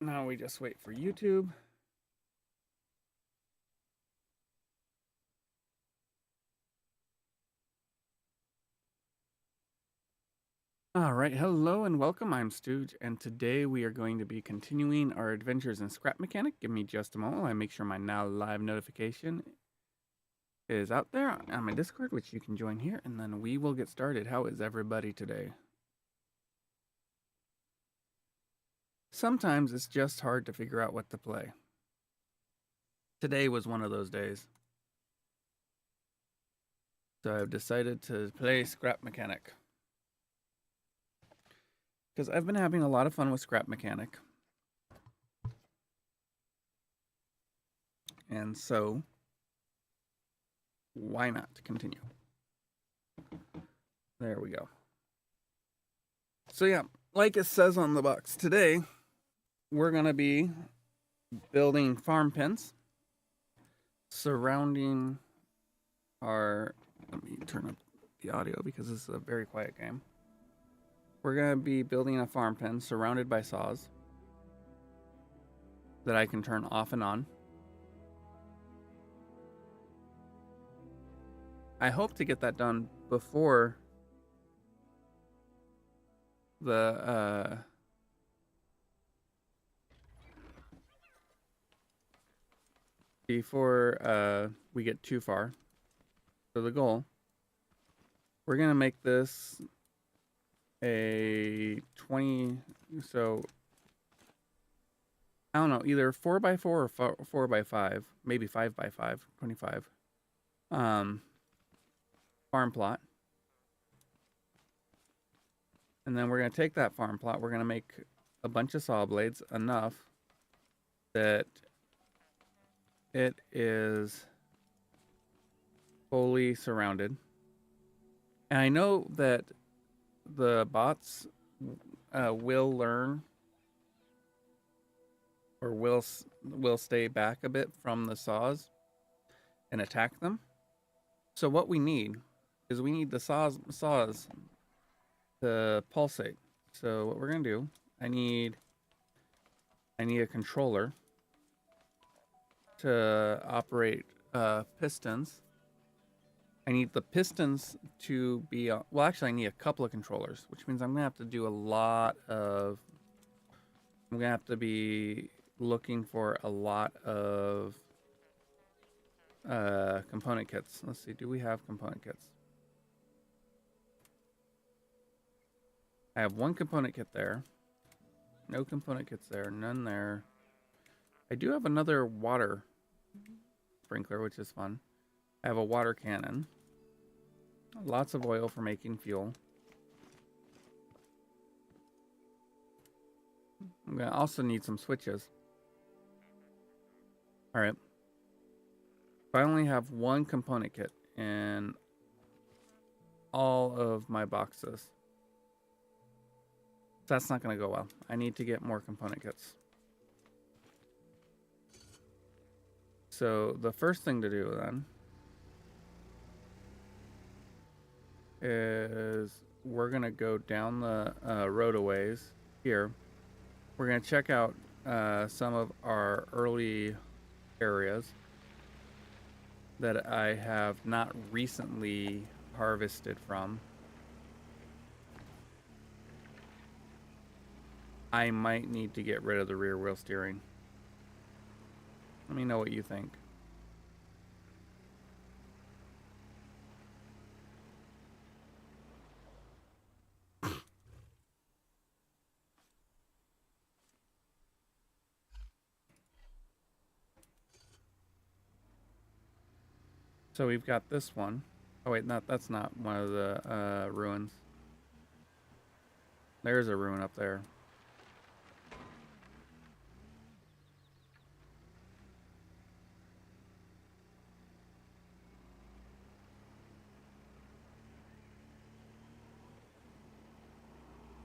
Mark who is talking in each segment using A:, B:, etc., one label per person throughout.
A: Now we just wait for YouTube. All right, hello and welcome. I'm Stooge, and today we are going to be continuing our adventures in Scrap Mechanic. Give me just a moment while I make sure my now live notification is out there on my Discord, which you can join here, and then we will get started. How is everybody today? Sometimes it's just hard to figure out what to play. Today was one of those days. So I've decided to play Scrap Mechanic. Because I've been having a lot of fun with Scrap Mechanic. And so, why not continue? There we go. So yeah, like it says on the box, today we're going to be building farm pens surrounding our... Let me turn up the audio because this is a very quiet game. We're going to be building a farm pen surrounded by saws that I can turn off and on. I hope to get that done before the we get too far. So the goal, we're gonna make this a 20. So I don't know, either 4x4 or 4x5, maybe 5x5, 25. Farm plot. And then we're going to take that farm plot, we're going to make a bunch of saw blades, enough that it is fully surrounded. And I know that the bots will learn, or will stay back a bit from the saws and attack them. So what we need is we need the saws to pulsate. So what we're gonna do, I need a controller to operate pistons. I need the pistons to be well, actually I need a couple of controllers, which means I'm gonna have to do a lot of... I'm gonna have to be looking for a lot of component kits. Let's see, do we have component kits? I have one component kit there. No component kits there. None there. I do have another water sprinkler, which is fun. I have a water cannon. Lots of oil for making fuel. I'm going to also need some switches. Alright. I only have one component kit in all of my boxes. That's not going to go well. I need to get more component kits. So the first thing to do then is we're going to go down the road a ways here. We're going to check out some of our early areas that I have not recently harvested from. I might need to get rid of the rear wheel steering. Let me know what you think. So we've got this one. Oh wait, that's not one of the ruins. There's a ruin up there.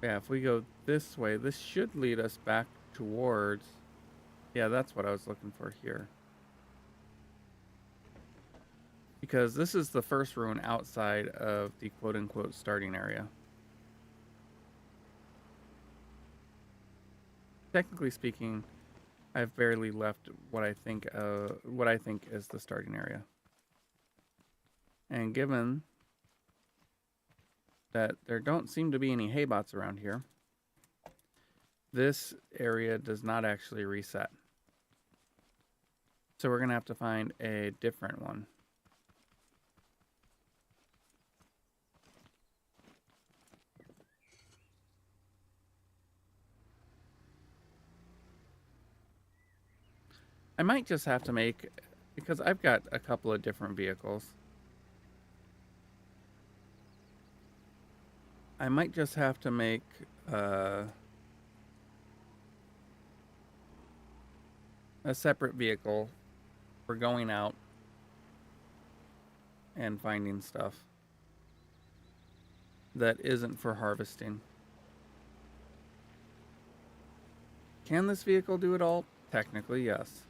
A: Yeah, if we go this way, this should lead us back towards... Yeah, that's what I was looking for here. Because this is the first ruin outside of the quote-unquote starting area. technically speaking, I've barely left what I think is the starting area. And given that there don't seem to be any haybots around here, this area does not actually reset. So we're going to have to find a different one. I might just have to make, because I've got a couple of different vehicles, I might just have to make a separate vehicle for going out and finding stuff that isn't for harvesting. Can this vehicle do it all? Technically, yes.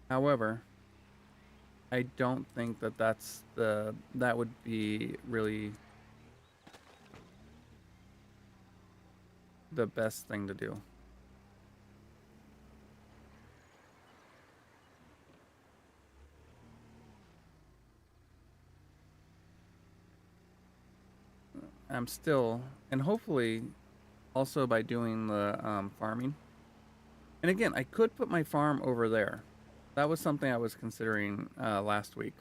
A: However, I don't think that that would be really the best thing to do. I'm still, and hopefully also by doing the farming. And again, I could put my farm over there. That was something I was considering last week.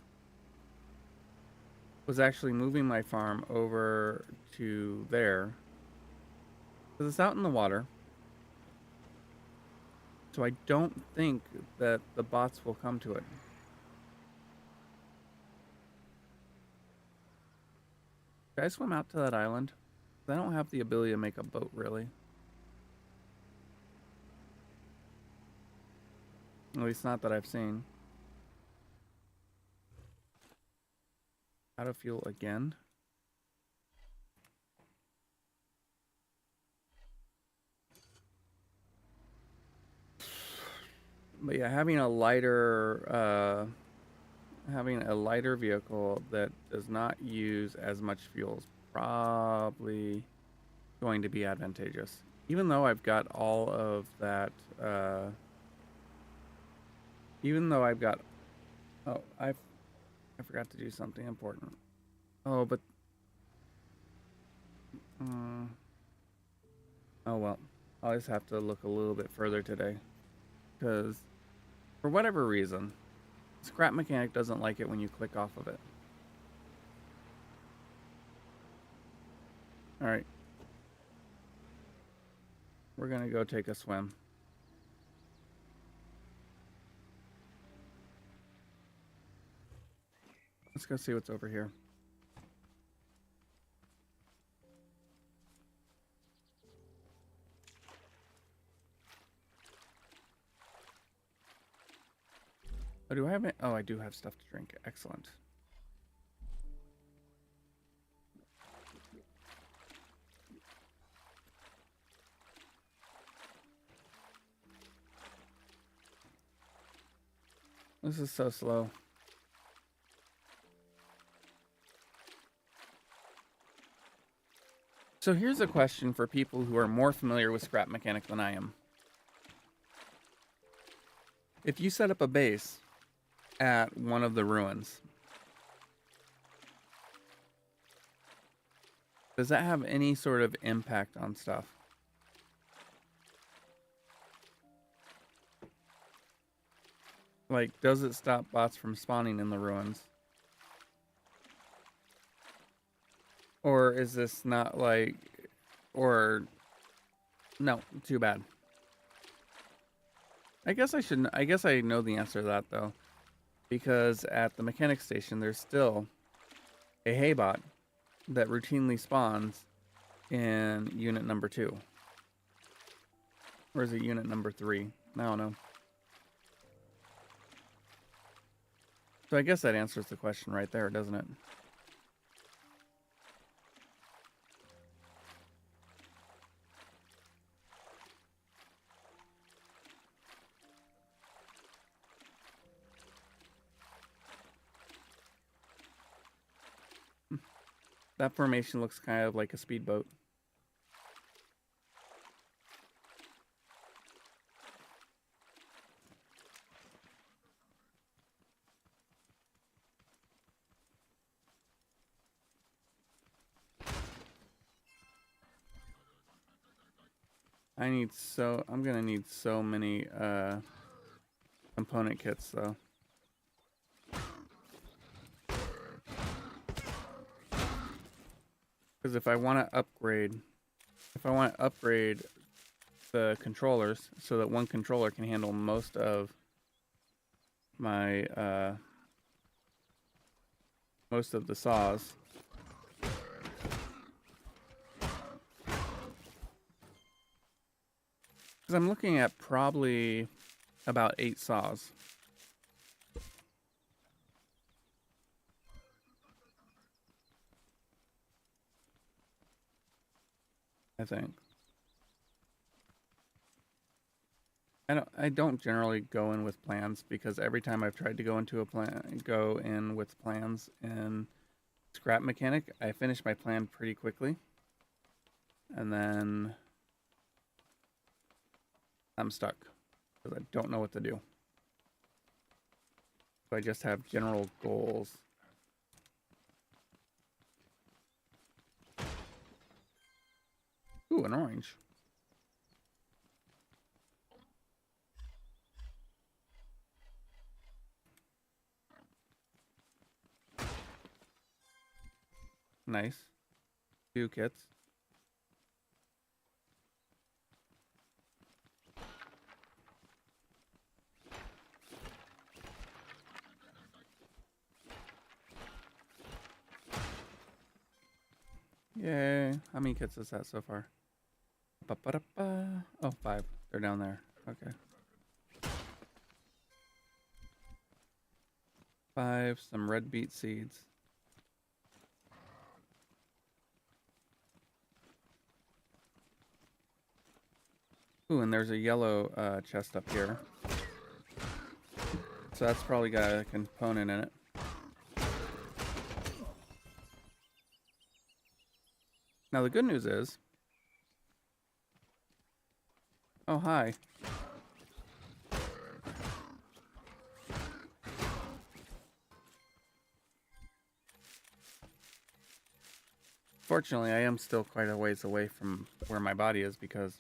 A: Was actually moving my farm over to there because it's out in the water. So I don't think that the bots will come to it. Should I swim out to that island? I don't have the ability to make a boat, really. At least not that I've seen. Out of fuel again. But yeah, having a lighter vehicle that does not use as much fuel is probably going to be advantageous. Even though I've got all of that, even though I've got, oh, I forgot to do something important. Oh, but, oh well, I'll just have to look a little bit further today, because for whatever reason, Scrap Mechanic doesn't like it when you click off of it. All right. We're going to go take a swim. Let's go see what's over here. Oh, do I have it? Oh, I do have stuff to drink. Excellent. This is so slow. So here's a question for people who are more familiar with Scrap Mechanic than I am. If you set up a base at one of the ruins, does that have any sort of impact on stuff? Like, does it stop bots from spawning in the ruins? Or is this not like, or no, too bad. I guess I know the answer to that though, because at the mechanic station there's still a haybot that routinely spawns in unit number 2. Or is it unit number 3? I don't know. So I guess that answers the question right there, doesn't it? That formation looks kind of like a speedboat. I'm gonna need so many component kits though. Because if I want to upgrade the controllers so that one controller can handle most of my most of the saws. Because I'm looking at probably about 8 saws. I think. I don't generally go in with plans because every time I've tried to go in with plans in Scrap Mechanic, I finish my plan pretty quickly. And then I'm stuck because I don't know what to do. So I just have general goals. Ooh, an orange. Nice. 2 kits. Yay. How many kits is that so far? Ba-ba-da-ba. Oh, 5. They're down there. Okay. 5, some red beet seeds. Ooh, and there's a yellow chest up here. So that's probably got a component in it. Now the good news is... Oh, hi. Fortunately, I am still quite a ways away from where my body is because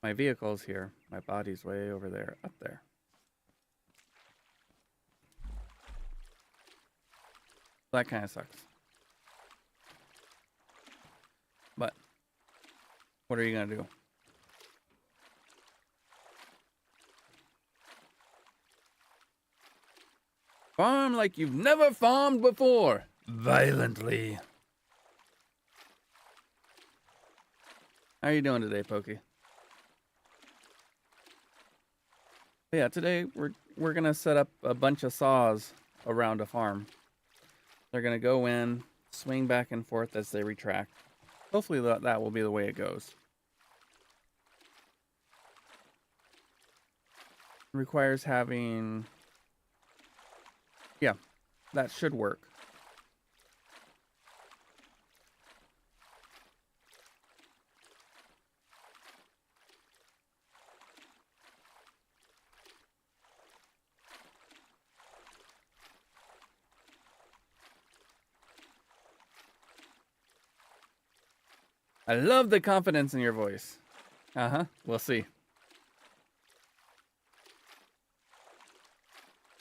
A: my vehicle's here. My body's way over there, up there. That kind of sucks. But what are you going to do? Farm like you've never farmed before. Violently. How are you doing today, Pokey? Yeah, today we're gonna set up a bunch of saws around a farm. They're gonna go in, swing back and forth as they retract. Hopefully that will be the way it goes. Requires having... Yeah, that should work. I love the confidence in your voice. Uh-huh, we'll see.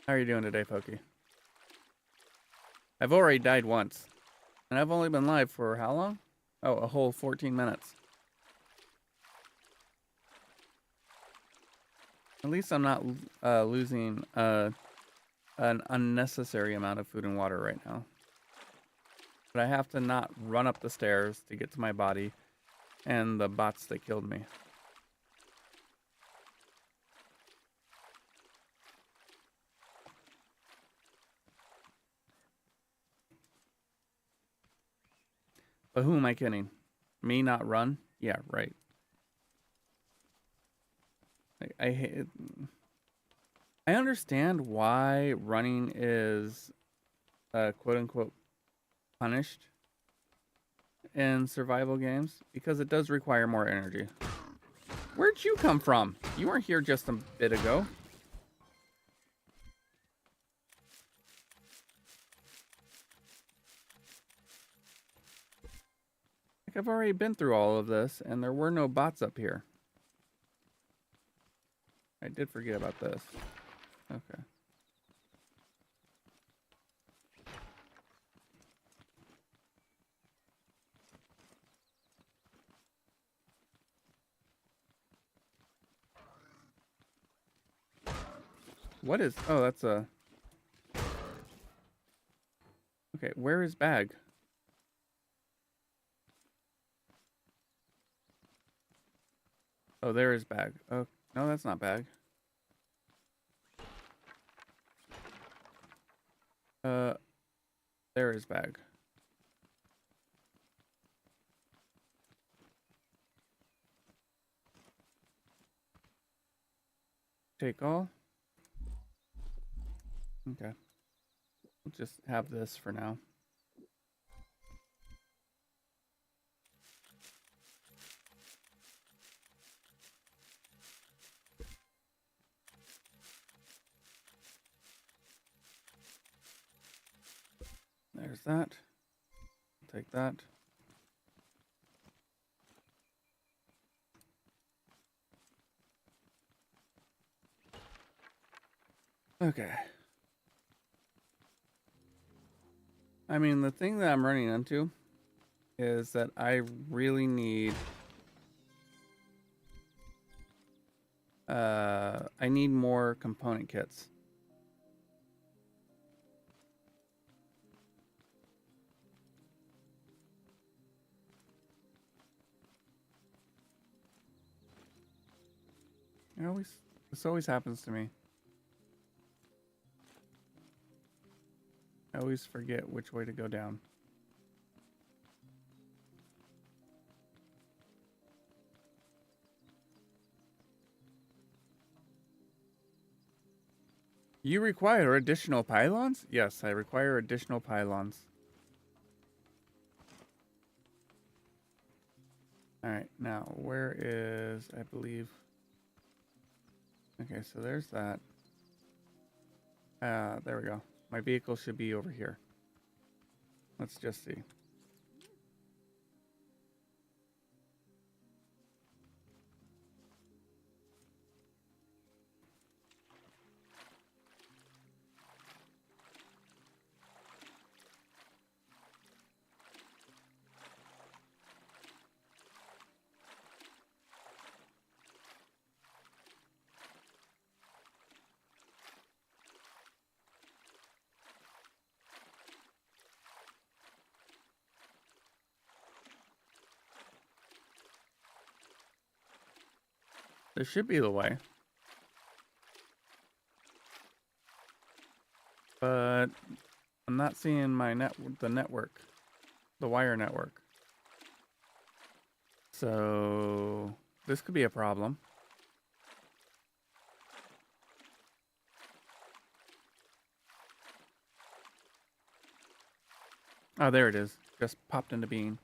A: How are you doing today, Pokey? I've already died once. And I've only been live for how long? Oh, a whole 14 minutes. At least I'm not losing an unnecessary amount of food and water right now. But I have to not run up the stairs to get to my body and the bots that killed me. But who am I kidding? Me not run? Yeah, right. I hate... I understand why running is quote unquote punished in survival games because it does require more energy. Where'd you come from? You weren't here just a bit ago. Like, I've already been through all of this, and there were no bots up here. I did forget about this. Okay. What is... Oh, that's a... Okay, where is Bag? Oh, there is Bag. Oh, no, that's not Bag. There is Bag. Take all? Okay. We'll just have this for now. There's that. Take that. Okay. I mean, the thing that I'm running into is that I really need... I need more component kits. This always happens to me. I always forget which way to go down. You require additional pylons? Yes, I require additional pylons. Alright, now where is, I believe... Okay, so there's that. There we go. My vehicle should be over here. Let's just see. This should be the way. But I'm not seeing my the network. The wire network. So this could be a problem. Oh, there it is. Just popped into being.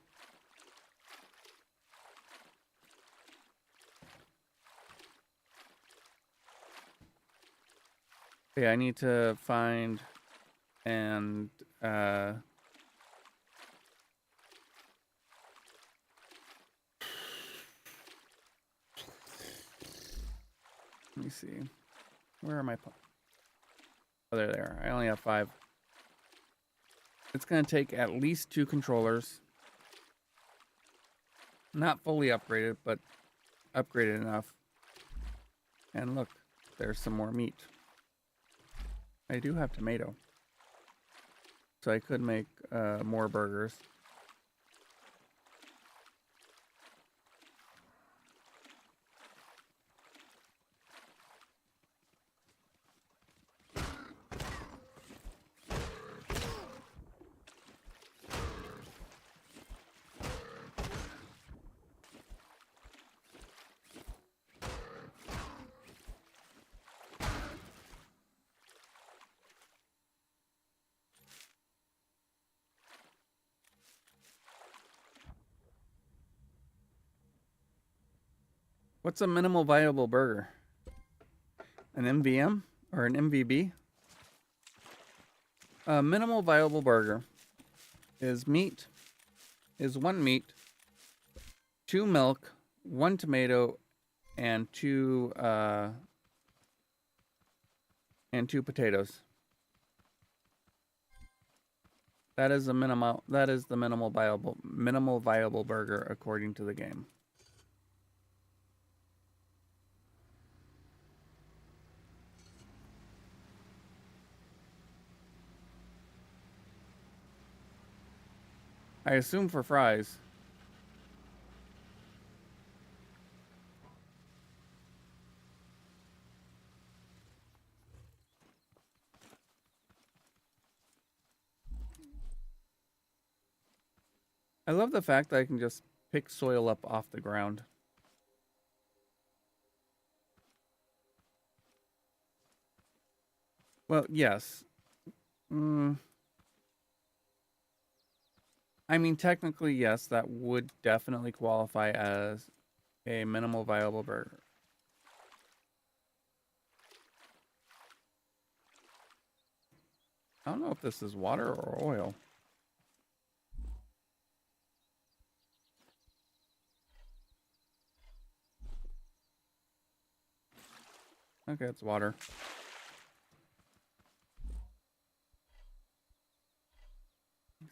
A: Yeah, I need to find and let me see. Where are my... Oh, they're there. I only have 5. It's going to take at least 2 controllers. Not fully upgraded, but upgraded enough. And look, there's some more meat. I do have tomato. So I could make more burgers. What's a minimal viable burger? An MVM or an MVB? A minimal viable burger is one meat, 2 milk, 1 tomato, and 2 potatoes. That is the minimal viable burger according to the game. I assume for fries. I love the fact that I can just pick soil up off the ground. Well, yes. I mean, technically, yes, that would definitely qualify as a minimal viable burger. I don't know if this is water or oil. Okay, it's water.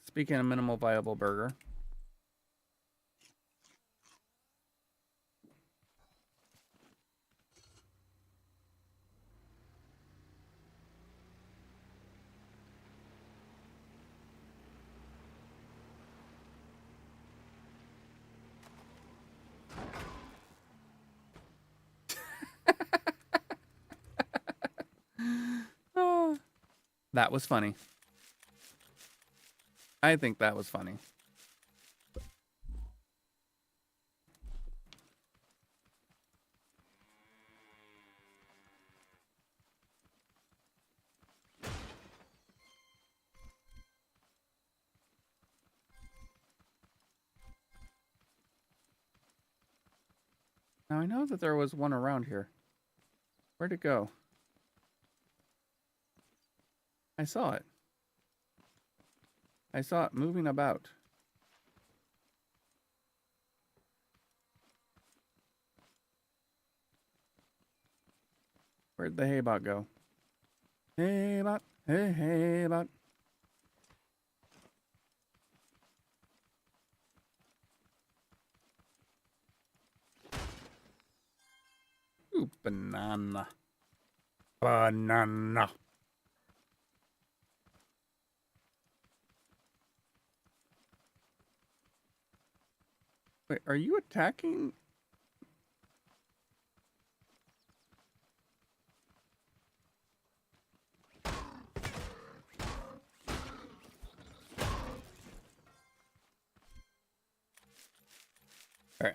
A: Speaking of minimal viable burger. That was funny. I think that was funny. Now I know that there was one around here. Where'd it go? I saw it. I saw it moving about. Where'd the haybot go? Haybot, hey, haybot. Ooh, banana. Banana. Wait, are you attacking? All right.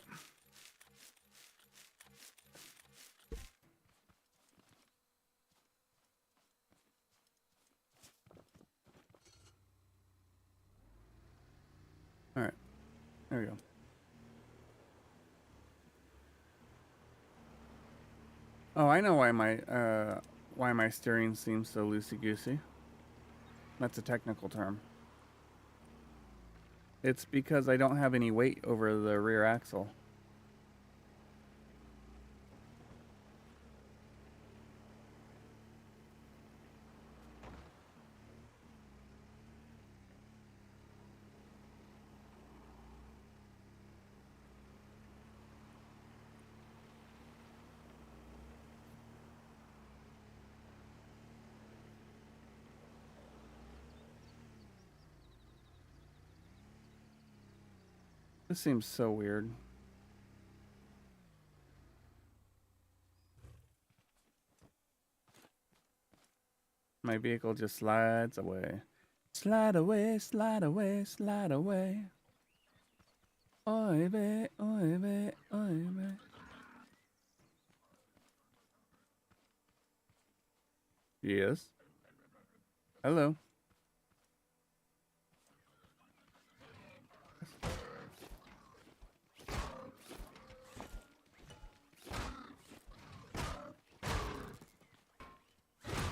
A: All right. There we go. Oh, I know why my steering seems so loosey-goosey. That's a technical term. It's because I don't have any weight over the rear axle. This seems so weird. My vehicle just slides away. Slide away, slide away, slide away. Oy vey, oy vey, oy vey. Yes. Hello.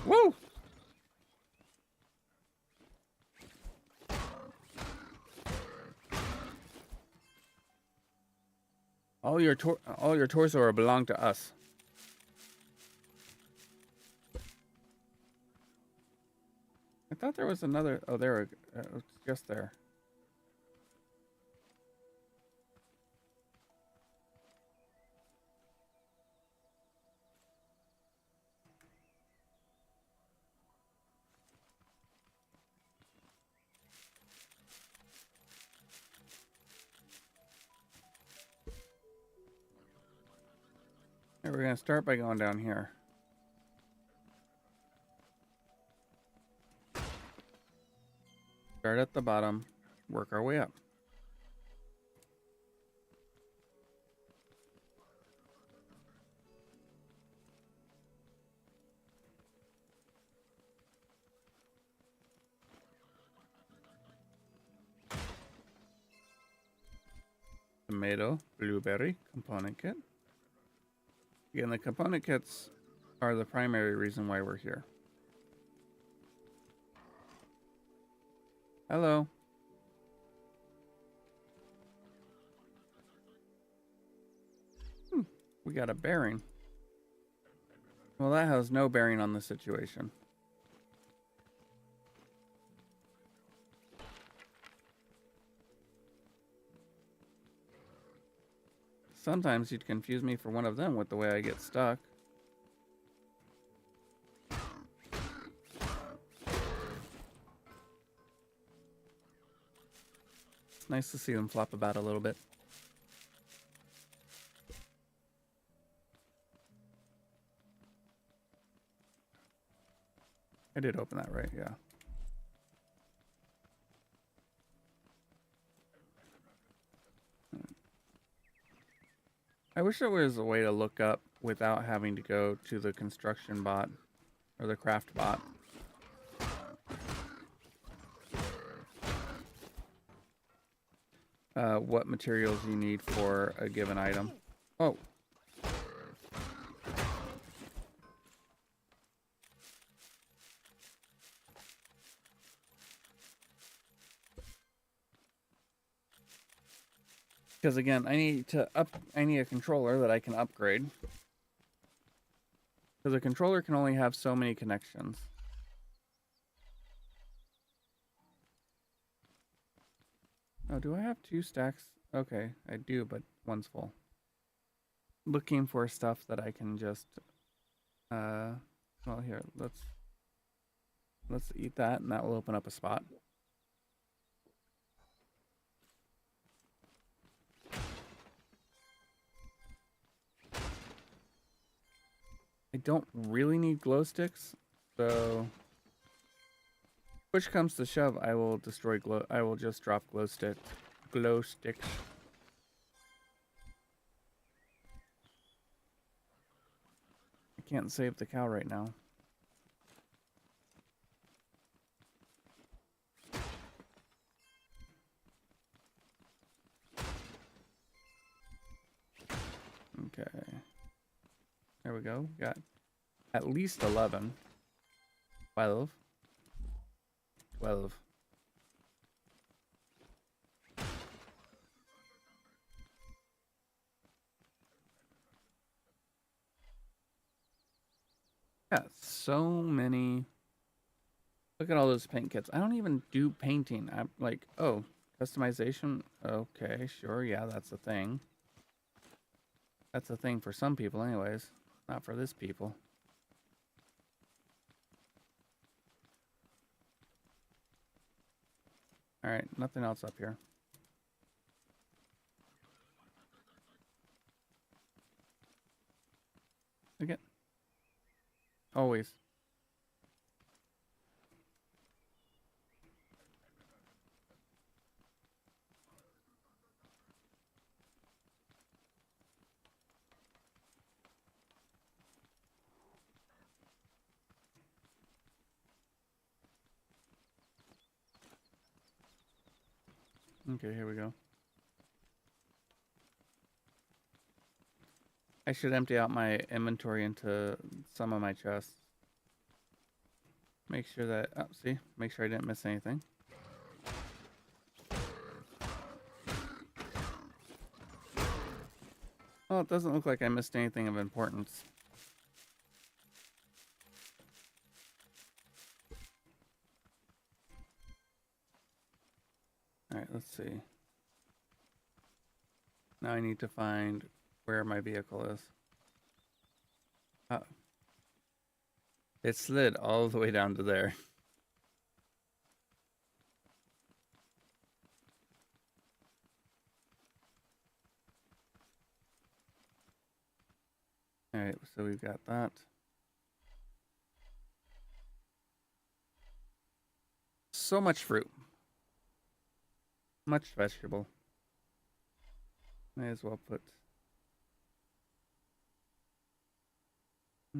A: Woo! All your torso belong to us. I thought there was another. Oh, there. It's just there. Okay, we're gonna start by going down here. Start at the bottom, work our way up. Tomato, blueberry, component kit. Again, the component kits are the primary reason why we're here. Hello. We got a bearing. Well, that has no bearing on the situation. Sometimes you'd confuse me for one of them with the way I get stuck. It's nice to see them flop about a little bit. I did open that right, yeah. I wish there was a way to look up without having to go to the construction bot or the craft bot. What materials you need for a given item. Oh. Because again, I need a controller that I can upgrade. Because a controller can only have so many connections. Oh, do I have 2 stacks? Okay, I do, but one's full. Looking for stuff that I can just well, here, let's eat that and that will open up a spot. I don't really need glow sticks, so push comes to shove, I will destroy glow. I will just drop glow sticks. I can't save the cow right now. Okay. There we go. Got at least 11. 12. 12. Yeah, so many. Look at all those paint kits. I don't even do painting. I'm like, oh, customization. Okay, sure. Yeah, that's a thing. That's a thing for some people anyways. Not for this people. Alright, nothing else up here. Again. Always. Okay, here we go. I should empty out my inventory into some of my chests. make sure that, oh, see, make sure I didn't miss anything. Well, it doesn't look like I missed anything of importance. All right, let's see. Now I need to find where my vehicle is. Oh. It slid all the way down to there. All right, so we've got that. So much fruit. Much vegetable. May as well put...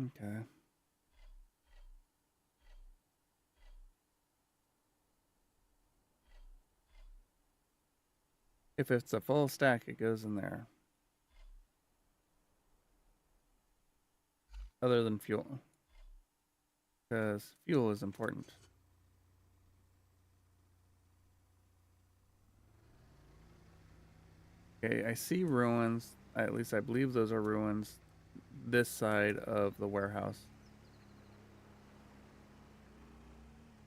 A: Okay. If it's a full stack, it goes in there. Other than fuel. Because fuel is important. Okay, I see ruins. At least I believe those are ruins. This side of the warehouse.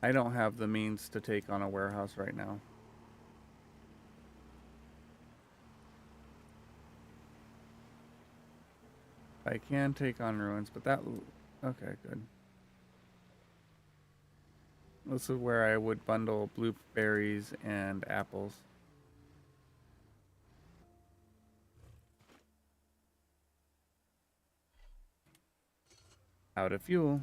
A: I don't have the means to take on a warehouse right now. I can take on ruins, but that... Okay, good. This is where I would bundle blueberries and apples. Out of fuel.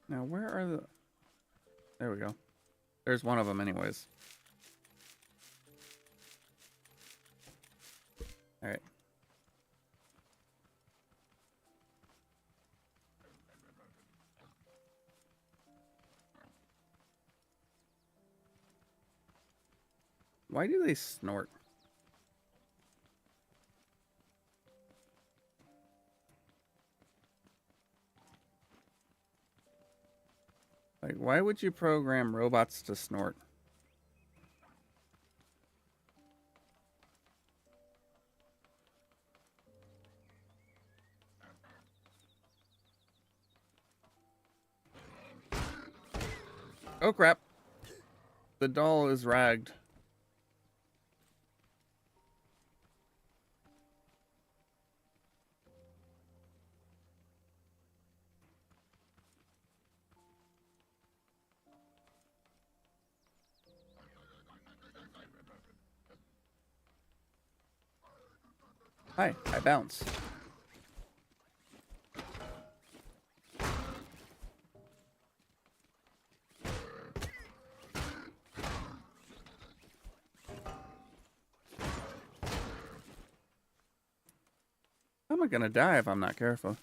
A: Now, where are the... There we go. There's one of them anyways. All right. Why do they snort? Like, why would you program robots to snort? Oh, crap. The doll is ragged. Hi, I bounce. I'm gonna die if I'm not careful.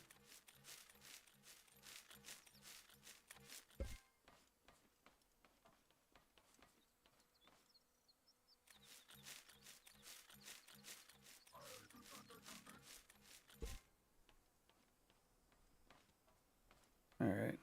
A: All right.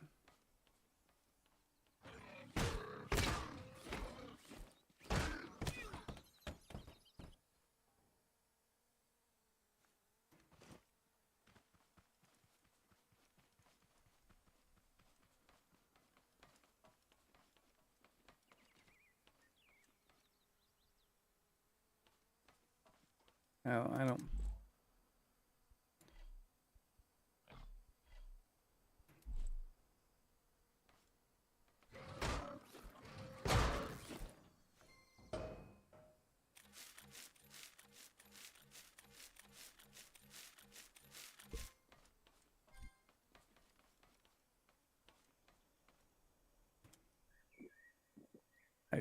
A: Oh, I don't...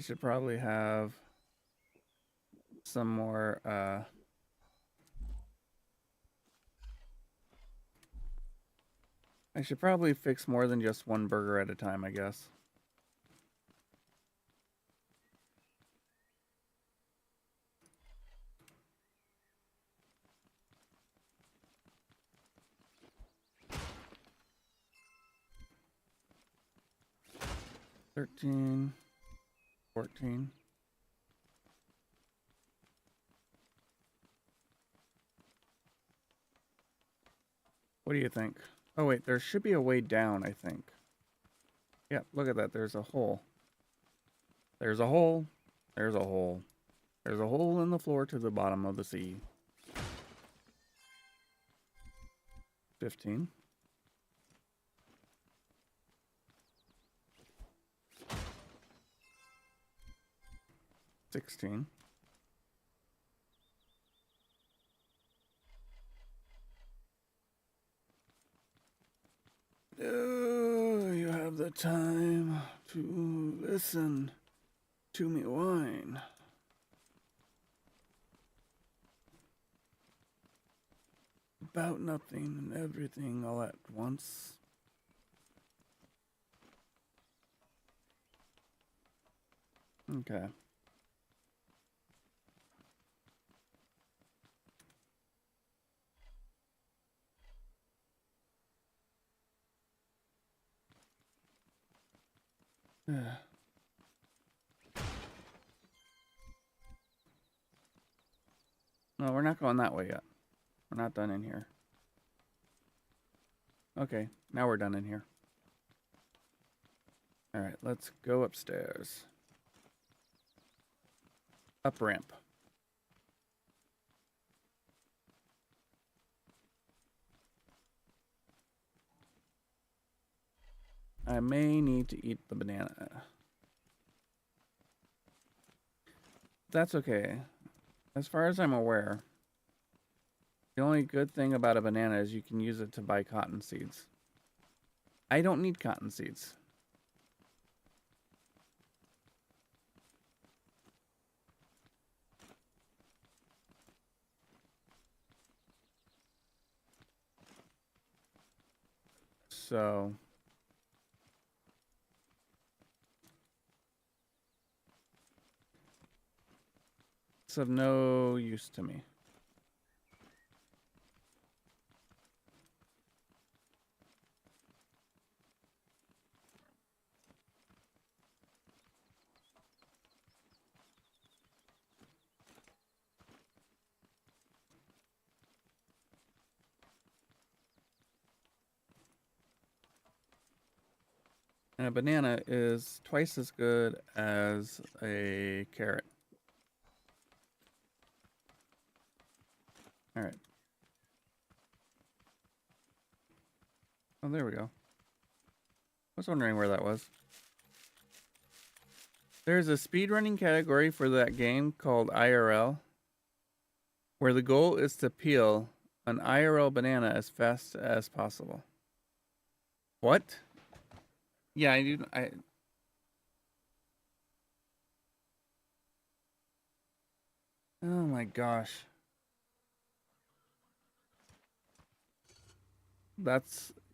A: I should probably have some more I should probably fix more than just one burger at a time, I guess. $13, $14. What do you think? Oh wait, there should be a way down, I think. Yeah, look at that. There's a hole. There's a hole. There's a hole. There's a hole in the floor to the bottom of the sea. 15. 16. Do you have the time to listen to me whine? About nothing and everything all at once. Okay. No, we're not going that way yet. We're not done in here. Okay, now we're done in here. All right, let's go upstairs. Up ramp. I may need to eat the banana. That's okay. As far as I'm aware, the only good thing about a banana is you can use it to buy cotton seeds. I don't need cotton seeds. So it's of no use to me. And a banana is twice as good as a carrot. All right. Oh, there we go. I was wondering where that was. There's a speedrunning category for that game called IRL, where the goal is to peel an IRL banana as fast as possible. What? Yeah, I do. Oh my gosh.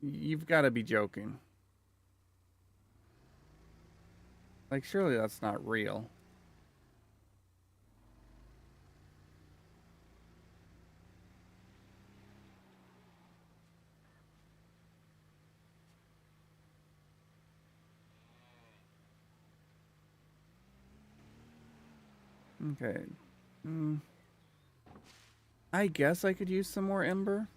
A: You've got to be joking. Like, surely that's not real. Okay. I guess I could use some more ember.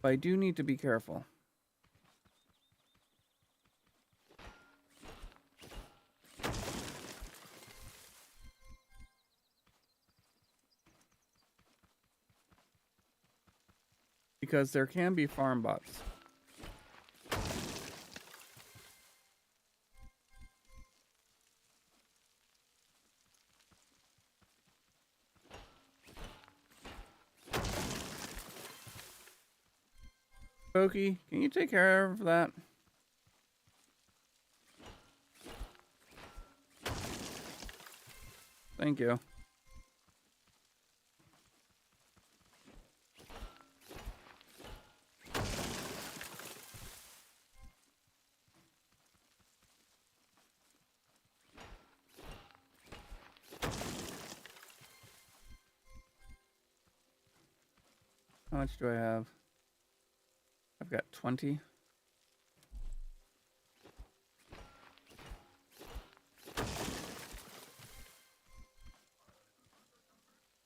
A: But I do need to be careful. Because there can be farm bots. Pokey, can you take care of that? Thank you. How much do I have? I've got 20.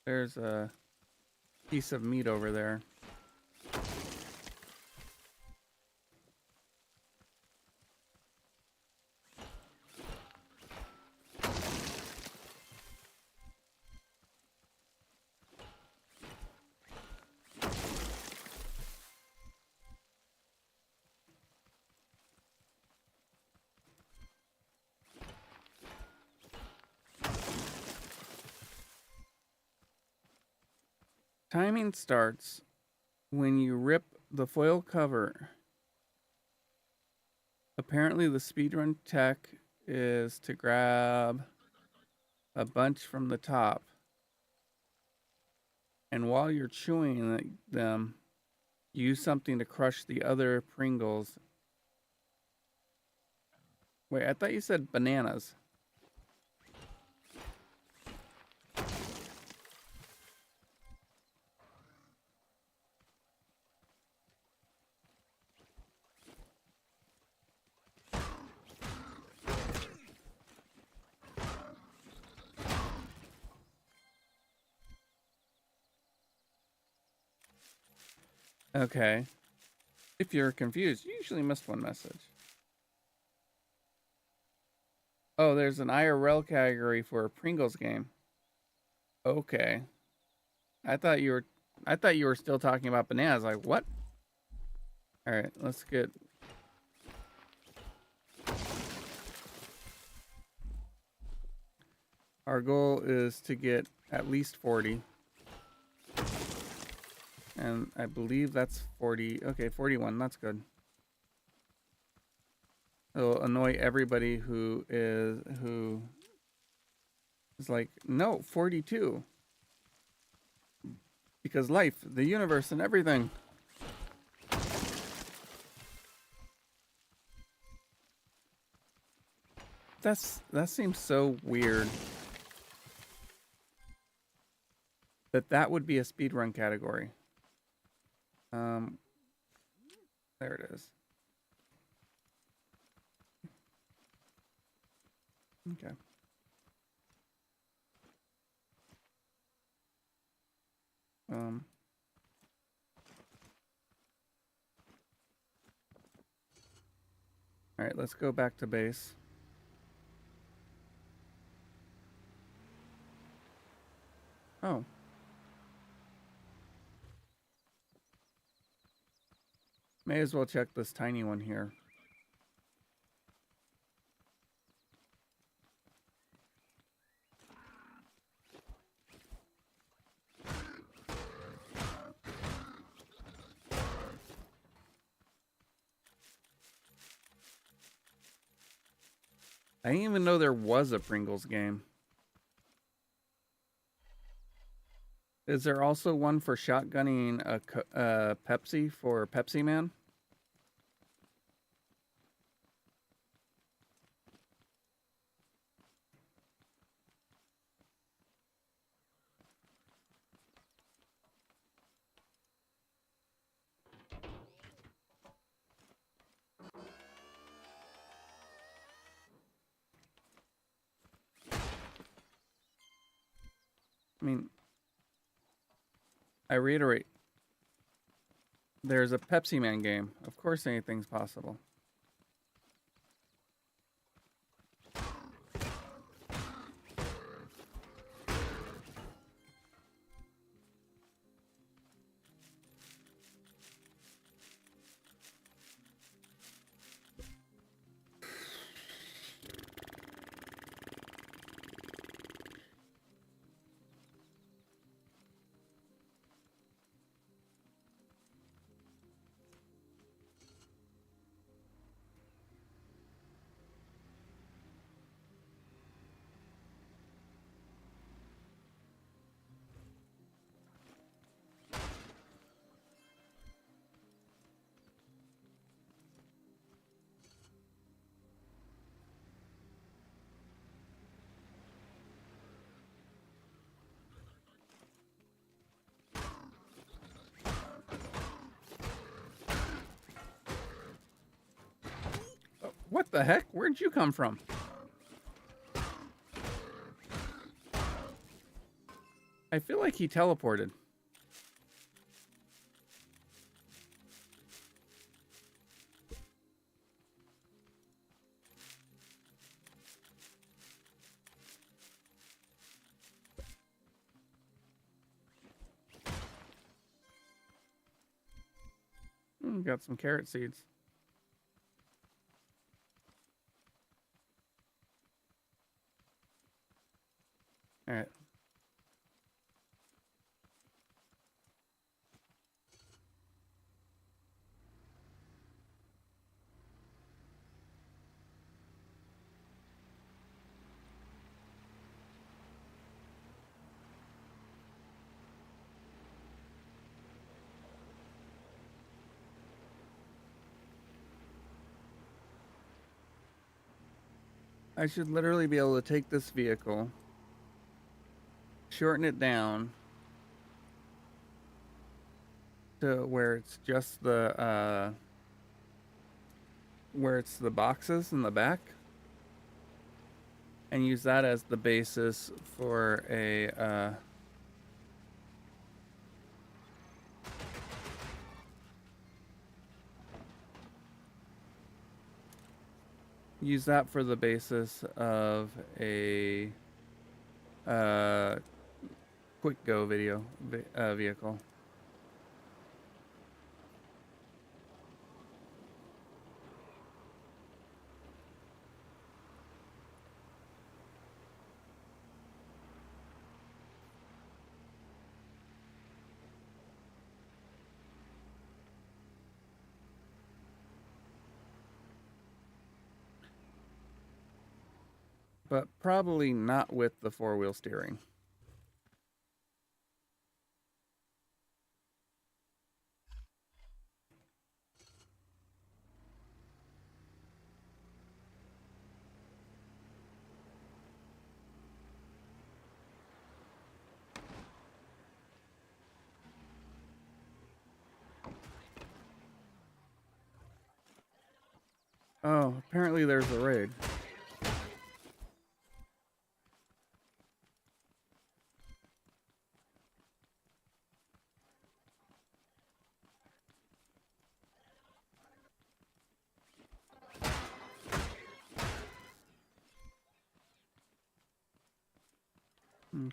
A: There's a piece of meat over there. Timing starts when you rip the foil cover. Apparently the speedrun tech is to grab a bunch from the top. And while you're chewing them, use something to crush the other Pringles. Wait, I thought you said bananas. Okay. If you're confused, you usually missed one message. Oh, there's an IRL category for a Pringles game. Okay. I thought you were still talking about bananas. Like, what? All right, let's get our goal is to get at least 40. And I believe that's 40. Okay, 41. That's good. It'll annoy everybody who is like, no, 42. Because life, the universe, and everything. That seems so weird. That would be a speedrun category. There it is. Okay. All right, let's go back to base. Oh. May as well check this tiny one here. I didn't even know there was a Pringles game. Is there also one for shotgunning a Pepsi for Pepsi Man? I mean, I reiterate, there's a Pepsi Man game. Of course anything's possible. What the heck? Where'd you come from? I feel like he teleported. Got some carrot seeds. All right. I should literally be able to take this vehicle, shorten it down to where it's just the where it's the boxes in the back, and use that as the basis for a use that for the basis of a quick go vehicle. But probably not with the four-wheel steering. Oh, apparently there's a raid. Okay.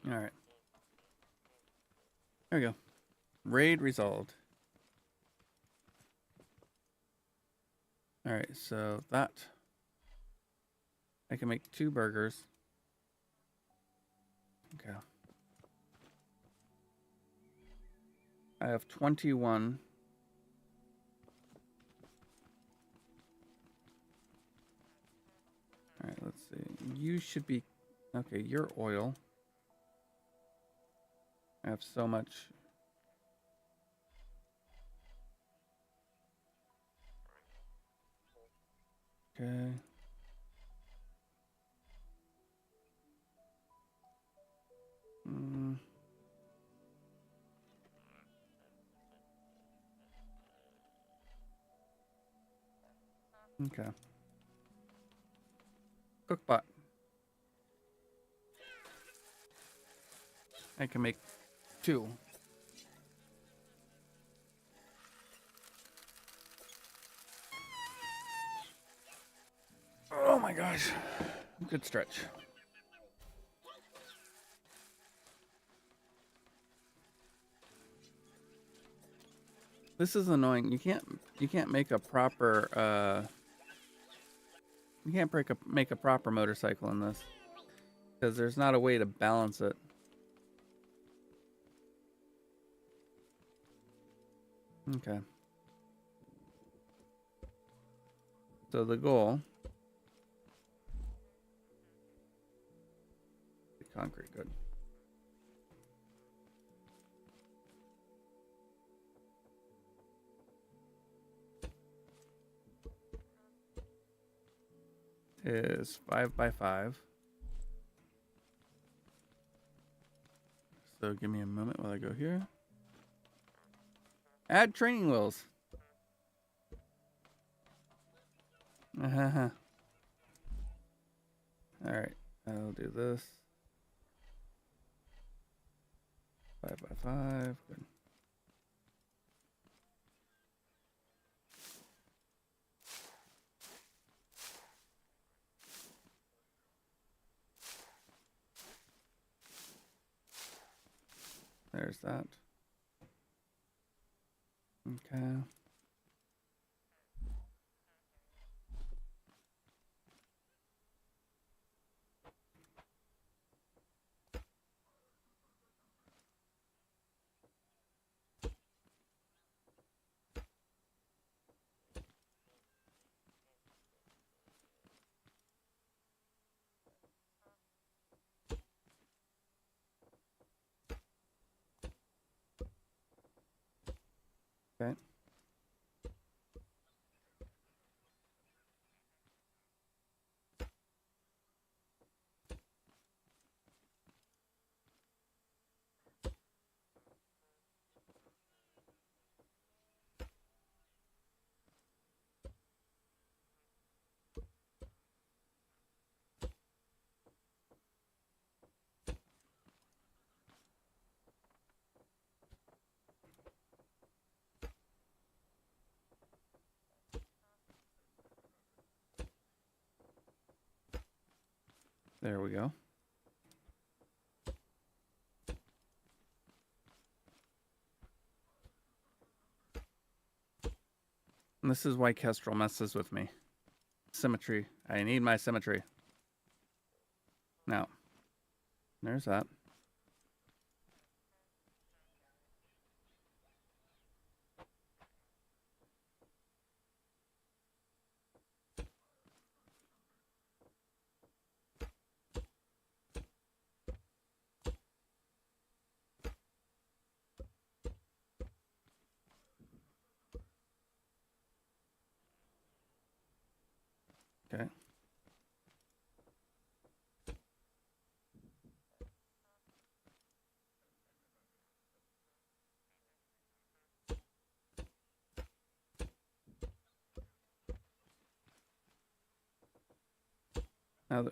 A: All right. There we go. Raid resolved. All right, so that I can make 2 burgers. Okay. I have 21. All right, let's see. You should be okay. Your oil. I have so much. Okay. Mm. Okay. Cookbot. I can make 2. Oh my gosh. Good stretch. This is annoying. You can't make a proper you can't make a proper motorcycle in this because there's not a way to balance it. Okay. So the goal. Concrete, good. is 5 by 5. So give me a moment while I go here. Add training wheels. All right, I'll do this. 5 by 5. Good. There's that. Okay. Okay. There we go. And this is why Kestrel messes with me. Symmetry. I need my symmetry. Now, there's that. Okay. Now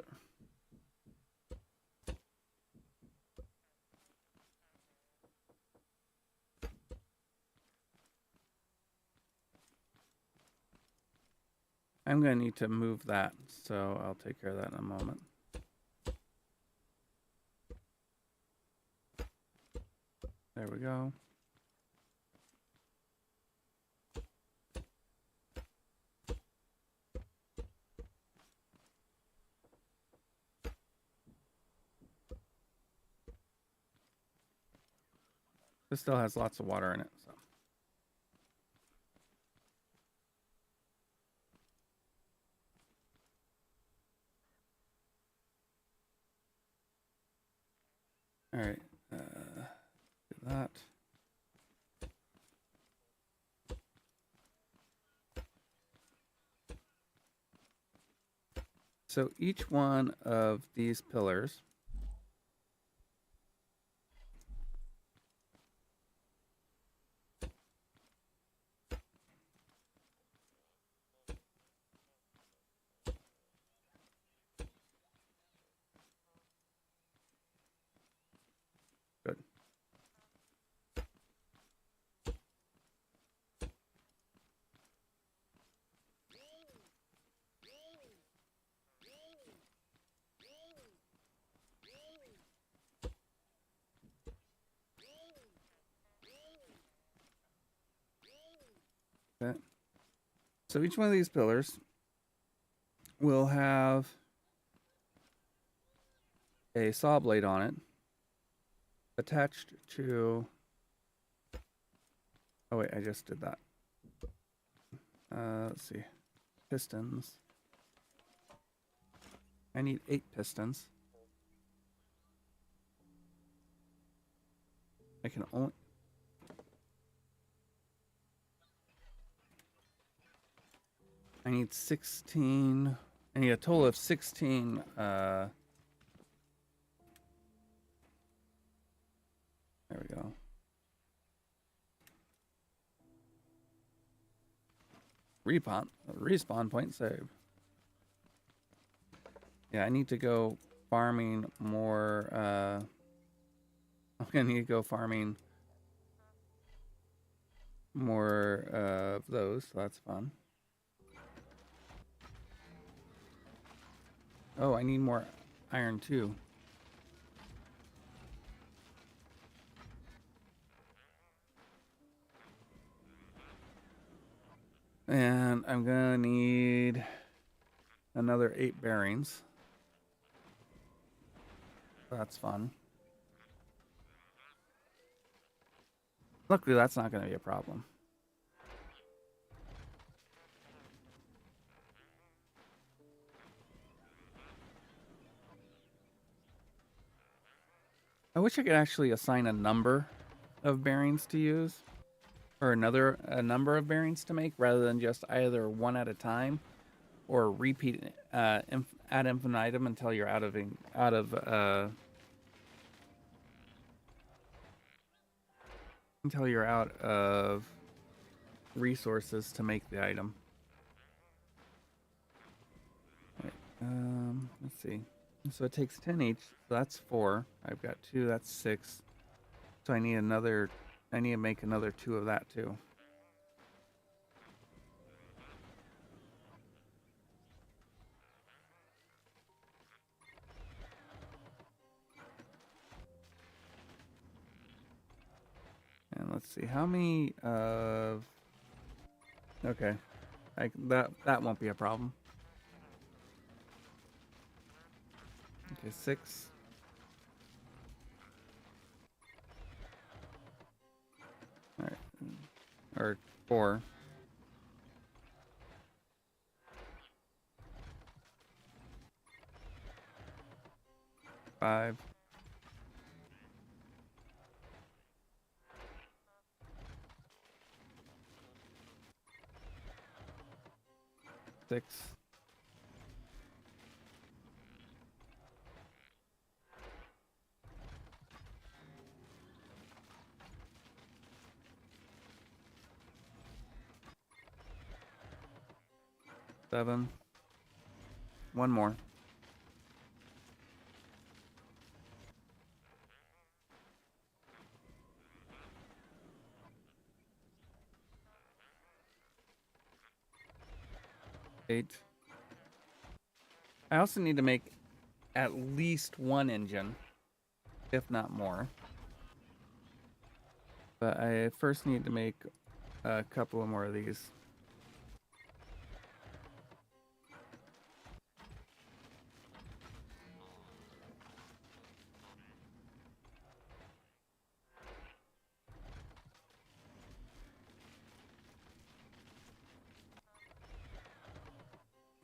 A: I'm going to need to move that, so I'll take care of that in a moment. There we go. This still has lots of water in it, so. All right, do that. So each one of these pillars good. Okay. So each one of these pillars will have a saw blade on it attached to. Oh wait, I just did that. Let's see. Pistons. I need 8 pistons. I can only. I need 16. I I need a total of 16. There we go. Respawn point saved. Yeah, I need to go farming more. I'm gonna need to go farming more of those. So that's fun. Oh, I need more iron too. And I'm gonna need another 8 bearings. That's fun. Luckily, that's not gonna be a problem. I wish I could actually assign a number of bearings to use, or a number of bearings to make, rather than just either one at a time, or repeat ad infinitum until you're out of resources to make the item. Right. Let's see. So it takes 10 each. So that's 4. I've got 2. That's 6. So I need to make another 2 of that too. And let's see how many of. Okay, that won't be a problem. Okay, 6. All right, or 4. 5. 6. 7. One more. 8. I also need to make at least 1 engine, if not more. But I first need to make a couple more of these.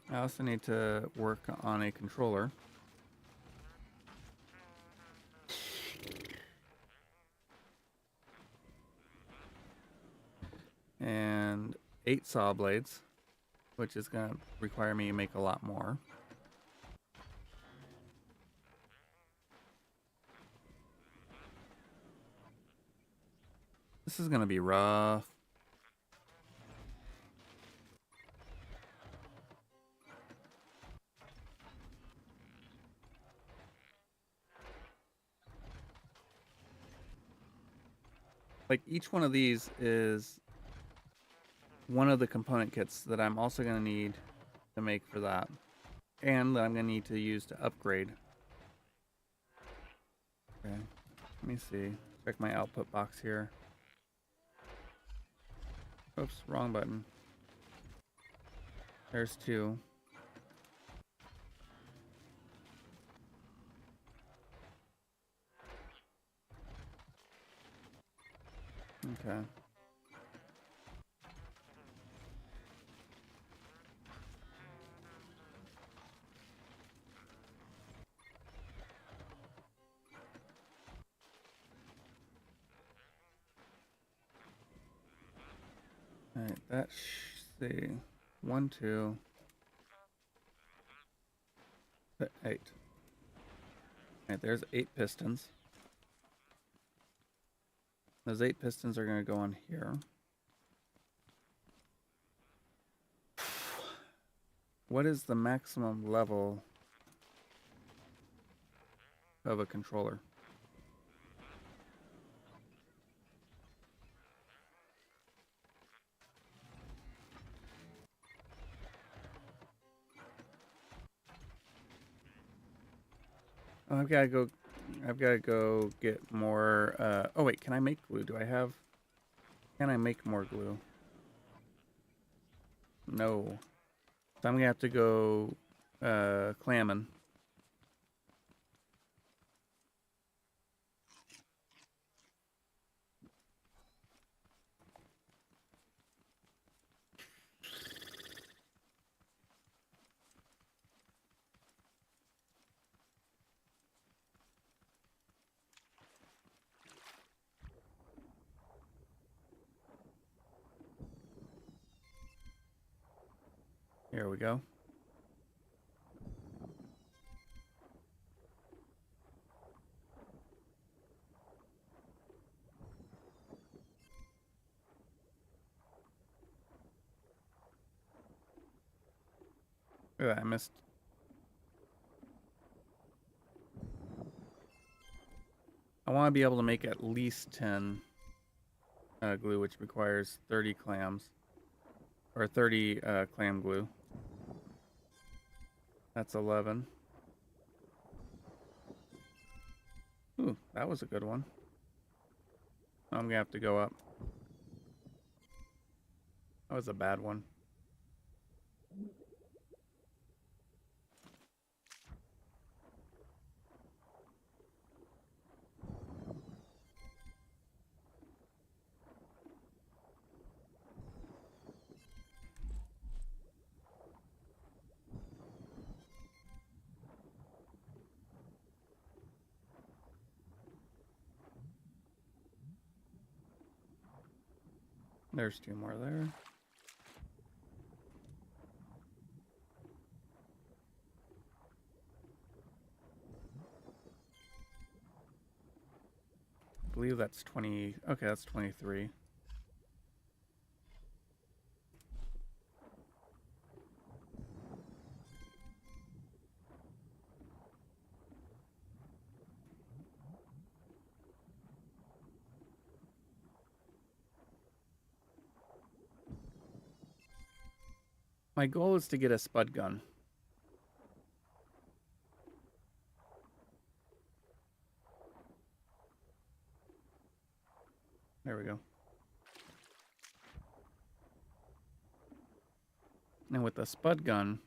A: I also need to work on a controller. And 8 saw blades, which is going to require me to make a lot more. This is going to be rough. Like, each one of these is one of the component kits that I'm also going to need to make for that, and that I'm going to need to use to upgrade. Okay, let me see. Check my output box here. Oops, wrong button. There's 2. Okay. Alright, see. 1, 2. 8. Alright, there's 8 pistons. Those 8 pistons are going to go on here. What is the maximum level of a controller? Oh, I've got to go get more, oh wait, can I make glue? Can I make more glue? No. So I'm gonna have to go, clamming. Here we go. Ugh, I missed. I want to be able to make at least 10 glue, which requires 30 clams. Or 30 clam glue. That's 11. Ooh, that was a good one. I'm gonna have to go up. That was a bad one. There's 2 more there. I believe that's 20. Okay, that's 23. My goal is to get a spud gun. There we go. And with the spud gun,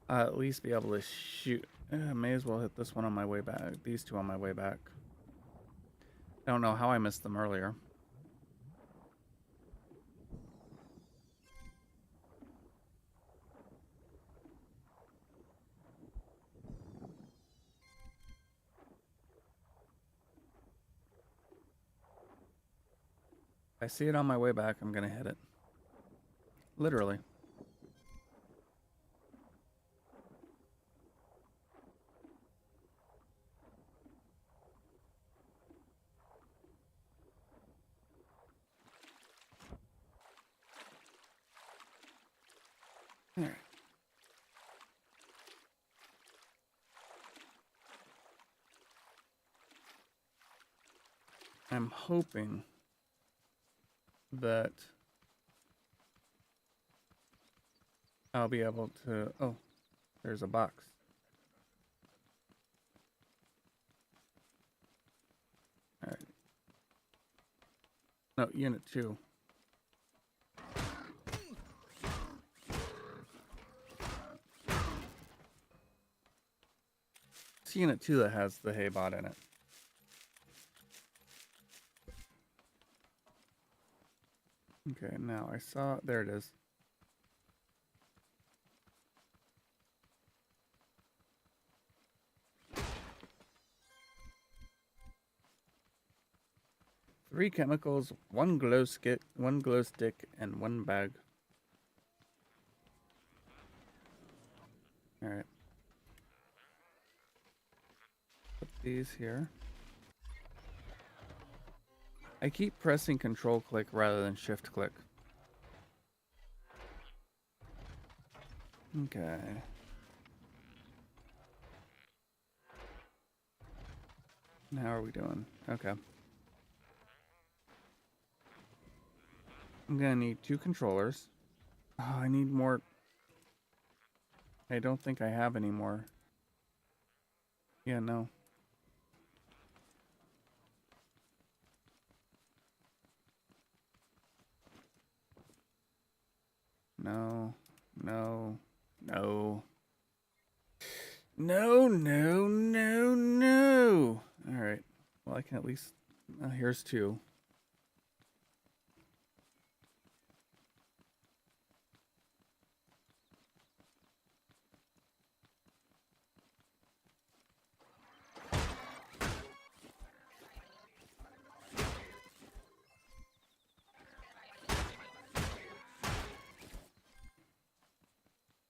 A: I'll at least be able to shoot. May as well hit this one on my way back. These 2 on my way back. I don't know how I missed them earlier. If I see it on my way back, I'm gonna hit it. Literally. Alright. I'm hoping that I'll be able to... Oh, there's a box. Alright. No, unit 2. It's unit 2 that has the hay bot in it. Okay, now I saw... There it is. 3 chemicals, 1 glow stick, and 1 bag. All right. Put these here. I keep pressing control click rather than shift click. Okay. And how are we doing? Okay. I'm gonna need 2 controllers. Oh, I need more. I don't think I have any more. Yeah, no. No. No. No. No, no, no, no. All right. Well, I can at least... here's 2.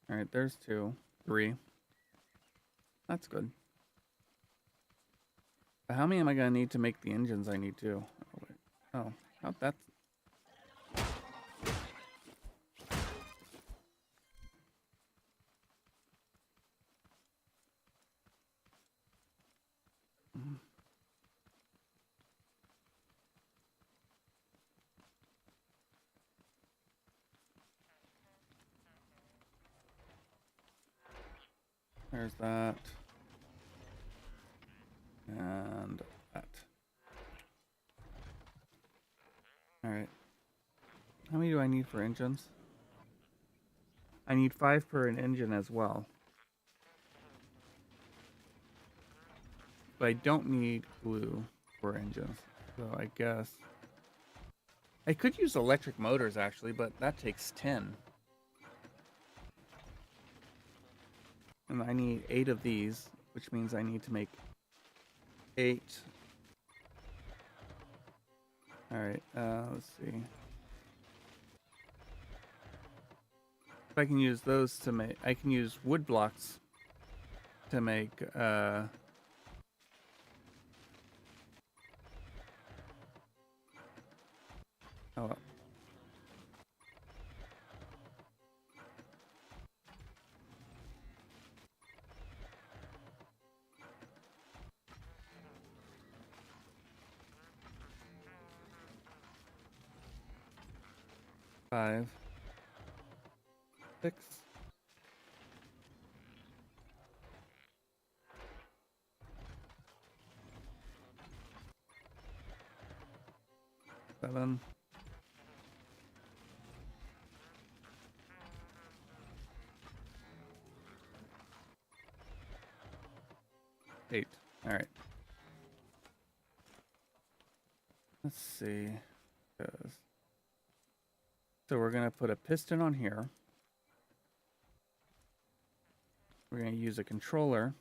A: All right, there's 2. 3. That's good. But how many am I going to need to make the engines I need to? Oh, wait. Oh, that's... There's that. And that. Alright. How many do I need for engines? I need 5 per an engine as well. But I don't need glue for engines. So I guess... I could use electric motors actually, but that takes 10. And I need 8 of these, which means I need to make 8. Alright, let's see. If I can use those to make... I can use wood blocks to make... oh well. Five, 6, 7, 8. All right. Let's see. So we're going to put a piston on here. We're going to use a controller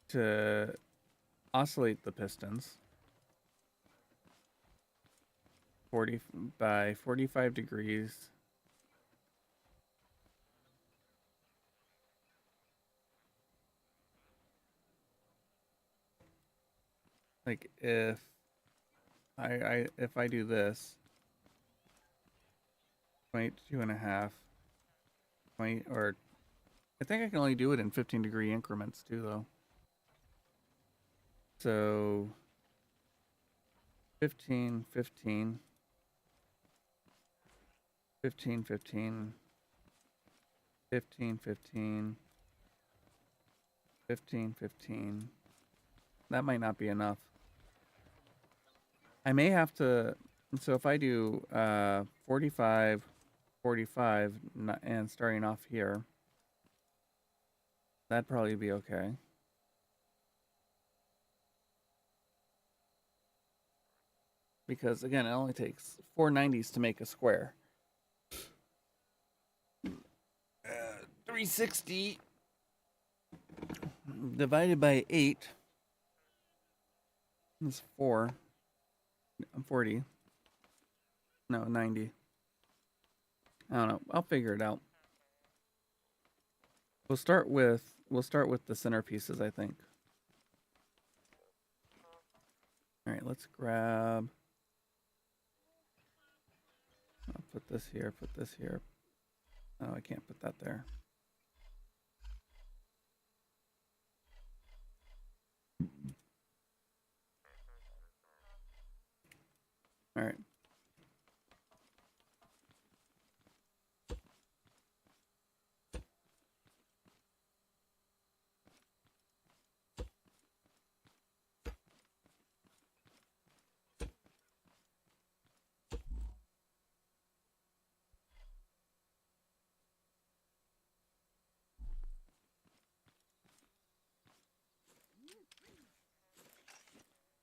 A: to oscillate the pistons 40 by 45 degrees. Like if I do this 22.5 20, or I think I can only do it in 15-degree increments too though. So 15, 15, 15, 15, 15, 15, 15, 15. That might not be enough. I may have to, so if I do 45, 45, and starting off here, that'd probably be okay. Because again, it only takes 490s to make a square. 360 divided by 8 is 4. I'm 40. No, 90. I don't know. I'll figure it out. We'll start with the centerpieces, I think. All right, let's grab. I'll put this here, put this here. Oh, I can't put that there. All right.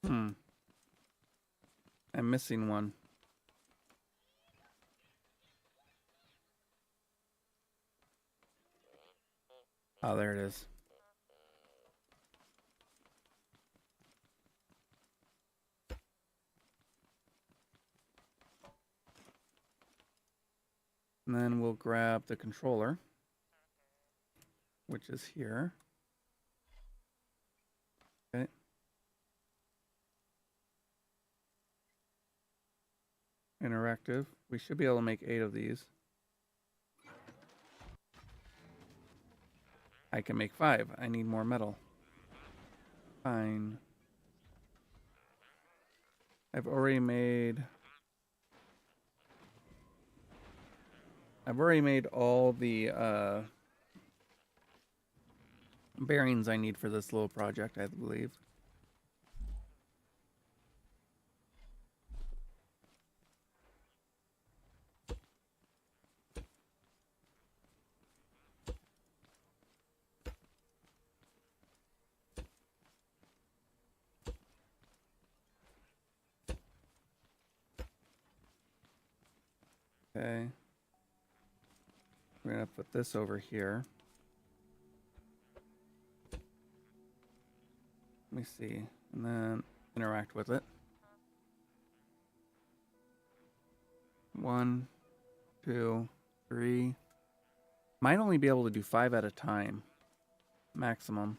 A: Hmm. I'm missing one. Oh, there it is. And then we'll grab the controller, which is here. Okay. Interactive. We should be able to make 8 of these. I can make 5. I need more metal. Fine. I've already made all the bearings I need for this little project, I believe. Okay. We're going to put this over here. Let me see. And then interact with it. 1, 2, 3. Might only be able to do 5 at a time. Maximum.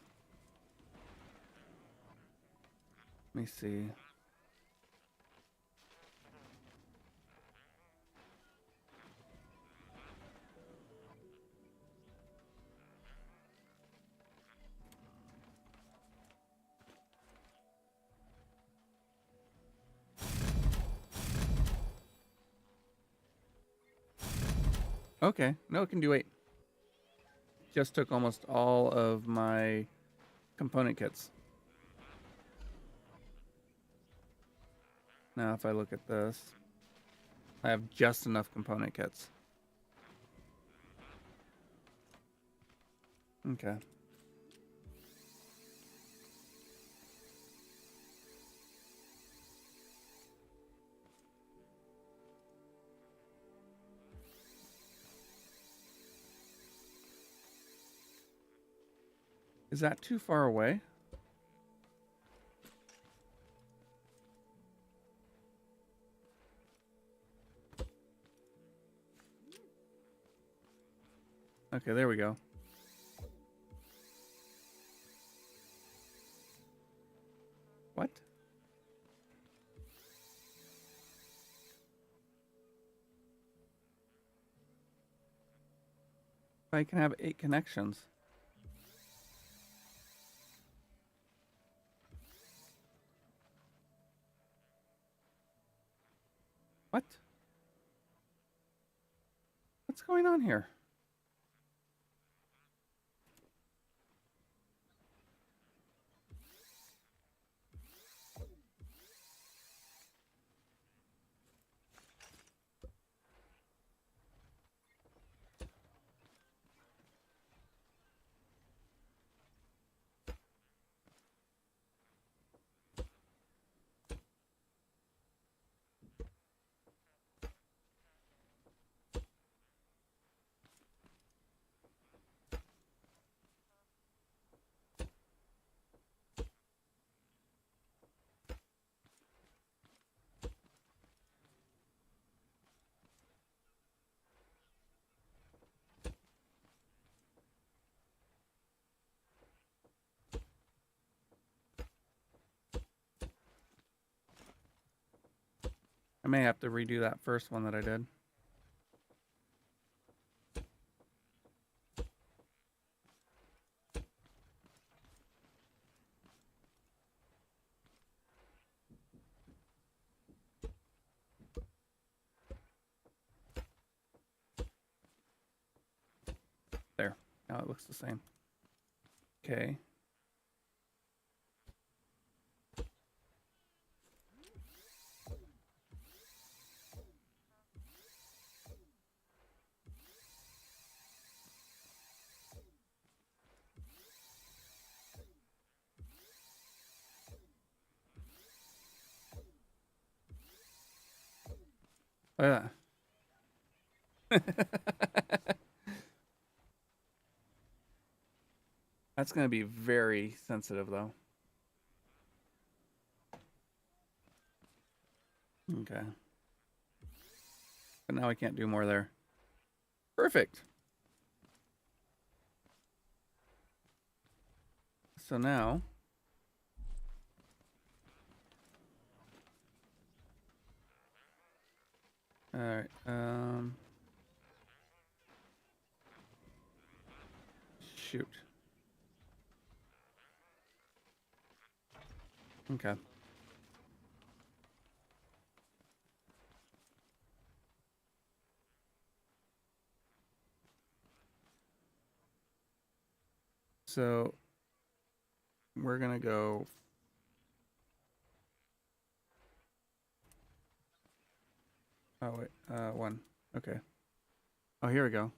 A: Let me see. Okay. No, it can do 8. Just took almost all of my component kits. Now, if I look at this, I have just enough component kits. Okay. Is that too far away? Okay, there we go. What? I can have 8 connections. What? What's going on here? may have to redo that first one that I did. There. Now it looks the same. Okay. Oh, yeah. That's going to be very sensitive, though. Okay. But now I can't do more there. Perfect. So now... Alright, shoot. Okay. So we're gonna go. Oh wait, one. Okay. Oh, here we go.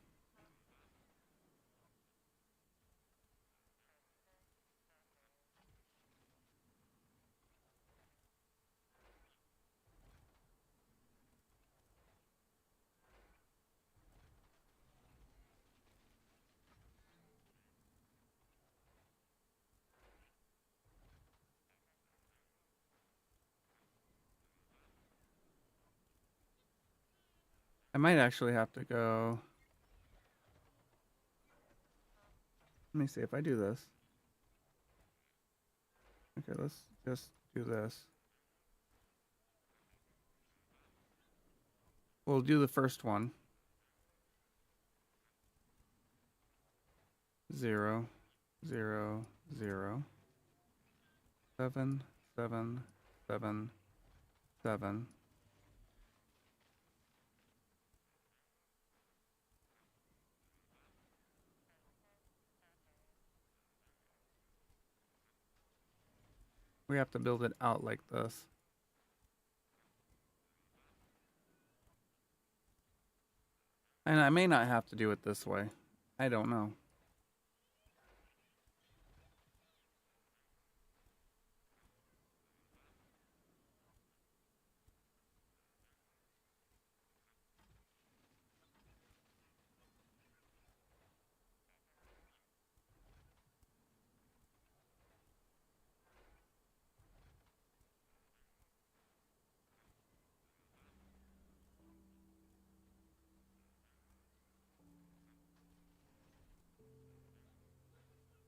A: I might actually have to go. Let me see if I do this. Okay, let's just do this. We'll do the first one. 0, 0, 0, 7, 7, 7, 7. We have to build it out like this. And I may not have to do it this way. I don't know.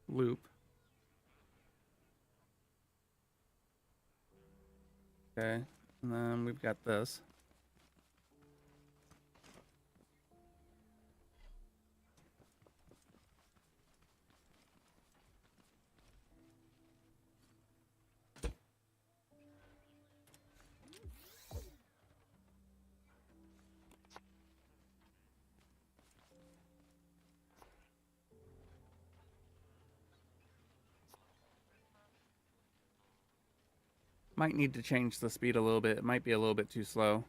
A: Loop. Okay. And then we've got this. Might need to change the speed a little bit. It might be a little bit too slow.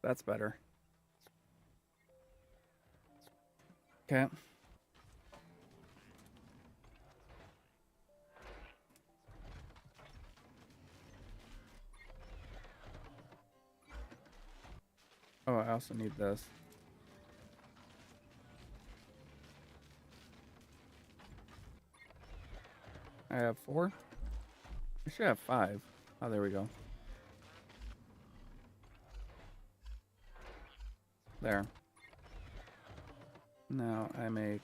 A: That's better. Okay. Oh, I also need this. I have 4. I should have 5. Oh, there we go. There. Now I make...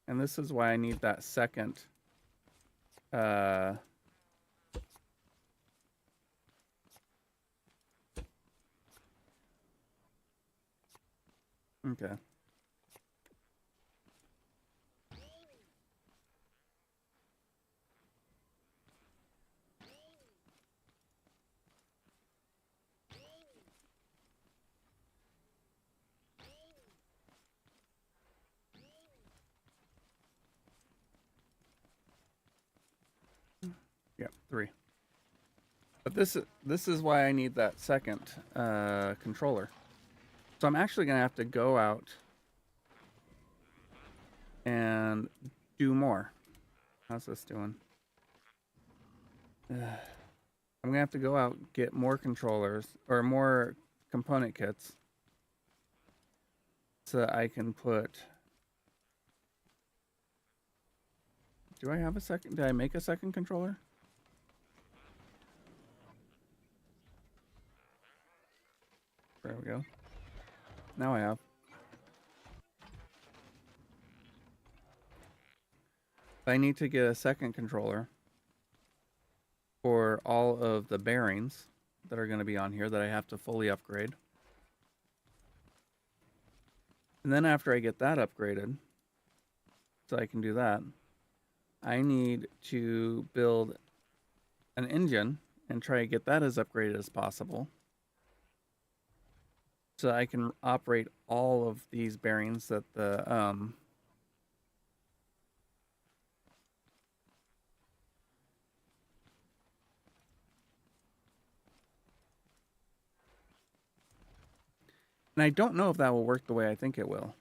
A: And this is why I need that second... Okay. Yeah, 3. But this is why I need that second controller. So I'm actually going to have to go out and do more. How's this doing? I'm going to have to go out, get more controllers, or more component kits, so that I can put... Do I have a second? Did I make a second controller? There we go. Now I have. I need to get a second controller for all of the bearings that are going to be on here that I have to fully upgrade. And then after I get that upgraded, so I can do that, I need to build an engine and try to get that as upgraded as possible, so I can operate all of these bearings that the and I don't know if that will work the way I think it will.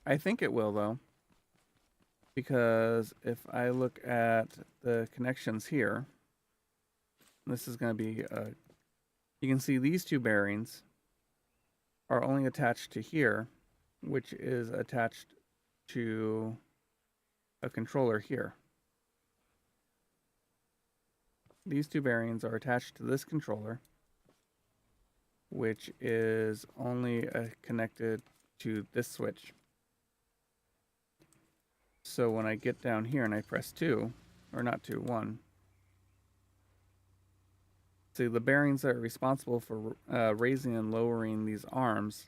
A: I think it will, though, because if I look at the connections here, this is going to be you can see these 2 bearings are only attached to here, which is attached to a controller here. These 2 bearings are attached to this controller, which is only connected to this switch. So when I get down here and I press 2, or not 2, 1, see the bearings that are responsible for raising and lowering these arms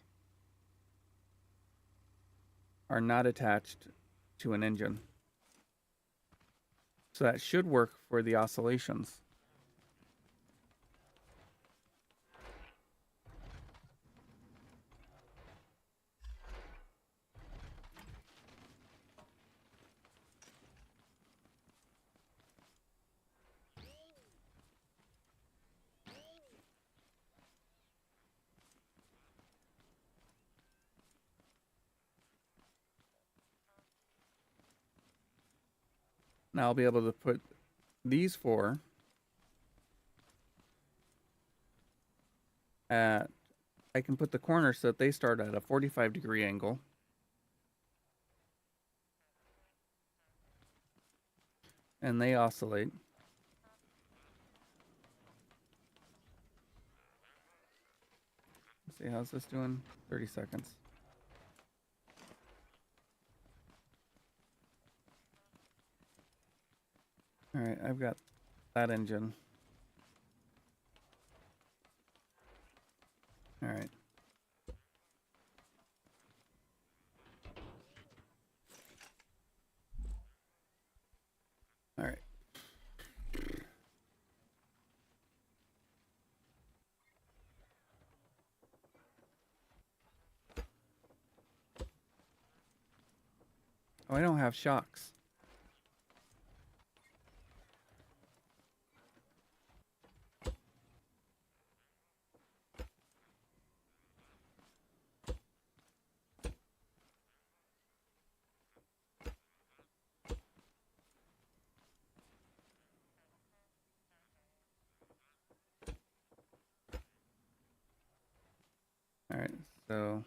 A: are not attached to an engine. So that should work for the oscillations. Now I'll be able to put these 4 at, I can put the corners so that they start at a 45-degree angle. And they oscillate. Let's see, how's this doing? 30 seconds. All right, I've got that engine. All right. All right. Oh, I don't have shocks. All right, so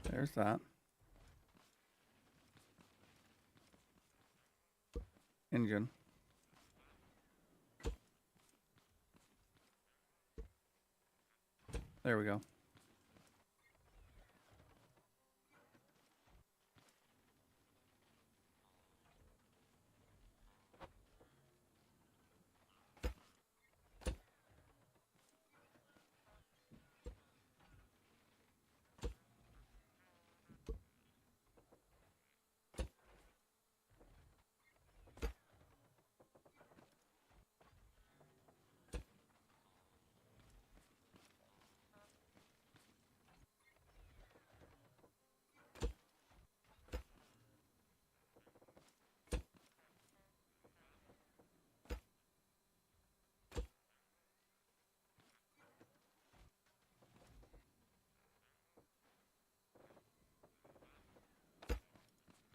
A: there's that. Engine. There we go.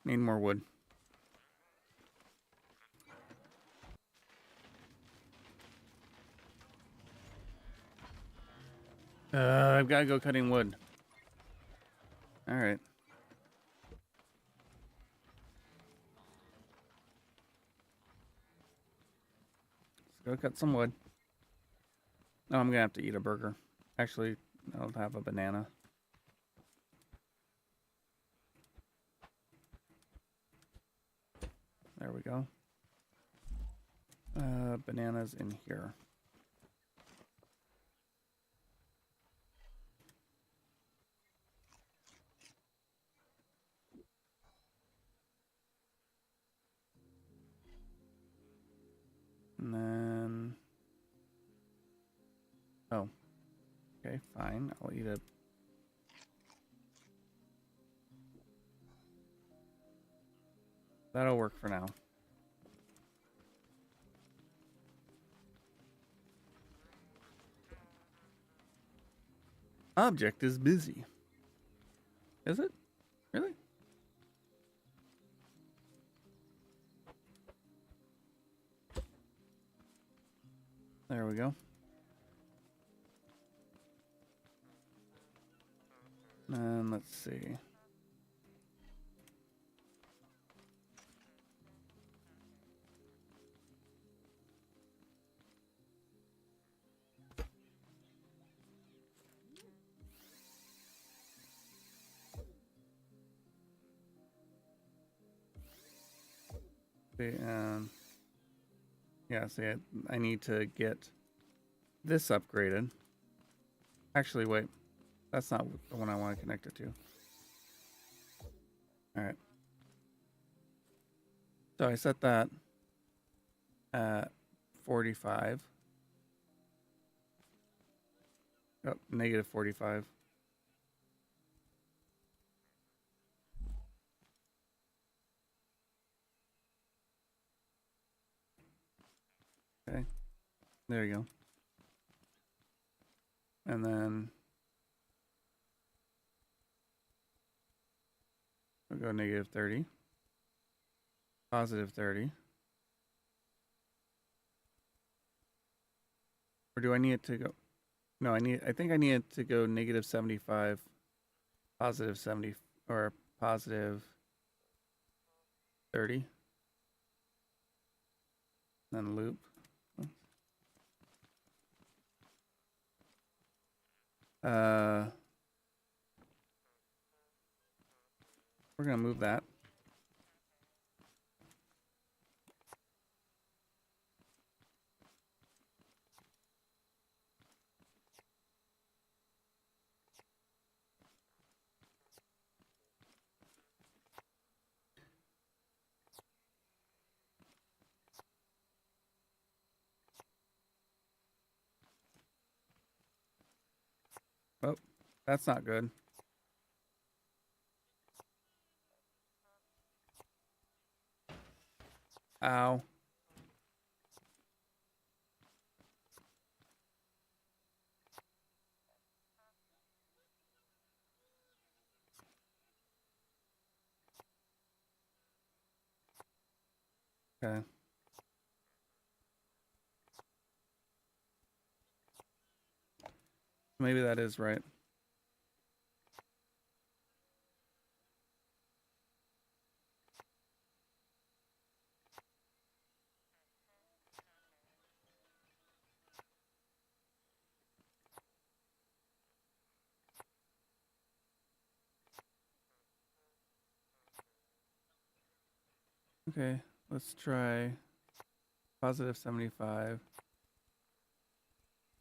A: Need more wood. I've got to go cutting wood. All right. Let's go cut some wood. Oh, I'm gonna have to eat a burger. Actually, I'll have a banana. There we go. Bananas in here. And then... Oh. Okay, fine. I'll eat it. That'll work for now. Object is busy. Is it? Really? There we go. And let's see. Yeah, see, I need to get this upgraded. Actually, wait. That's not the one I want to connect it to. All right. So I set that at 45. Oh, negative 45. Okay. There you go. And then we'll go negative 30. Positive 30. Or do I need it to go? No, I think I need it to go negative 75, positive 70, or positive 30. Then loop. We're gonna move that. Oh, that's not good. Ow. Okay. Maybe that is right. Okay, let's try positive 75,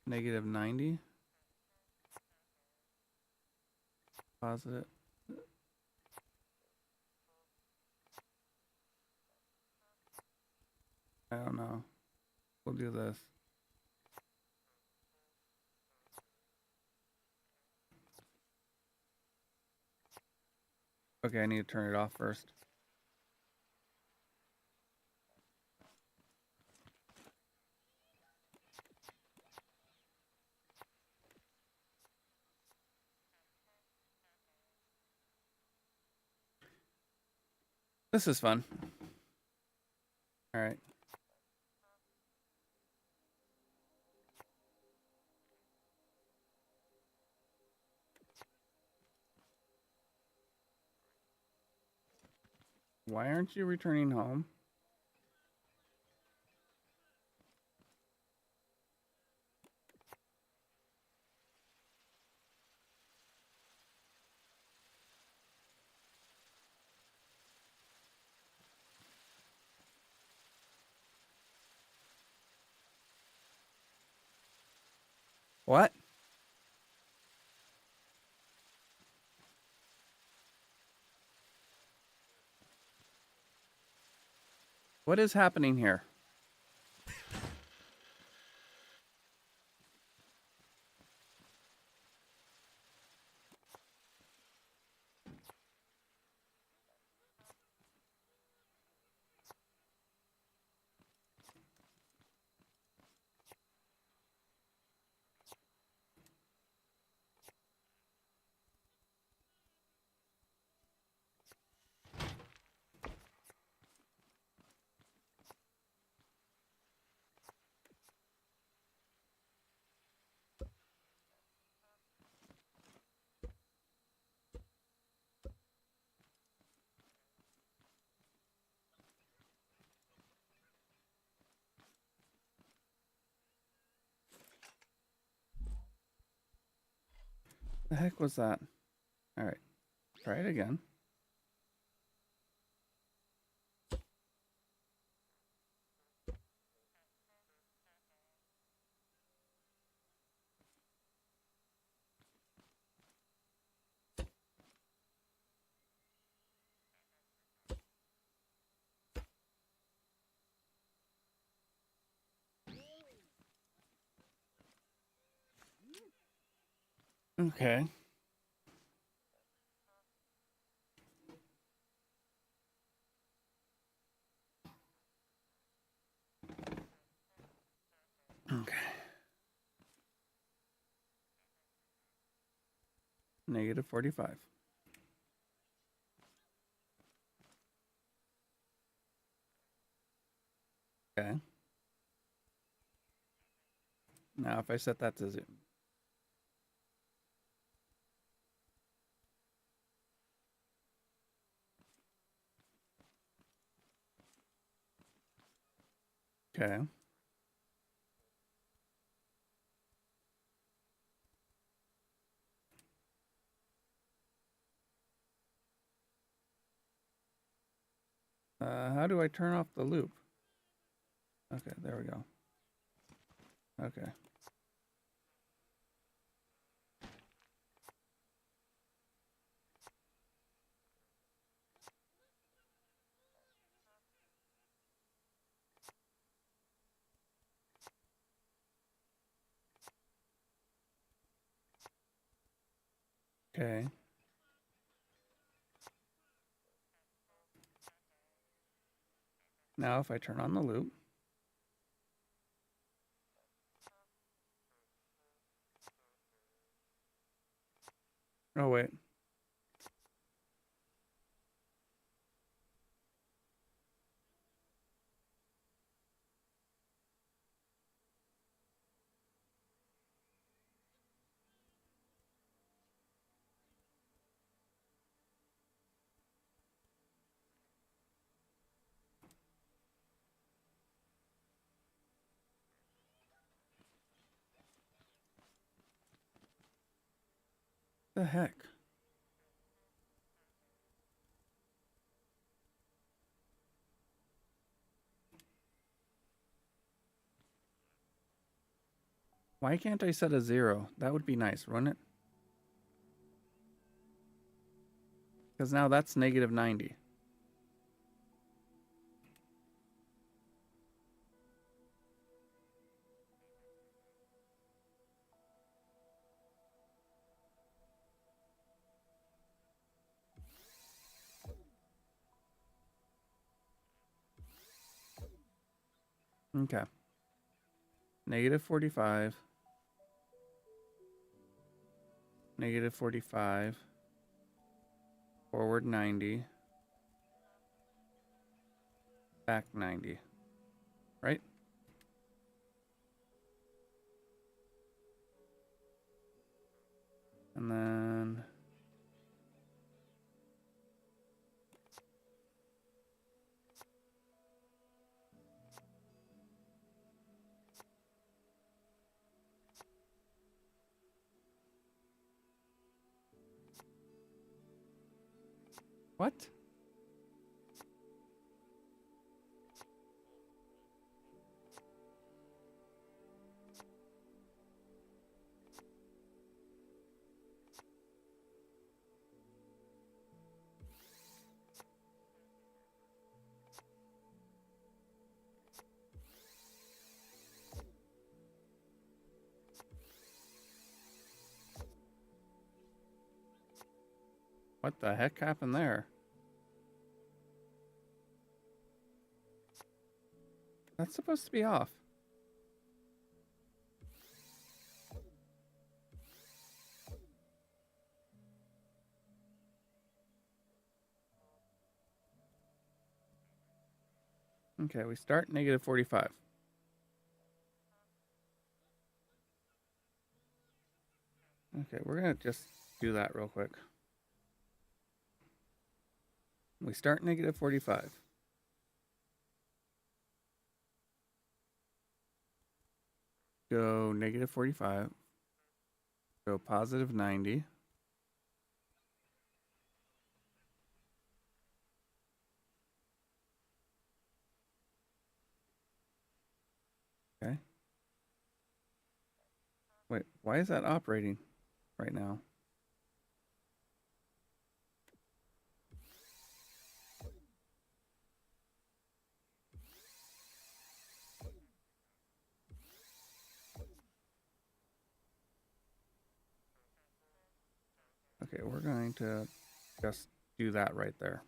A: negative 90, positive. I don't know. We'll do this. Okay, I need to turn it off first. This is fun. All right. Why aren't you returning home? What? What is happening here? The heck was that? All right. Try it again. Okay. Okay. Negative 45. Okay. Now if I set that to 0. Okay. How do I turn off the loop? Okay, there we go. Okay. Okay. Now if I turn on the loop. Oh, wait. The heck? Why can't I set a 0? That would be nice, wouldn't it? Because now that's negative 90. Okay. Negative 45. Negative 45. Forward 90. Back 90. Right? And then... What? What the heck happened there? That's supposed to be off. Okay, we start negative 45. Okay, we're going to just do that real quick. We start negative 45. Go negative 45. Go positive 90. Okay. Wait, why is that operating right now? Okay, we're going to just do that right there.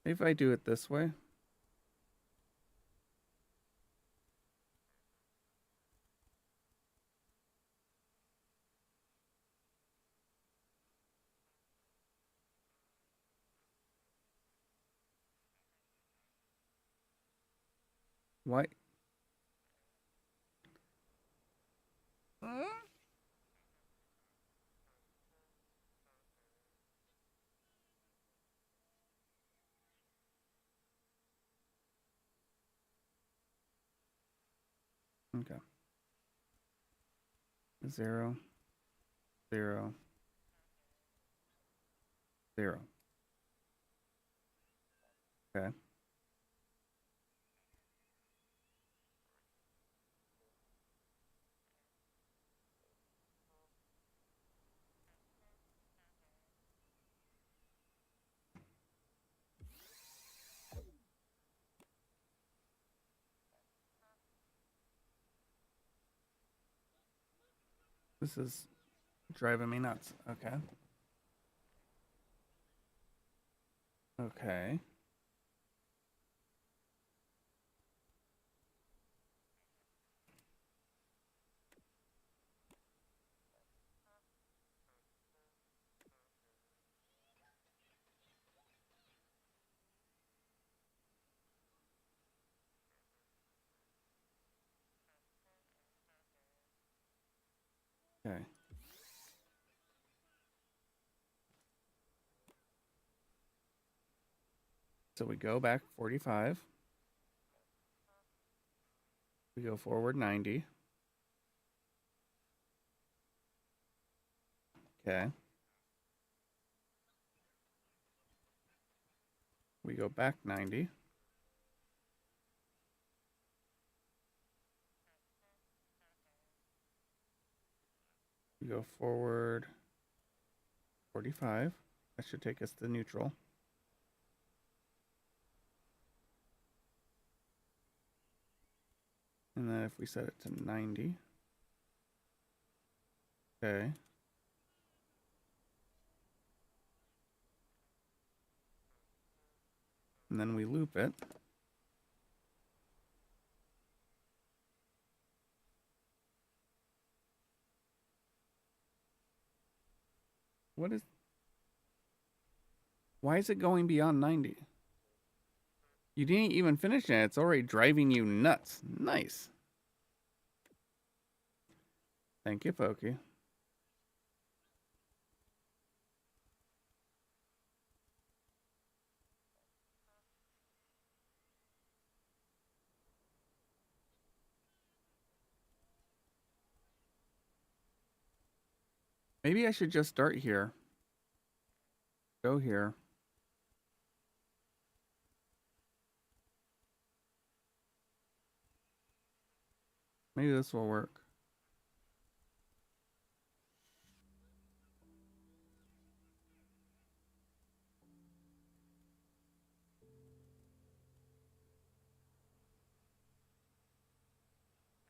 A: If I do it this way, why? Okay. 0, 0, 0. Okay. This is driving me nuts. Okay. Okay. Okay. So we go back 45. We go forward 90. Okay. We go back 90. We go forward 45. That should take us to neutral. And then if we set it to 90. Okay. And then we loop it. What is... Why is it going beyond 90? You didn't even finish it. It's already driving you nuts. Nice. Thank you, Pokey. Maybe I should just start here. Go here. Maybe this will work.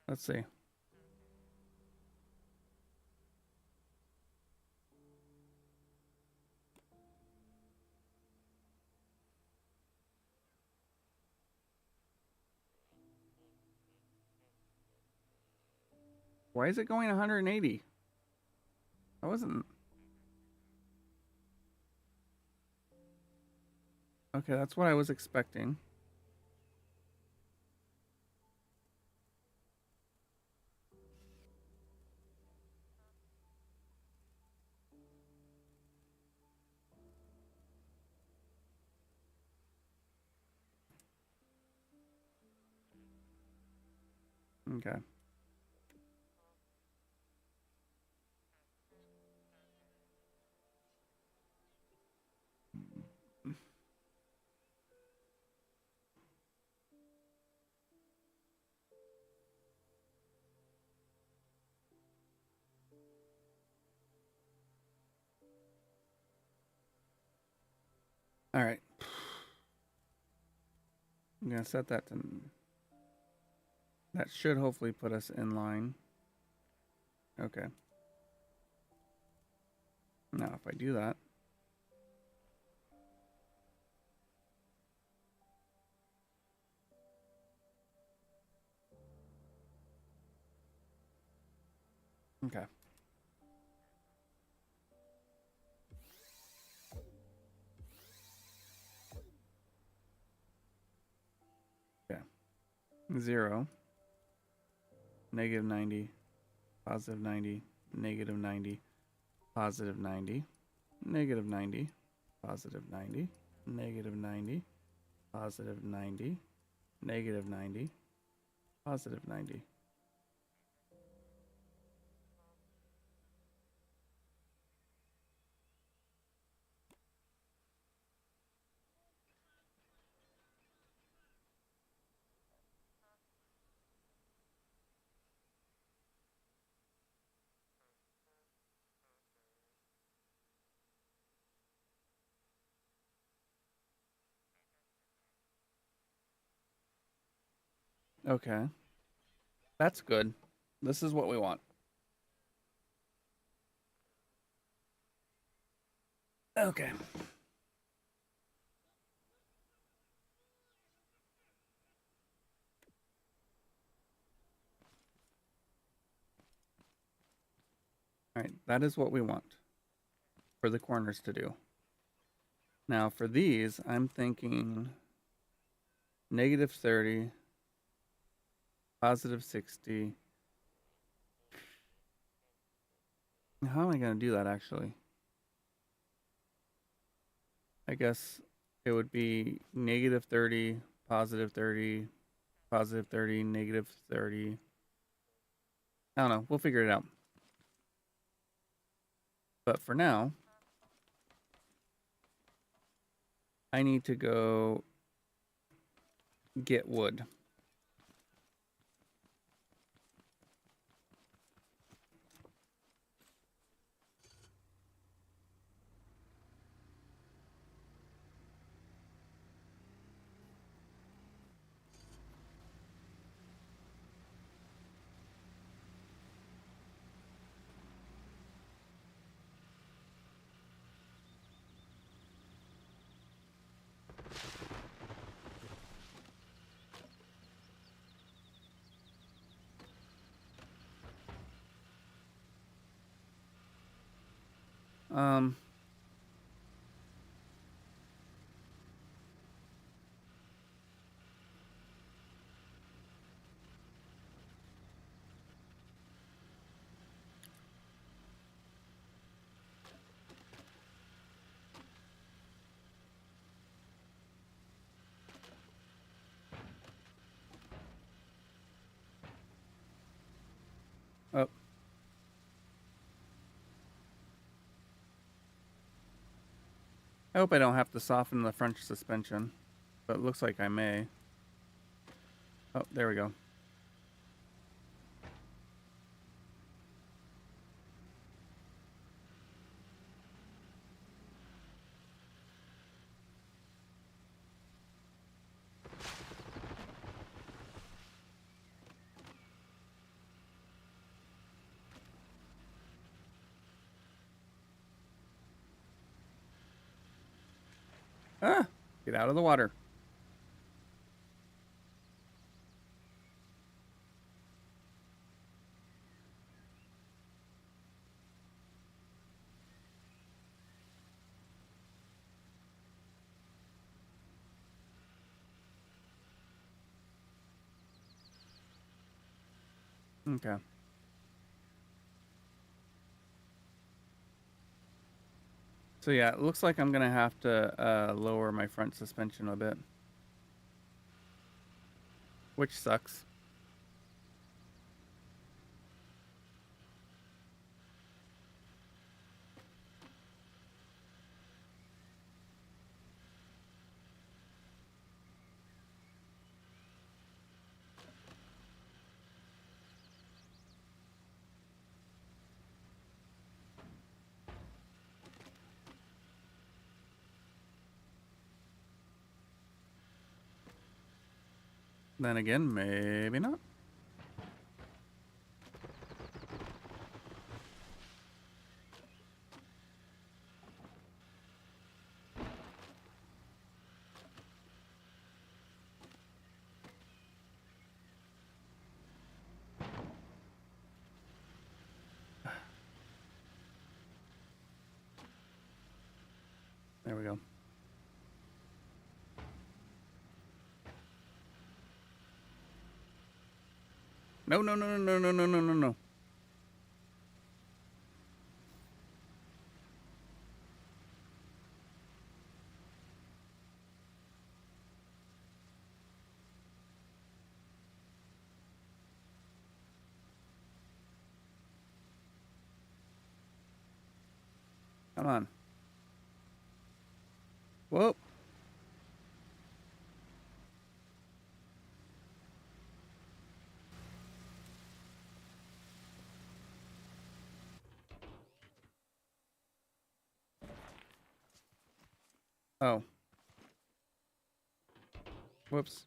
A: Let's see. Why is it going 180? I wasn't... Okay, that's what I was expecting. Okay. All right. I'm going to set that to... That should hopefully put us in line. Okay. Now, if I do that... Okay. Okay. 0. Negative 90. Positive 90. Negative 90. Positive 90. Negative 90. Positive 90. Negative 90. Positive 90. Negative 90. Positive 90. Okay. That's good. This is what we want. Okay. All right, that is what we want for the corners to do. Now for these, I'm thinking -30, +60. How am I going to do that actually? I guess it would be -30, +30, +30, -30. I don't know. We'll figure it out. But for now, I need to go get wood. Um, oh, I hope I don't have to soften the front suspension, but it looks like I may. Oh, there we go. Ah, get out of the water. Okay. So yeah, it looks like I'm gonna have to lower my front suspension a bit, which sucks. Then again, maybe not. There we go. No, no, no, no, no, no, no, no, no. Come on. Whoa. Oh. Whoops.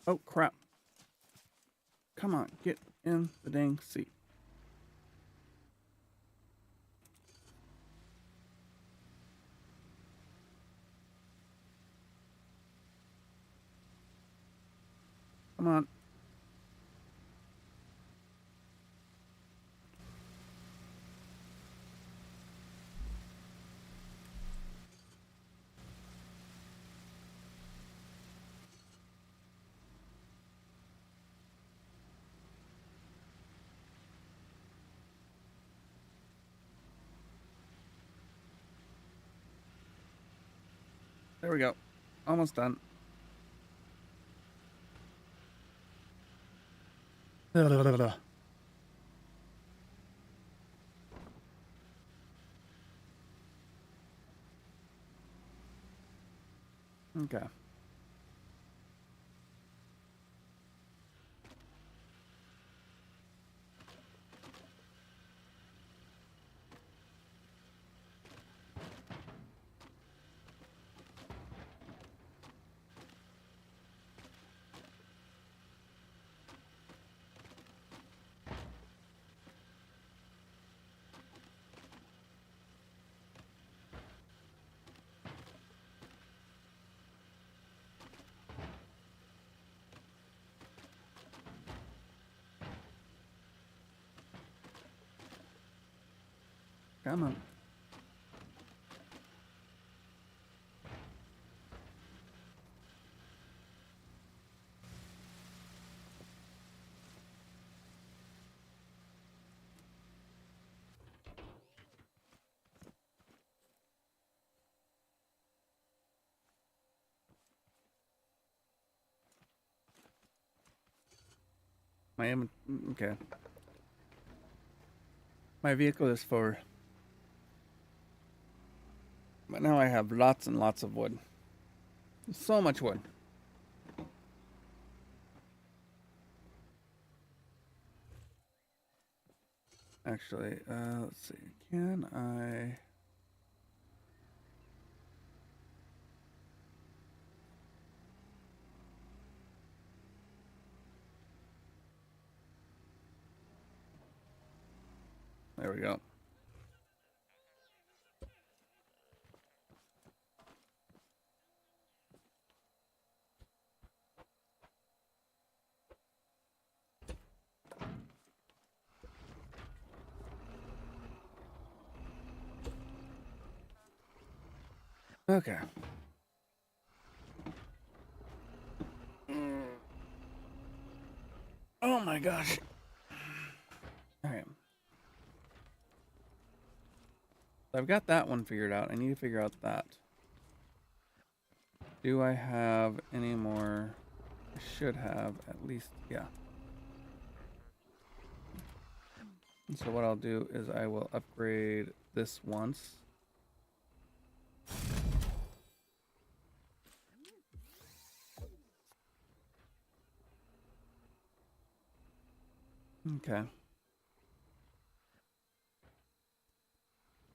A: Oh, crap. Come on, get in the dang seat. Come on. There we go. Almost done. Okay. Come on. Okay. My vehicle is for. But now I have lots and lots of wood. So much wood. Actually, let's see. Can I? There we go. Okay. Oh my gosh. All right. So I've got that one figured out. I need to figure out that. Do I have any more? I should have at least, yeah. And so what I'll do is I will upgrade this once. Okay.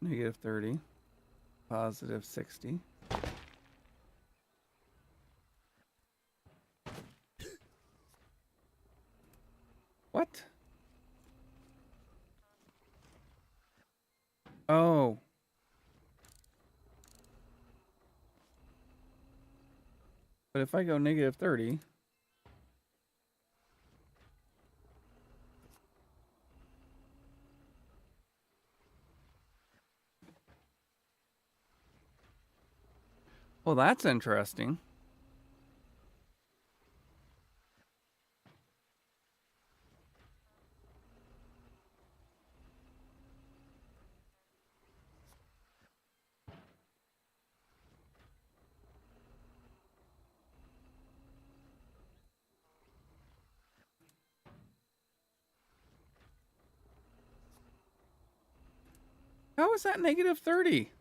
A: Negative 30. Positive 60. What? Oh. But if I go negative 30. Well, that's interesting. How is that negative 30?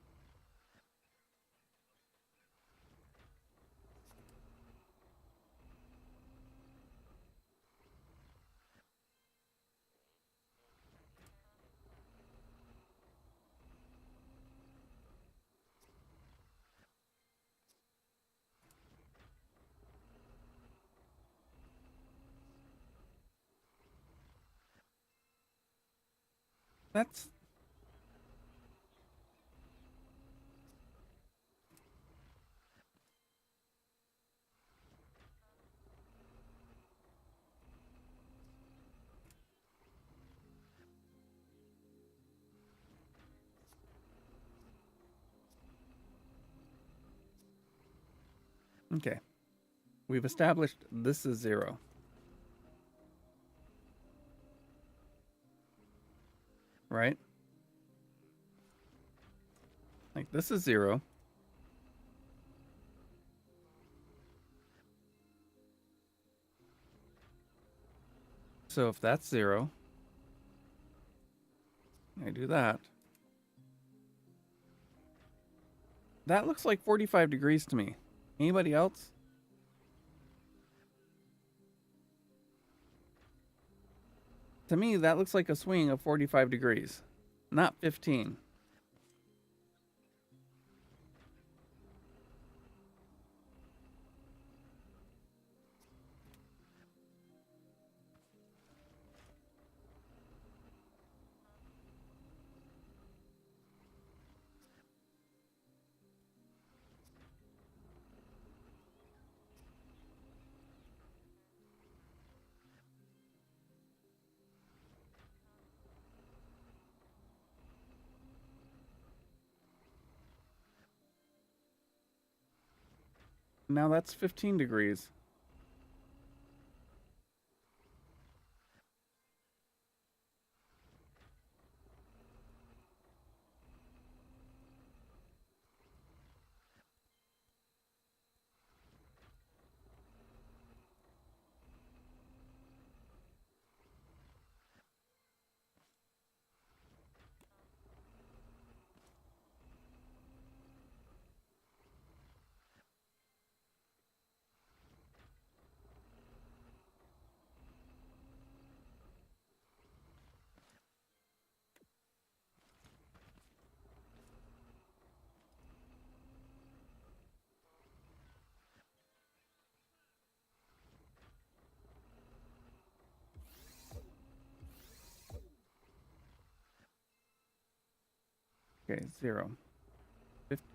A: That's okay. We've established this is 0, right? Like this is 0. So if that's 0, I do that. That looks like 45 degrees to me. Anybody else? To me, that looks like a swing of 45 degrees, not 15. Now that's 15 degrees. Okay, 0. 15.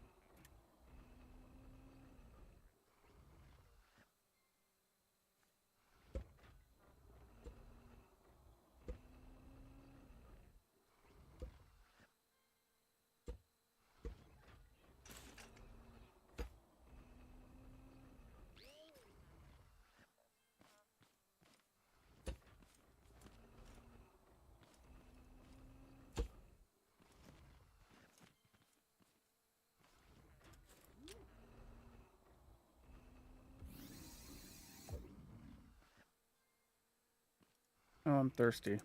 A: Oh, I'm thirsty.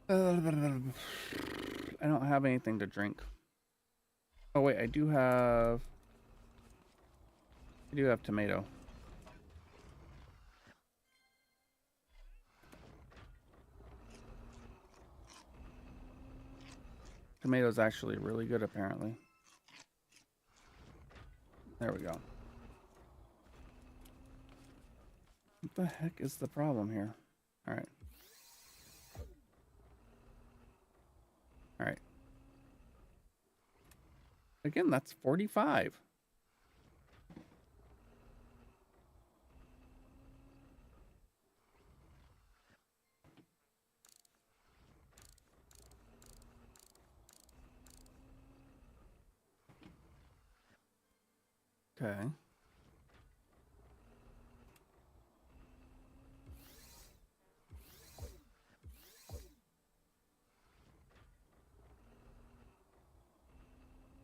A: I don't have anything to drink. Oh wait, I do have tomato. Tomato's actually really good apparently. There we go. What the heck is the problem here? All right. All right. Again, that's 45. Okay.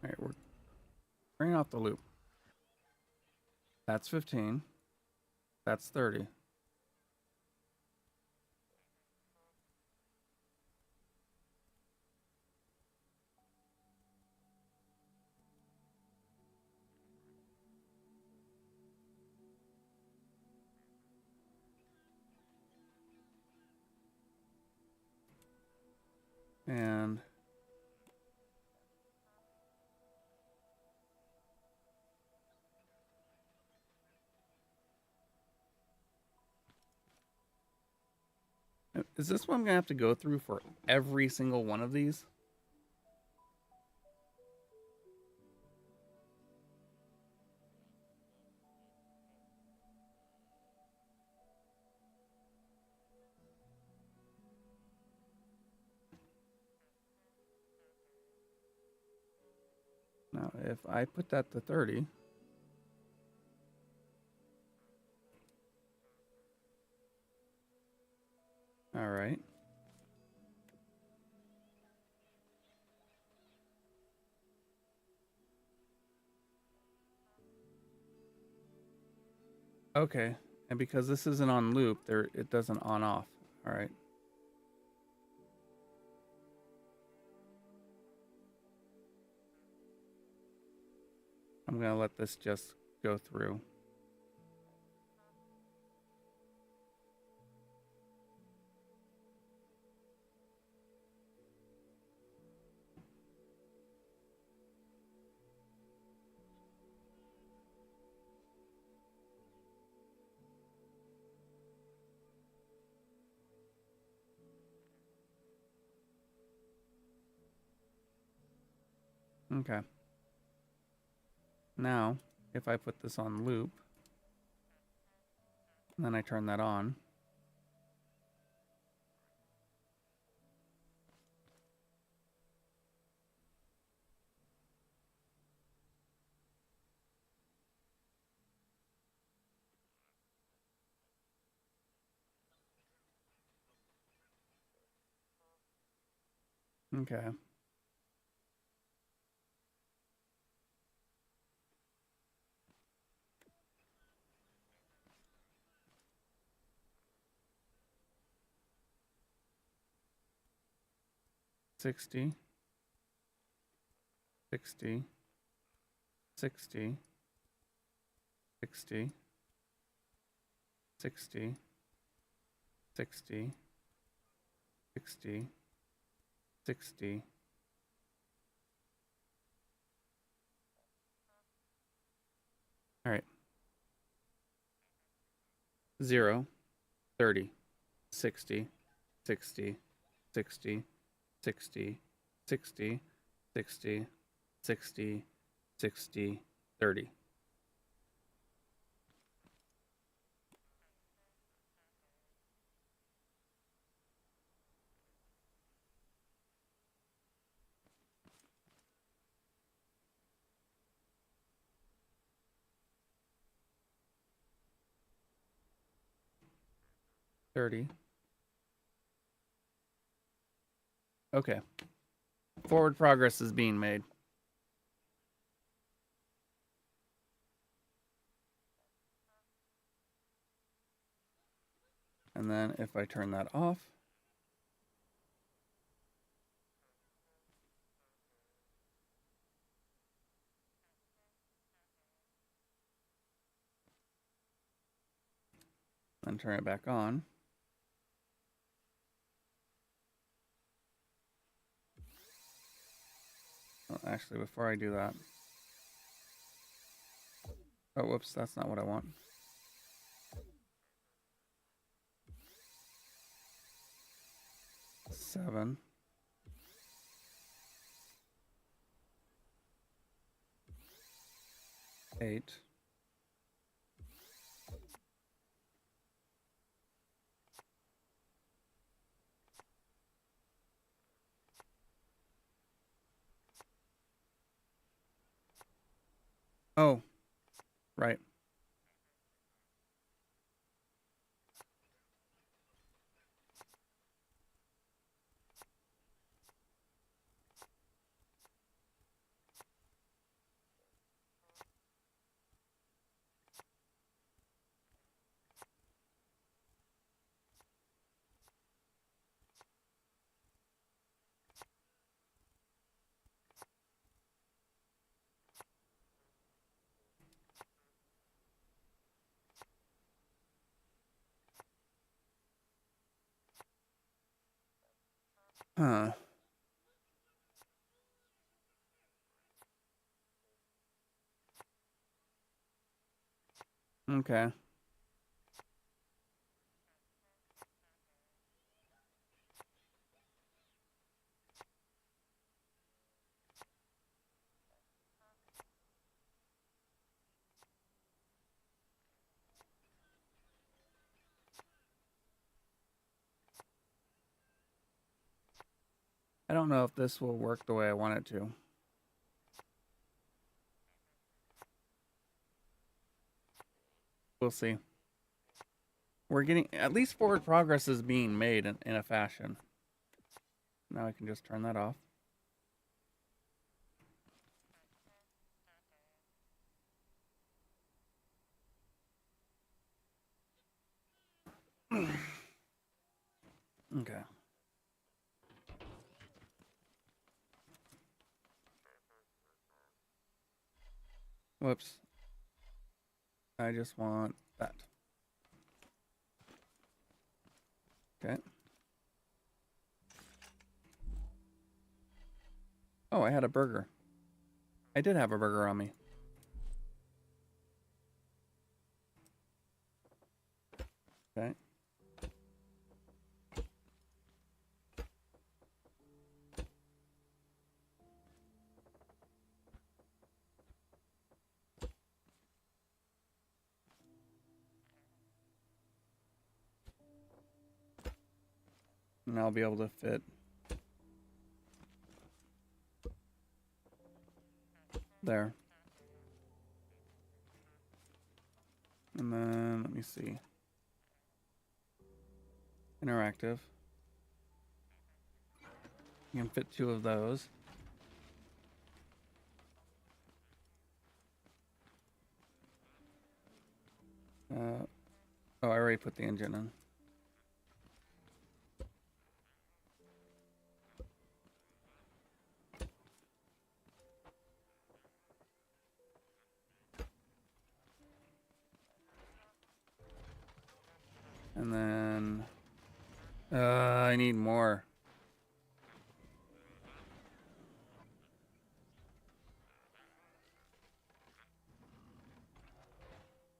A: All right, we're bringing off the loop. That's 15. That's 30. And Is this what I'm gonna have to go through for every single one of these? Now, if I put that to 30, all right. Okay, and because this isn't on loop, there it doesn't on off. All right. I'm gonna let this just go through. Okay. Now, if I put this on loop, and then I turn that on, okay. $60, $60, $60, $60, $60, $60, $60, $60. All right. 0, 30, 60, 60, 60, 60, 60, 60, 60, 60, 30. Okay. Forward progress is being made. And then if I turn that off, and turn it back on, well, actually, before I do that, oh, whoops, that's not what I want. Seven, 8, oh, right. Huh. Okay. I don't know if this will work the way I want it to. We'll see. We're getting, at least forward progress is being made in a fashion. Now I can just turn that off. Okay. Whoops. I just want that. Okay. Oh, I had a burger. I did have a burger on me. Okay. And I'll be able to fit there. And then, let me see. Interactive. You can fit 2 of those. Oh, I already put the engine in. And then, I need more.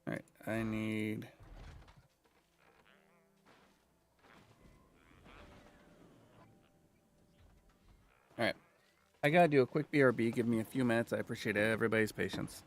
A: All right, I need. All right, I gotta do a quick BRB. Give me a few minutes. I appreciate everybody's patience.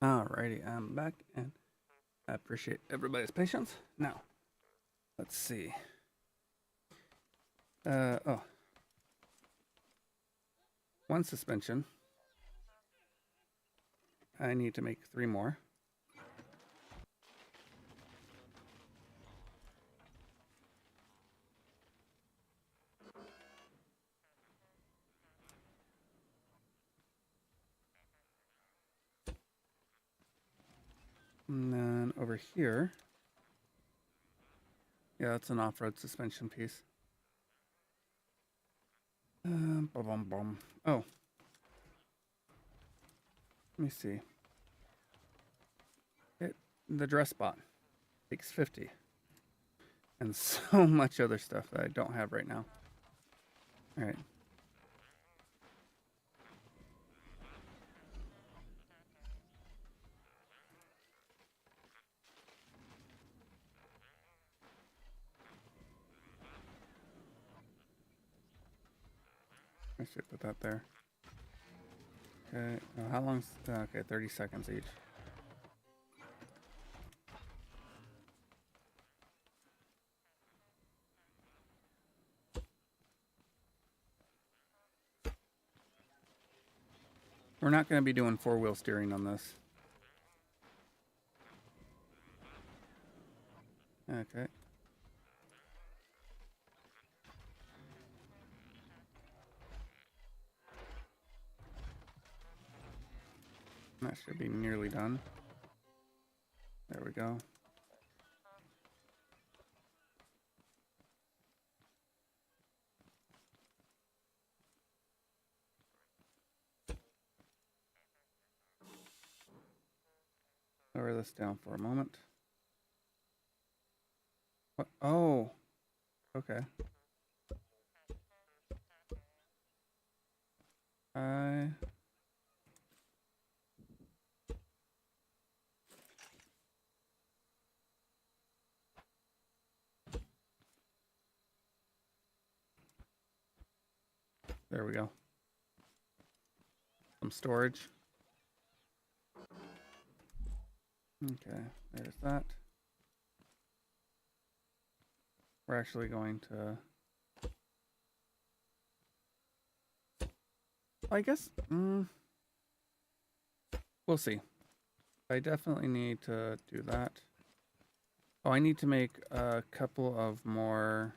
A: Alrighty, I'm back and I appreciate everybody's patience. Now, let's see. Oh, one suspension. I need to make 3 more. And then over here, yeah, that's an off-road suspension piece. Boom, boom, boom. Oh, let me see. The dress spot takes 50, and so much other stuff that I don't have right now. All right. I should put that there. Okay. How long's okay? 30 seconds each. We're not going to be doing 4-wheel steering on this. Okay. That should be nearly done. There we go. Lower this down for a moment. What? Oh, okay. I There we go. Some storage. Okay, there's that. We're actually going to... I guess... we'll see. I definitely need to do that. Oh, I need to make a couple of more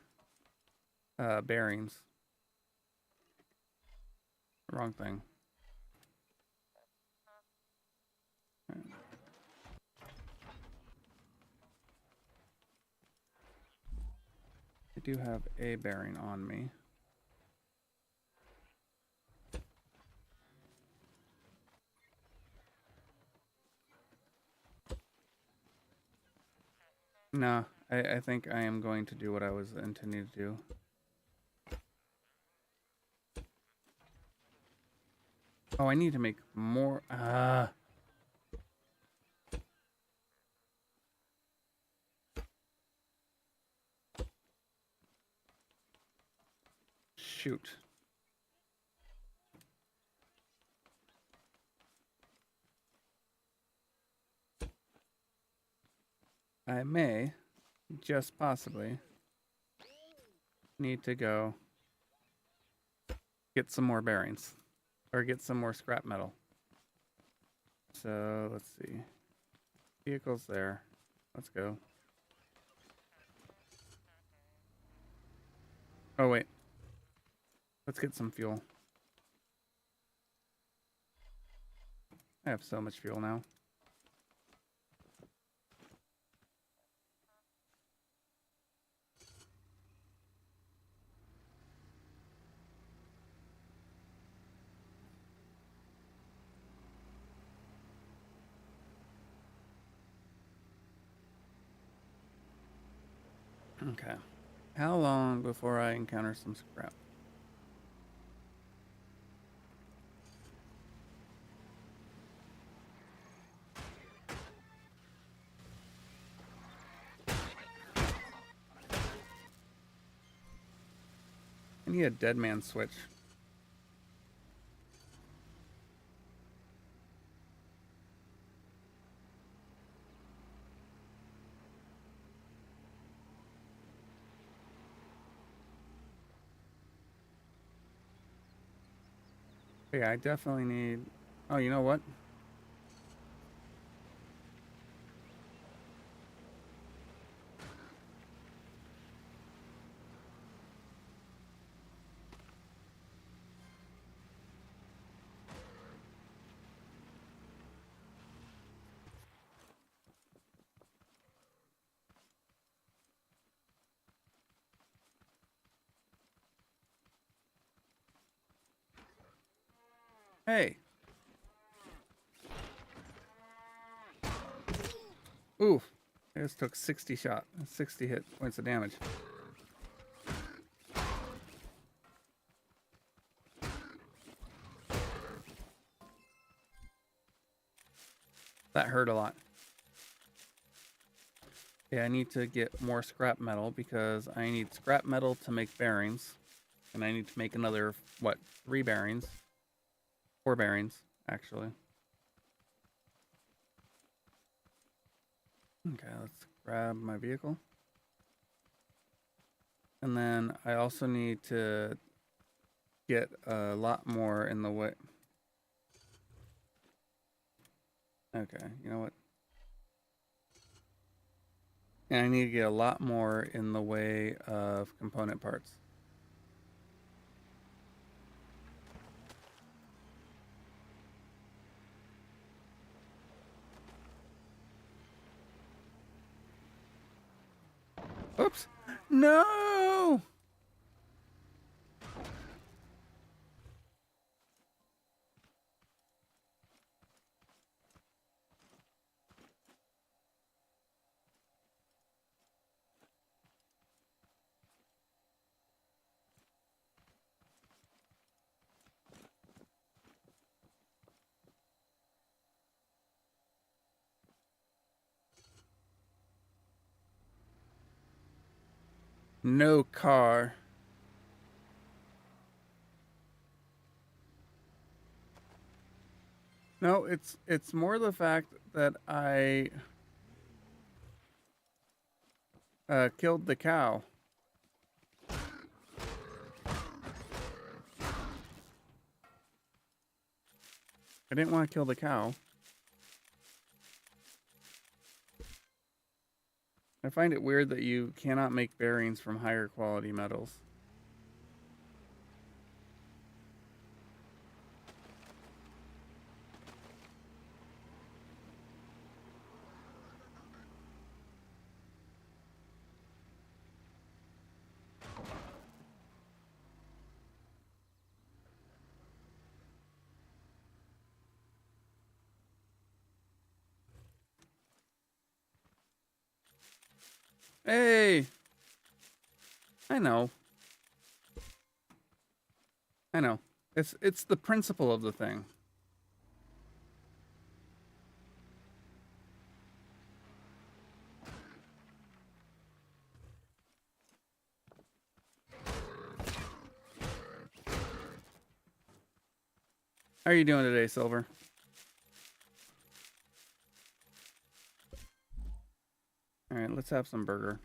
A: bearings. Wrong thing. I do have a bearing on me. No, I think I am going to do what I was intending to do. Oh, I need to make more. Shoot. I may, just possibly, need to go get some more bearings. Or get some more scrap metal. So, let's see. Vehicles there. Let's go. Oh, wait. Let's get some fuel. I have so much fuel now. Okay. How long before I encounter some scrap? I need a dead man switch. Yeah, I definitely need... Oh, you know what? Hey! Ooh! I just took 60 hit points of damage. That hurt a lot. Yeah, I need to get more scrap metal because I need scrap metal to make bearings. And I need to make another, what, 3 bearings? 4 bearings, actually. Okay, let's grab my vehicle. And then I also need to get a lot more in the way. Okay, you know what? And I need to get a lot more in the way of component parts. Oops! No! No car. No, it's more the fact that I killed the cow. I didn't want to kill the cow. I find it weird that you cannot make bearings from higher quality metals. Hey! I know. I know. It's the principle of the thing. How are you doing today, Silver? All right, let's have some burger.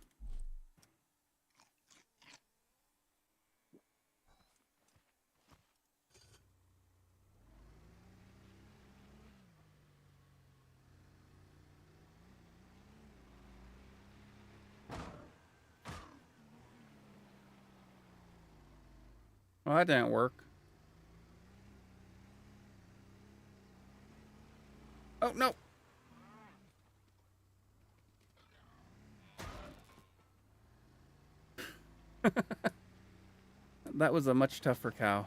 A: Well, that didn't work. Oh, no. That was a much tougher cow.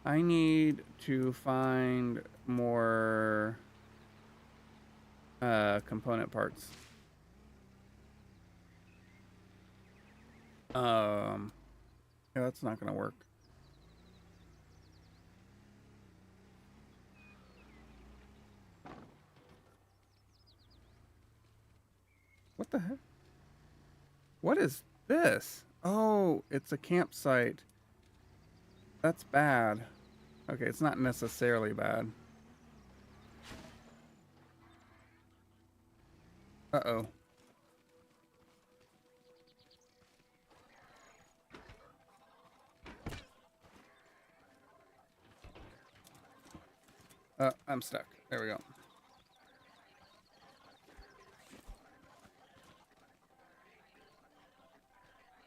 A: I need to find more component parts. Um, yeah, that's not gonna work. What the heck? What is this? Oh, it's a campsite. That's bad. Okay, it's not necessarily bad. Uh-oh. I'm stuck. There we go.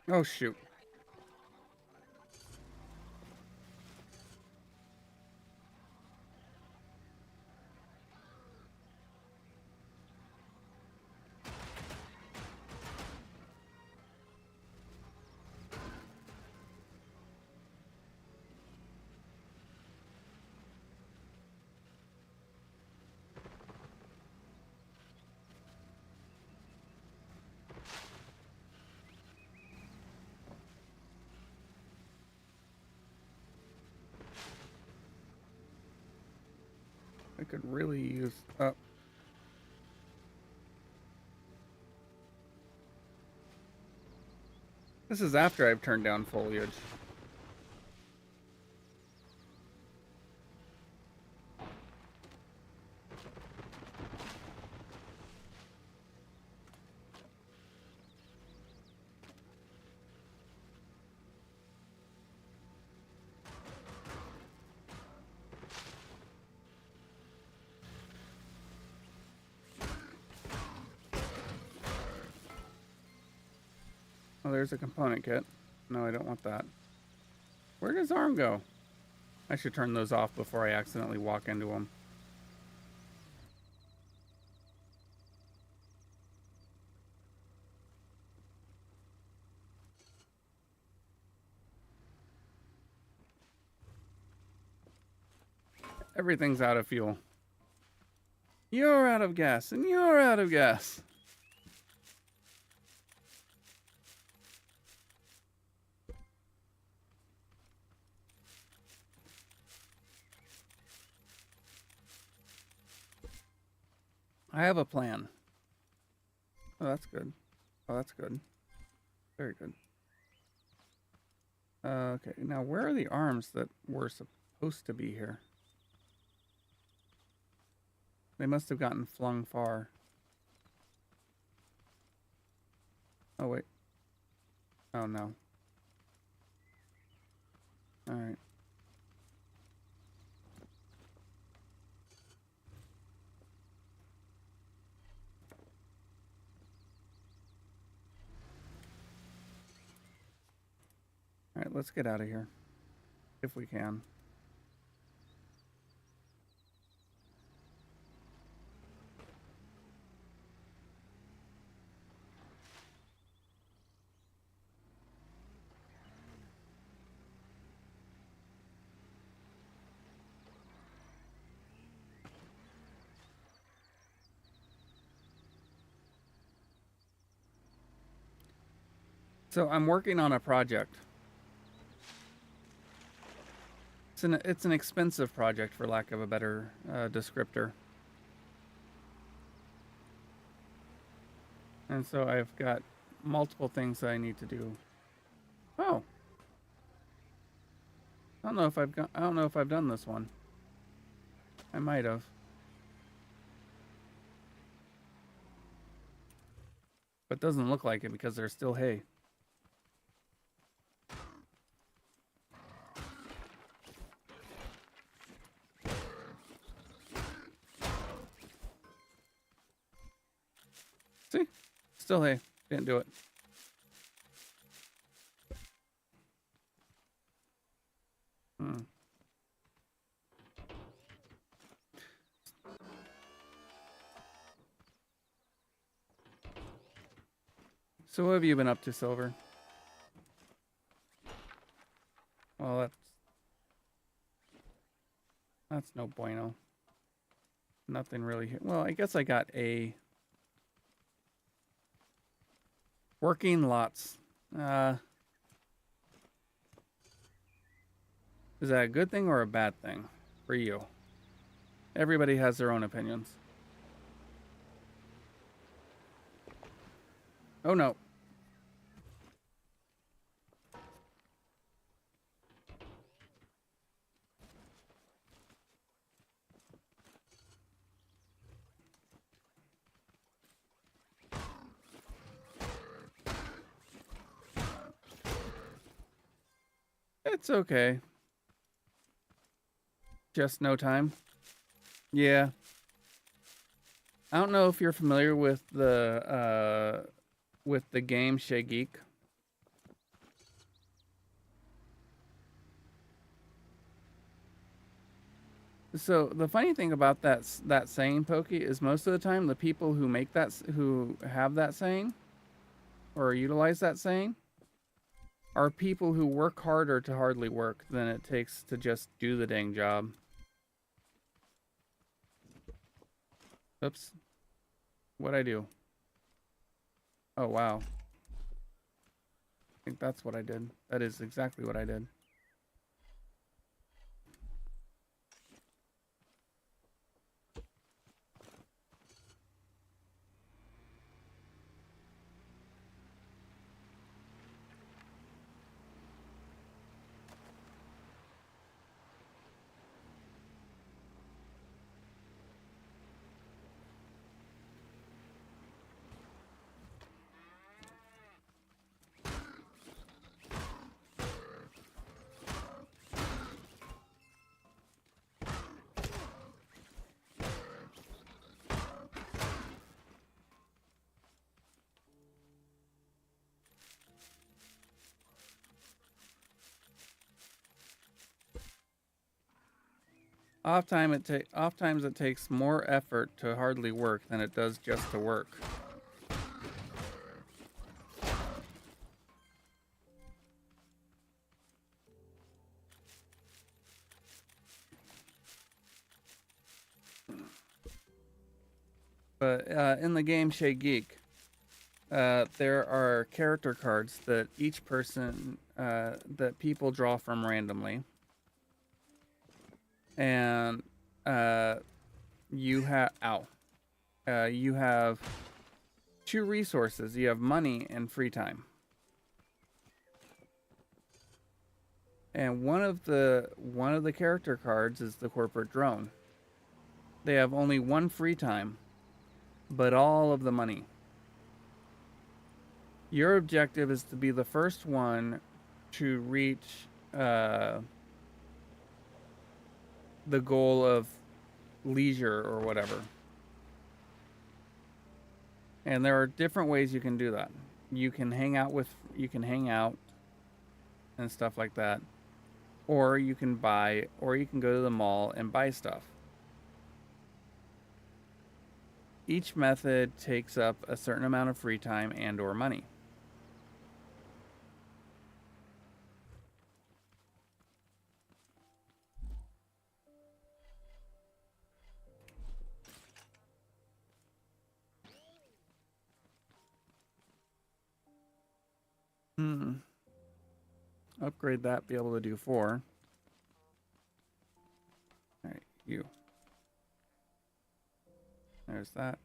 A: Oh, shoot. I could really use... This is after I've turned down foliage. Oh, there's a component kit. No, I don't want that. Where does arm go? I should turn those off before I accidentally walk into them. Everything's out of fuel. You're out of gas, and you're out of gas. I have a plan. Oh, that's good. Oh, that's good. Very good. Okay, now where are the arms that were supposed to be here? They must have gotten flung far. Oh, wait. Oh, no. Alright. Alright, let's get out of here. If we can. So I'm working on a project. It's an expensive project, for lack of a better descriptor. And so I've got multiple things that I need to do. Oh. I don't know if I've done this one. I might have. But it doesn't look like it because there's still hay. See? Still hay. Didn't do it. So what have you been up to, Silver? Well, that's no bueno. Nothing really. Well, I guess I got a working lots. Is that a good thing or a bad thing for you? Everybody has their own opinions. Oh no. It's okay. Just no time. Yeah. I don't know if you're familiar with the game Chez Geek. So the funny thing about that saying, Pokey, is most of the time the people who make who have that saying or utilize that saying are people who work harder to hardly work than it takes to just do the dang job. Oops. What'd I do? Oh, wow. I think that's what I did. That is exactly what I did. Oftentimes it takes more effort to hardly work than it does just to work. But in the game Chez Geek, there are character cards that each person that people draw from randomly, and you have two resources. You have money and free time. And one of the character cards is the corporate drone. They have only one free time, but all of the money. Your objective is to be the first one to reach the goal of leisure or whatever. And there are different ways you can do that. You can hang out and stuff like that. Or you can go to the mall and buy stuff. Each method takes up a certain amount of free time and or money. Upgrade that, be able to do 4. Alright, you. There's that.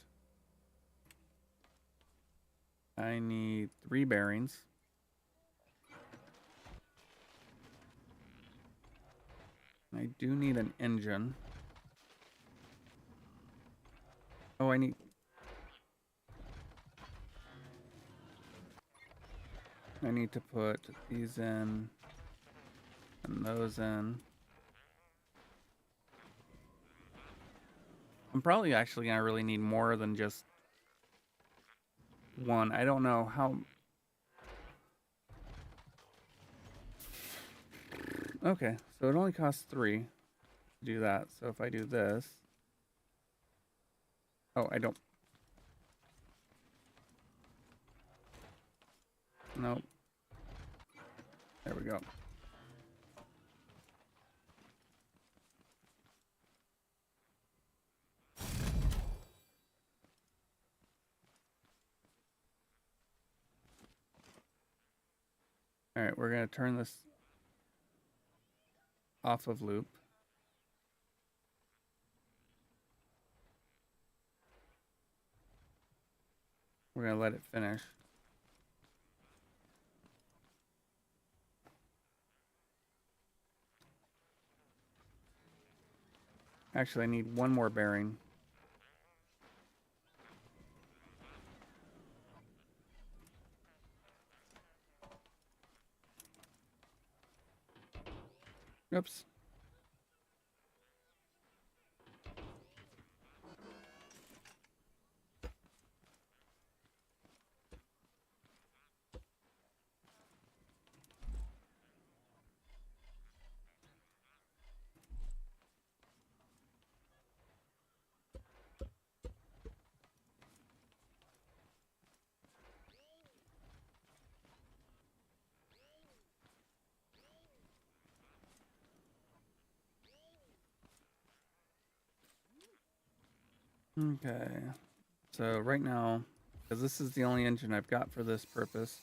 A: I need 3 bearings. I do need an engine. Oh, I need to put these in and those in. I'm probably actually gonna really need more than just one. I don't know how. Okay, so it only costs 3 to do that. So if I do this. Oh, I don't. Nope. There we go. All right, we're going to turn this off of loop. We're going to let it finish. Actually, I need one more bearing. Oops. Okay. So right now, because this is the only engine I've got for this purpose,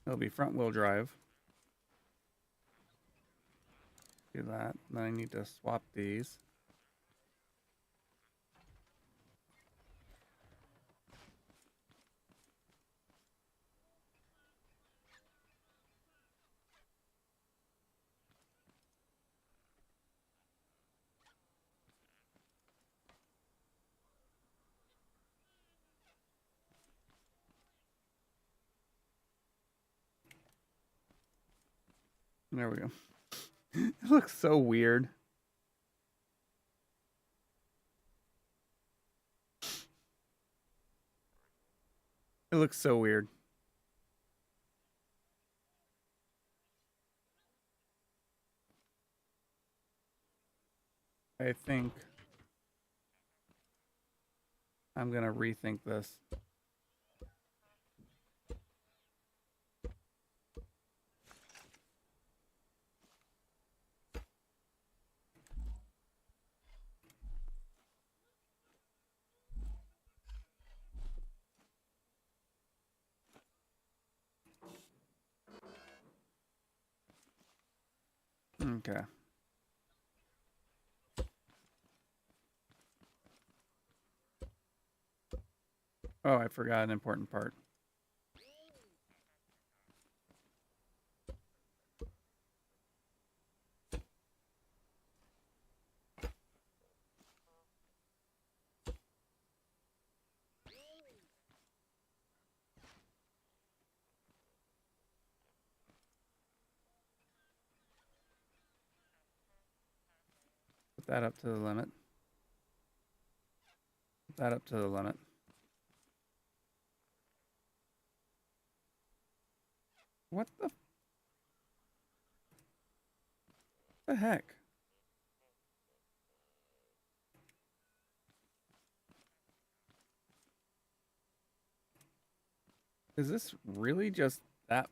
A: it'll be front wheel drive. Do that. Then I need to swap these. There we go. It looks so weird. It looks so weird. I think I'm going to rethink this. Okay. Oh, I forgot an important part. Put that up to the limit. Put that up to the limit. What the heck? Is this really just that?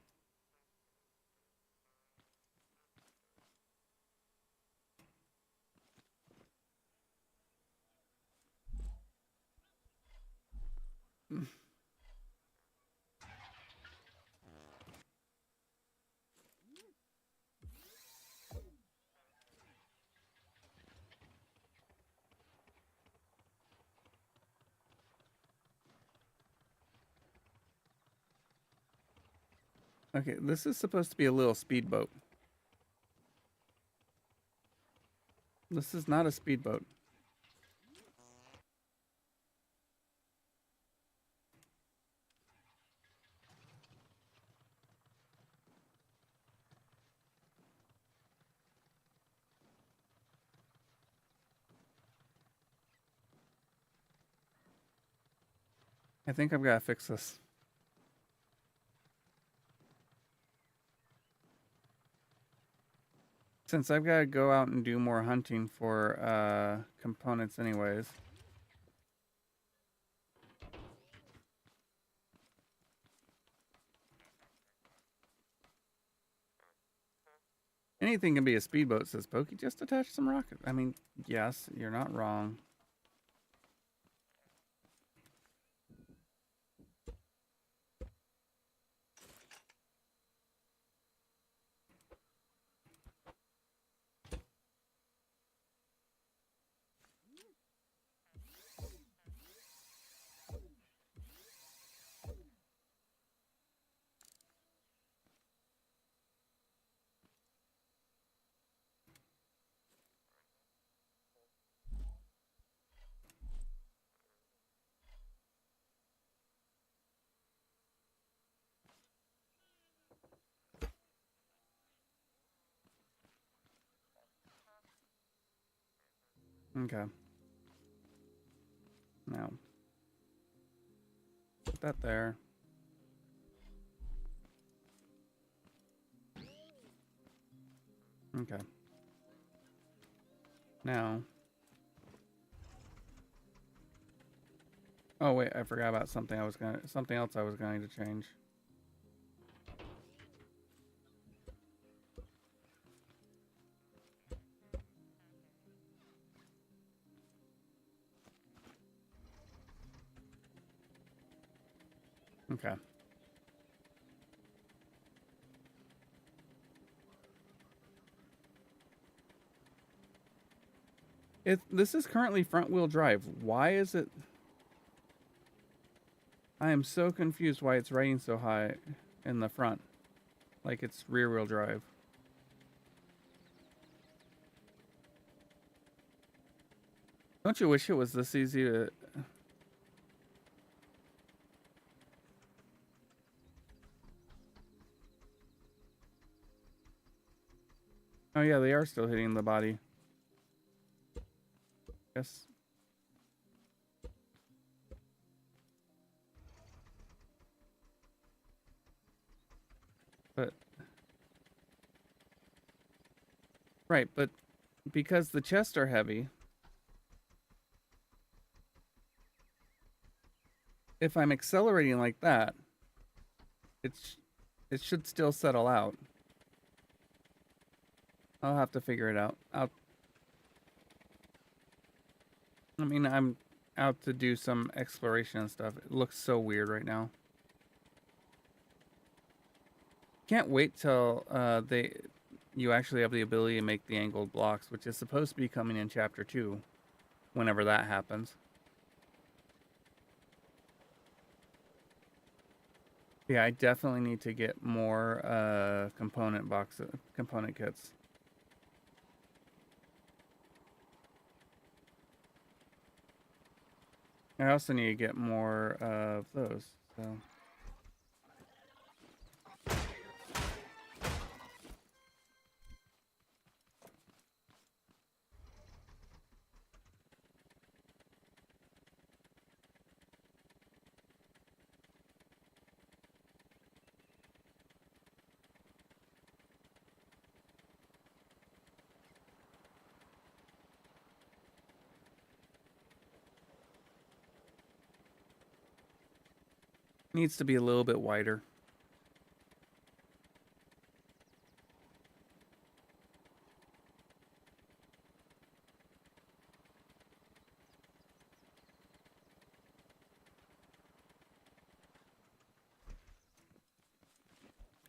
A: Okay, this is supposed to be a little speedboat. This is not a speedboat. I think I've got to fix this. Since I've got to go out and do more hunting for components anyways. Anything can be a speedboat, says Pokey. Just attach some rockets. I mean, yes, you're not wrong. Okay. Now, put that there. Okay. Now. Oh wait, I forgot about something something else I was going to change. Okay. This is currently front wheel drive. Why is it? I am so confused why it's rating so high in the front. Like it's rear wheel drive. Don't you wish it was this easy to... Oh yeah, they are still hitting the body. Yes. But... Right, but because the chests are heavy, if I'm accelerating like that, it's it should still settle out. I'll have to figure it out. I mean, I'm out to do some exploration and stuff. It looks so weird right now. Can't wait till you actually have the ability to make the angled blocks, which is supposed to be coming in chapter 2, whenever that happens. Yeah, I definitely need to get more component kits. I also need to get more of those. So needs to be a little bit wider.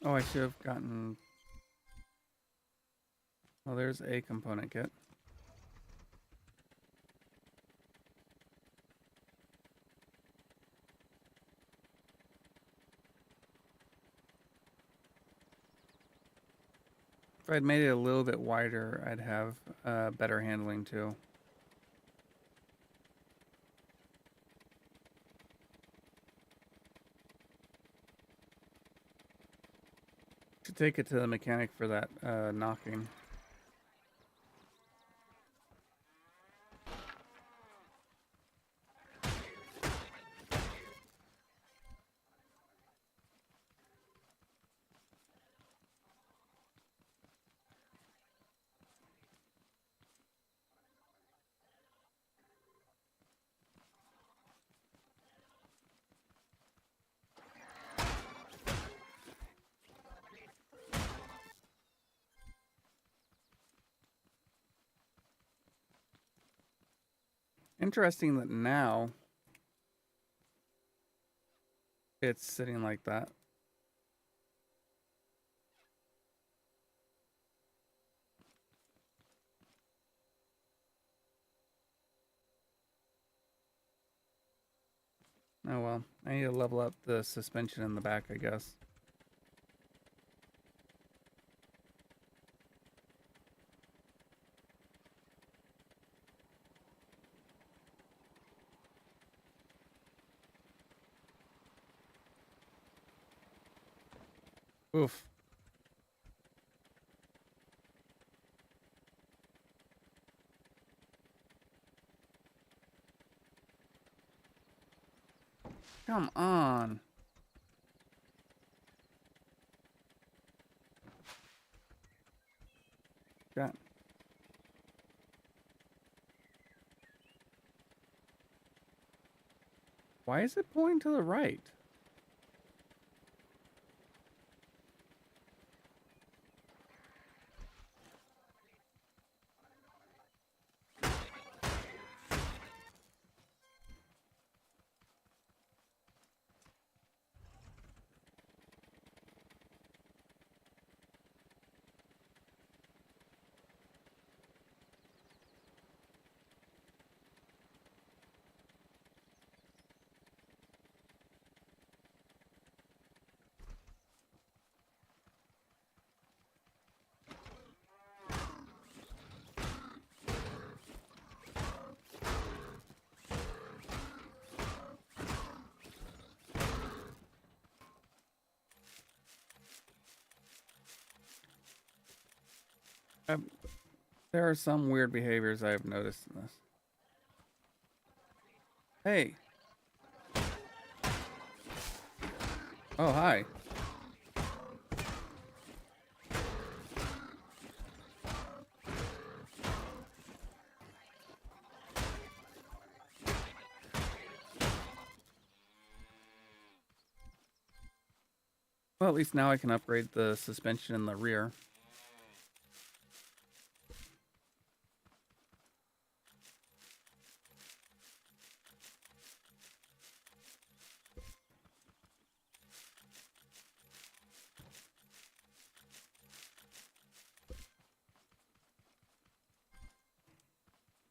A: Oh, I should have gotten... Oh, there's a component kit. If I'd made it a little bit wider, I'd have better handling too. Should take it to the mechanic for that knocking. Interesting that now it's sitting like that. Oh well, I need to level up the suspension in the back, I guess. Oof. Come on. God. Why is it pulling to the right? I've, there are some weird behaviors I've noticed in this. Hey. Oh, hi. Well, at least now I can upgrade the suspension in the rear.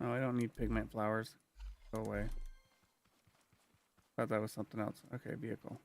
A: Oh, I don't need pigment flowers. Go away. Thought that was something else. Okay, vehicle.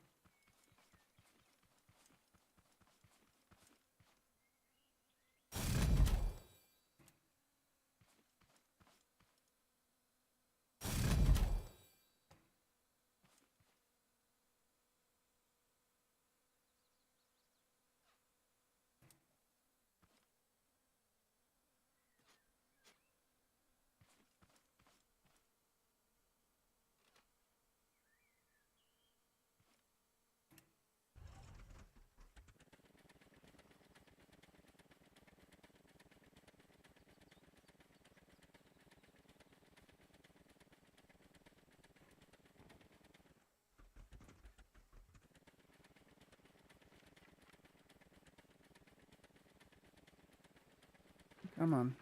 A: Come on.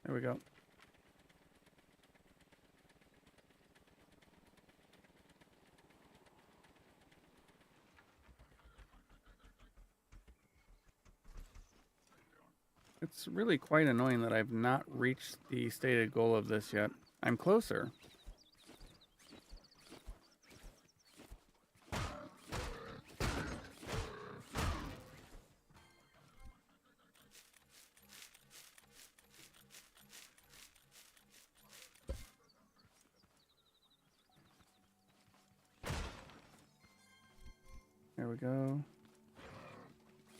A: There we go. It's really quite annoying that I've not reached the stated goal of this yet. I'm closer. There we go.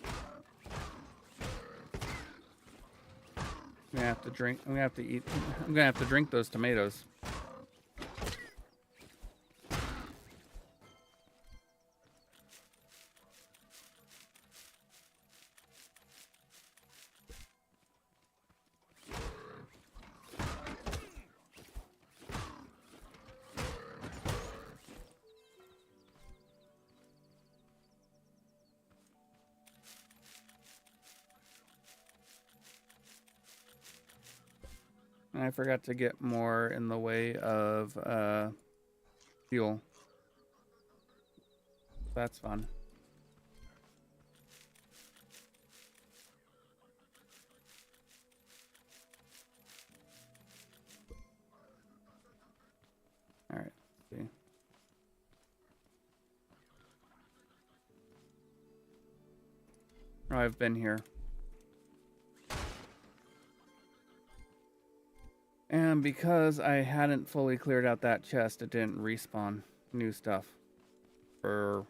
A: I'm gonna have to drink. I'm gonna have to eat. I'm gonna have to drink those tomatoes. And I forgot to get more in the way of fuel. That's fun. All right. Let's see. Oh, I've been here. And because I hadn't fully cleared out that chest, it didn't respawn new stuff. But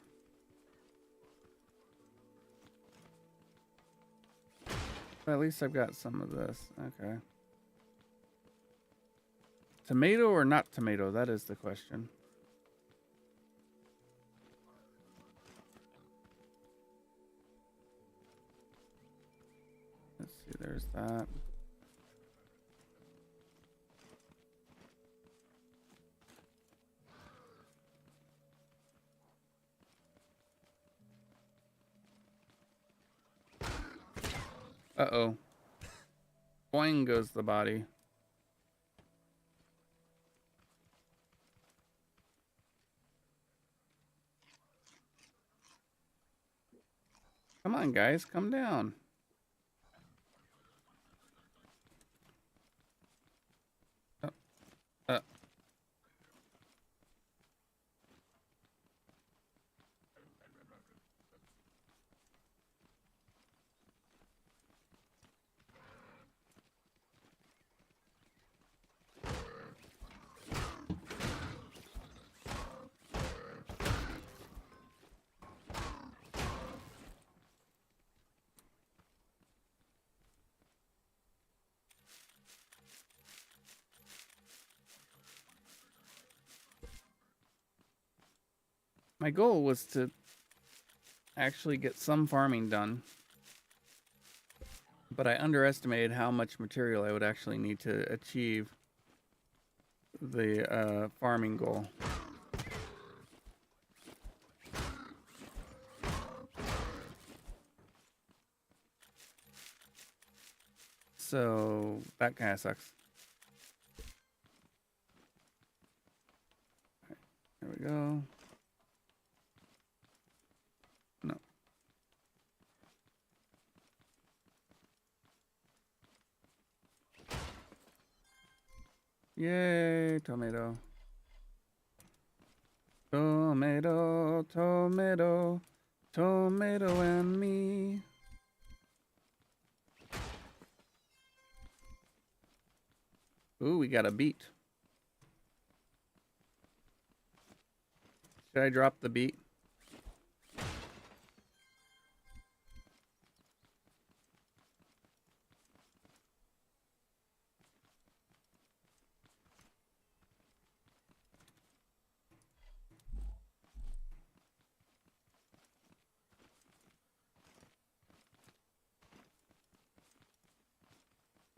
A: at least I've got some of this. Okay. Tomato or not tomato? That is the question. Let's see, there's that. Uh-oh. Boing goes the body. Come on, guys, come down. Uh, uh. My goal was to actually get some farming done, but I underestimated how much material I would actually need to achieve the farming goal. So that kind of sucks. There we go. No. Yay, tomato. Tomato, tomato, tomato and me. Ooh, we got a beet. Should I drop the beet?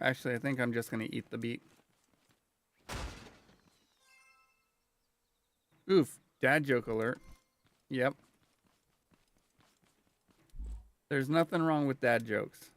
A: Actually, I think I'm just going to eat the beet. Oof, dad joke alert. Yep. There's nothing wrong with dad jokes.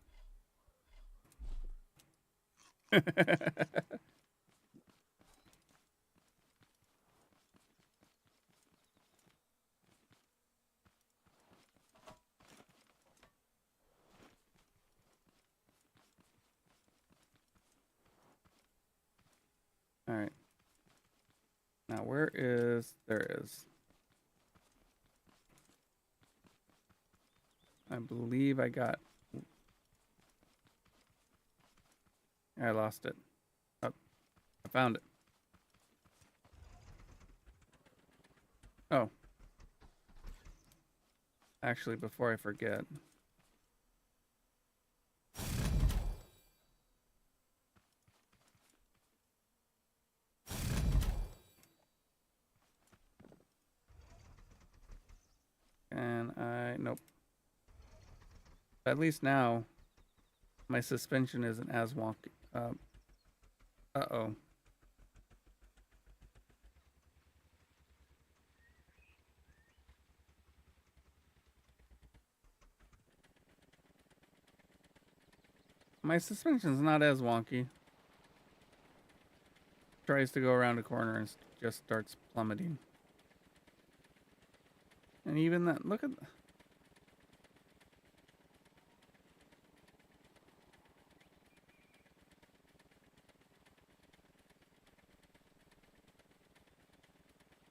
A: All right. Now, where is... There is. I believe I got... I lost it. Oh, I found it. Oh. Actually, before I forget... And nope. At least now, my suspension isn't as wonky. Uh-oh. My suspension's not as wonky. Tries to go around a corner and just starts plummeting. And even that, look at...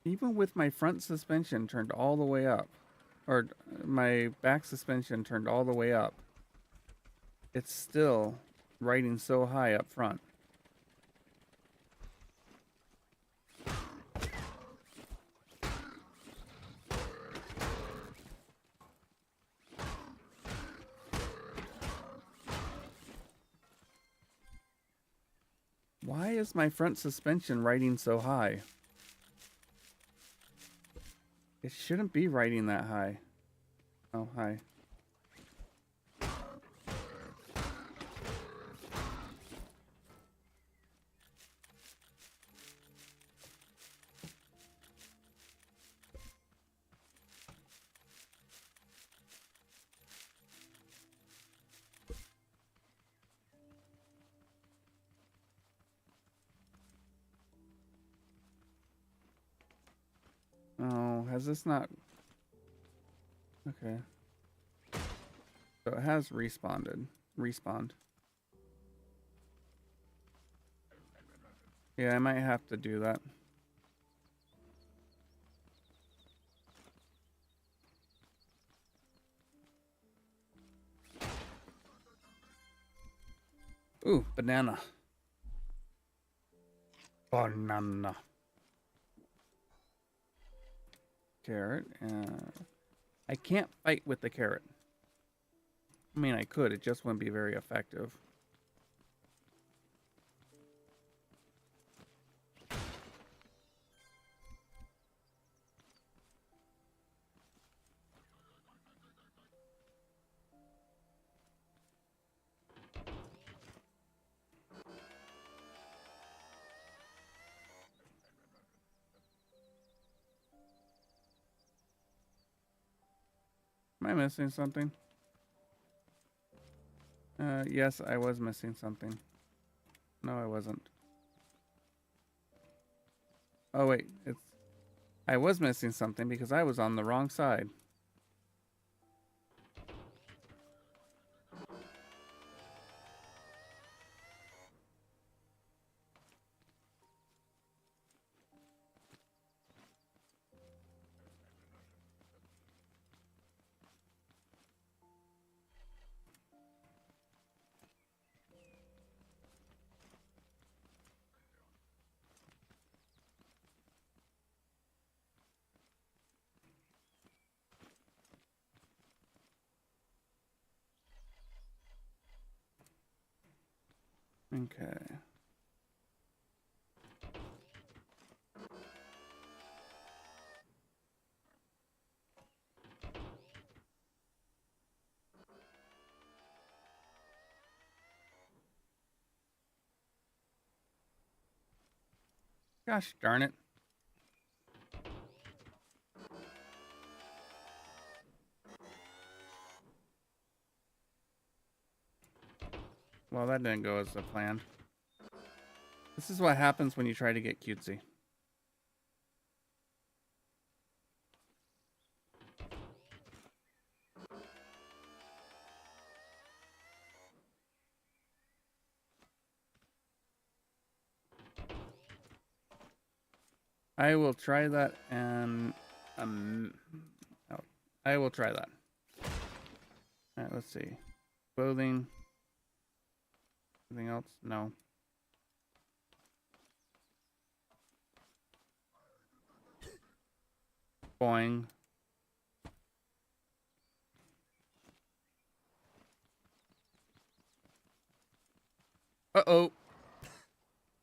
A: Even with my front suspension turned all the way up, or my back suspension turned all the way up, it's still riding so high up front. Why is my front suspension riding so high? It shouldn't be riding that high. Oh, hi. Oh, has this not... Okay. So it has respawned. Yeah, I might have to do that. Ooh, banana. Banana. Carrot. I can't fight with the carrot. I mean, I could. It just wouldn't be very effective. Am I missing something? Yes, I was missing something. No, I wasn't. Oh, wait. I was missing something because I was on the wrong side. Okay. Gosh darn it. Well, that didn't go as planned. This is what happens when you try to get cutesy. I will try that and oh, I will try that. All right, let's see. Clothing. Anything else? No. Boing. Uh-oh.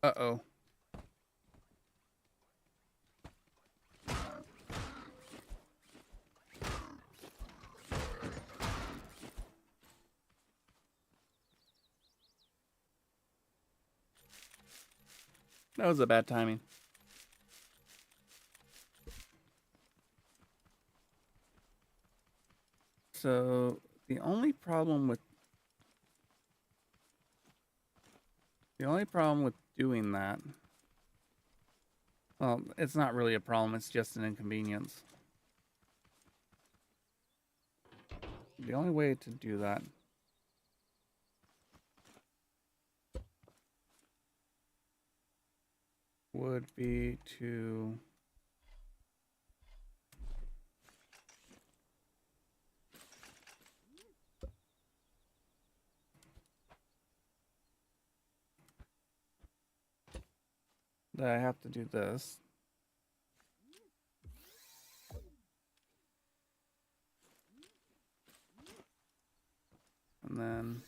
A: Uh-oh. That was a bad timing. So the only problem with doing that, well, it's not really a problem, it's just an inconvenience. The only way to do that would be to that I have to do this. And then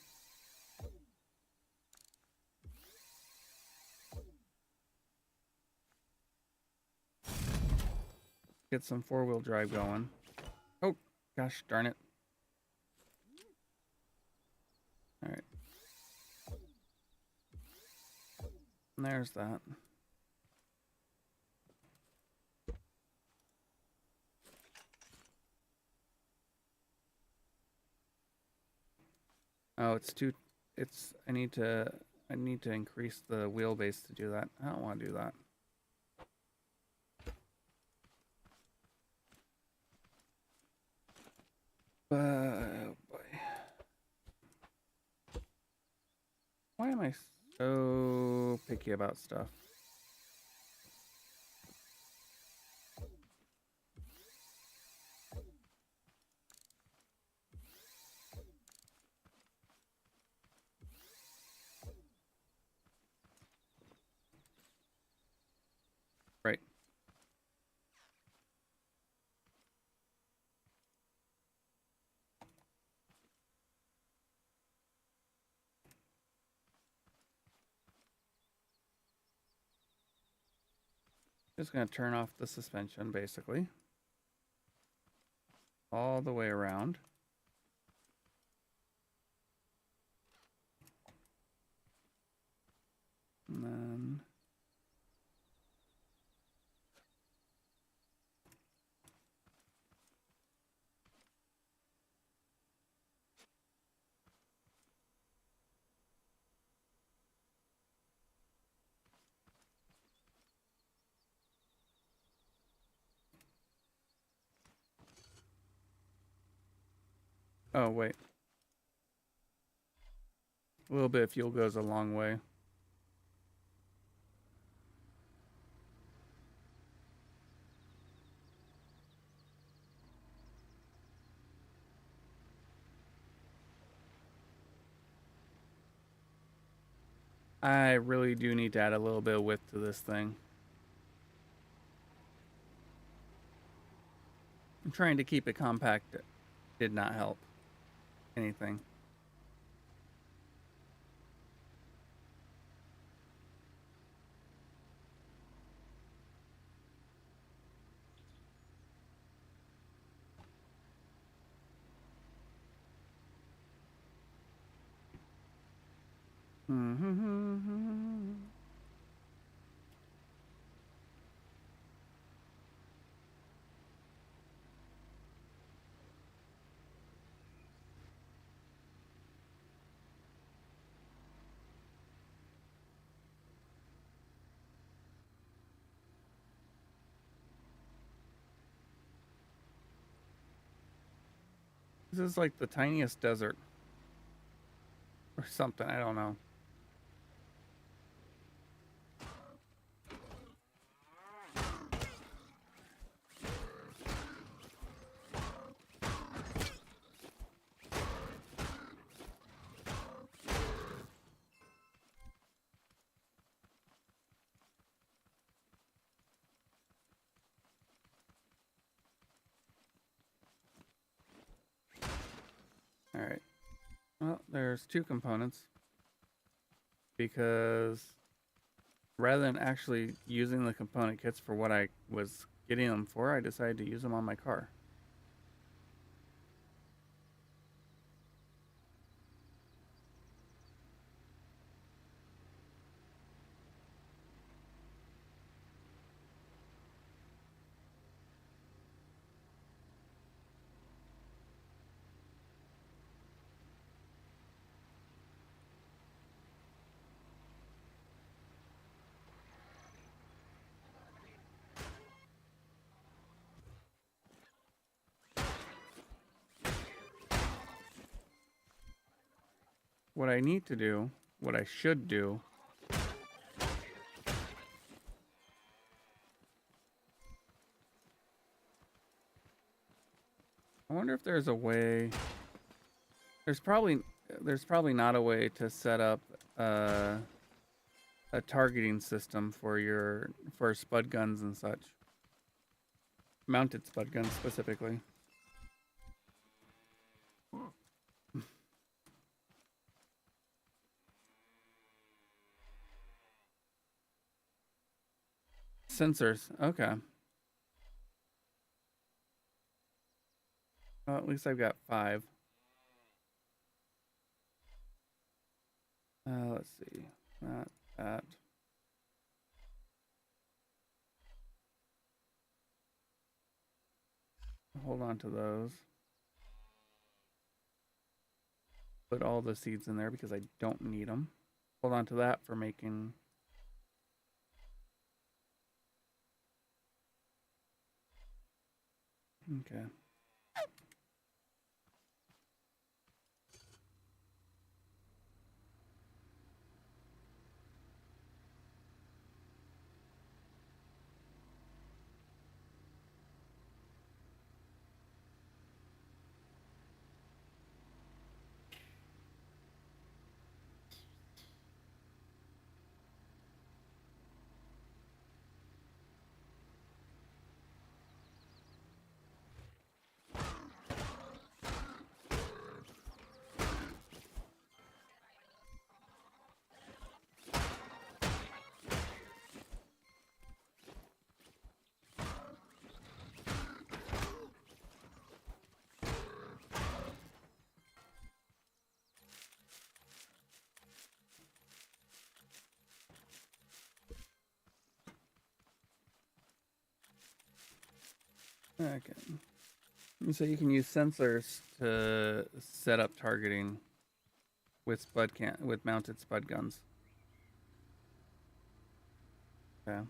A: get some four-wheel drive going. Oh, gosh darn it. All right. And there's that. Oh, I need to increase the wheelbase to do that. I don't want to do that. But oh boy. Why am I so picky about stuff? Right. Just going to turn off the suspension, basically. All the way around. And then Oh, wait. A little bit of fuel goes a long way. I really do need to add a little bit of width to this thing. I'm trying to keep it compact. Did not help anything. This is like the tiniest desert or something. I don't know. All right. Well, there's two components because rather than actually using the component kits for what I was getting them for, I decided to use them on my car. What I need to do, what I should do, I wonder if there's a way. There's probably there's probably not a way to set up a targeting system for spud guns and such. Mounted spud guns specifically. Sensors. Okay. Well, at least I've got 5. Let's see. That. Hold on to those. Put all the seeds in there because I don't need them. Hold on to that for making. Okay. Okay. So you can use sensors to set up targeting with with mounted spud guns. Okay.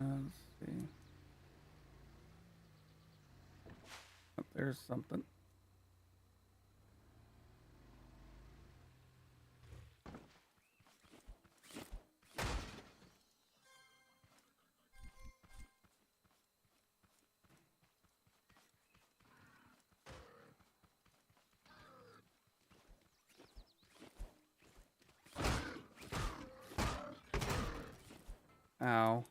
A: Let's see. Oh, there's something. Ow.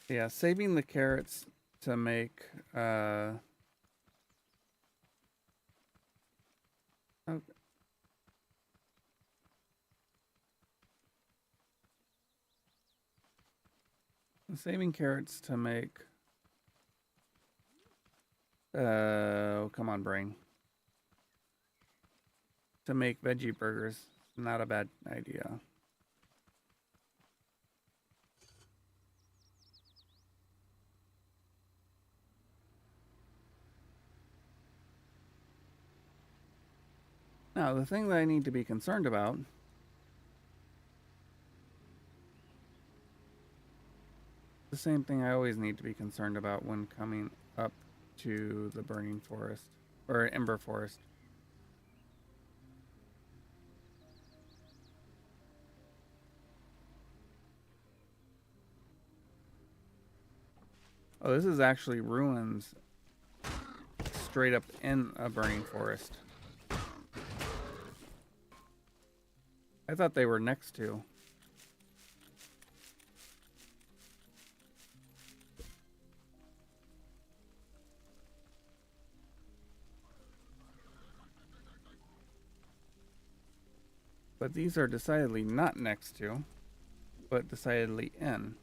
A: Yeah, saving the carrots to make oh, saving carrots to make come on, brain. To make veggie burgers. Not a bad idea. Now, the thing that I need to be concerned about the same thing I always need to be concerned about when coming up to the burning forest or ember forest. Oh, this is actually ruins straight up in a burning forest. I thought they were next to. But these are decidedly not next to, but decidedly in.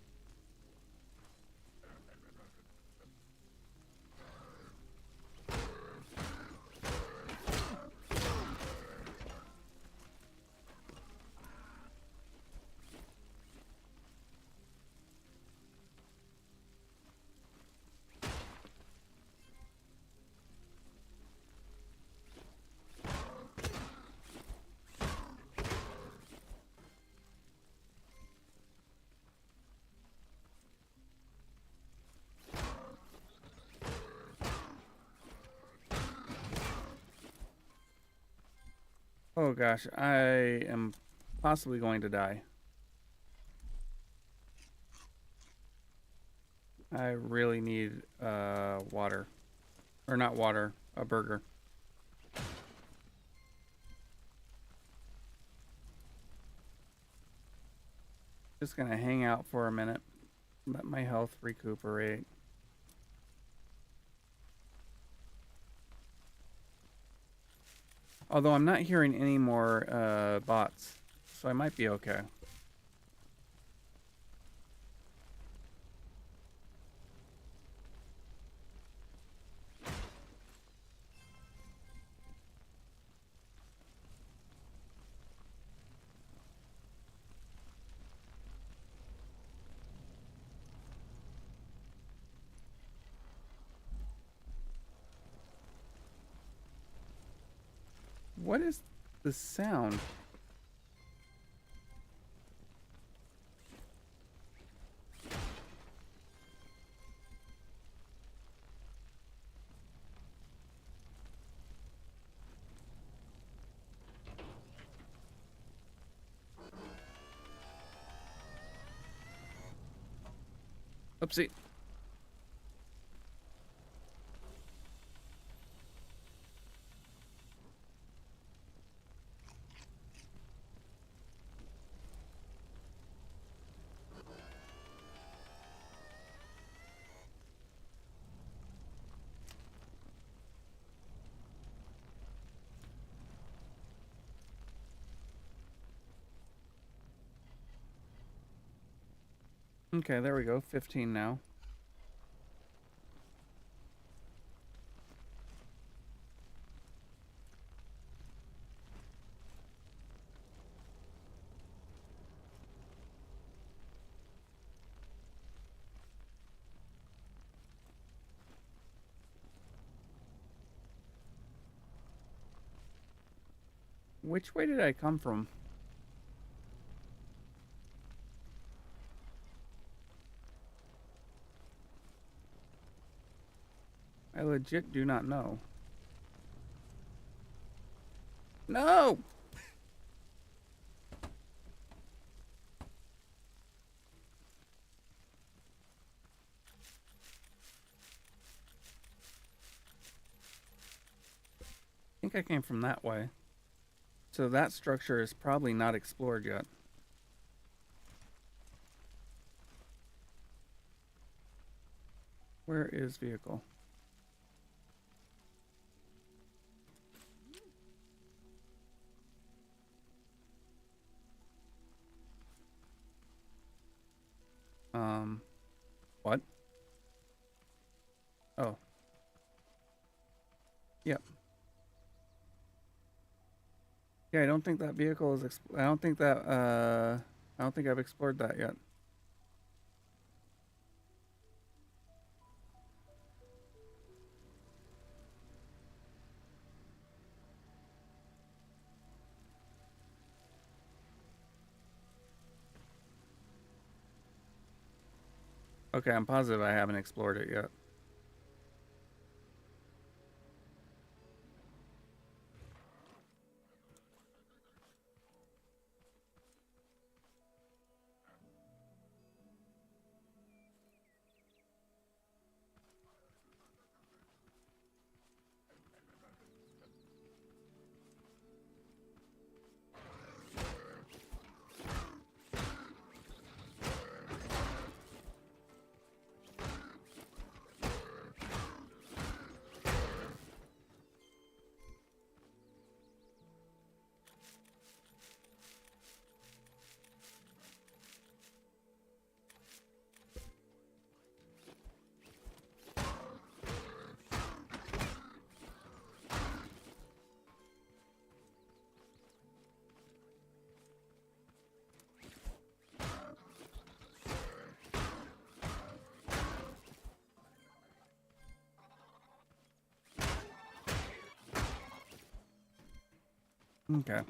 A: Oh gosh, I am possibly going to die. I really need water. Or not water, a burger. Just gonna hang out for a minute. Let my health recuperate. Although I'm not hearing any more bots, so I might be okay. What is the sound? Oopsie. Okay, there we go. 15 now. Which way did I come from? I legit do not know. No! I think I came from that way. So that structure is probably not explored yet. Where is vehicle? What? Oh, yep. Yeah, I don't think that vehicle is. I don't think that. I don't think I've explored that yet. Okay, I'm positive I haven't explored it yet. Okay.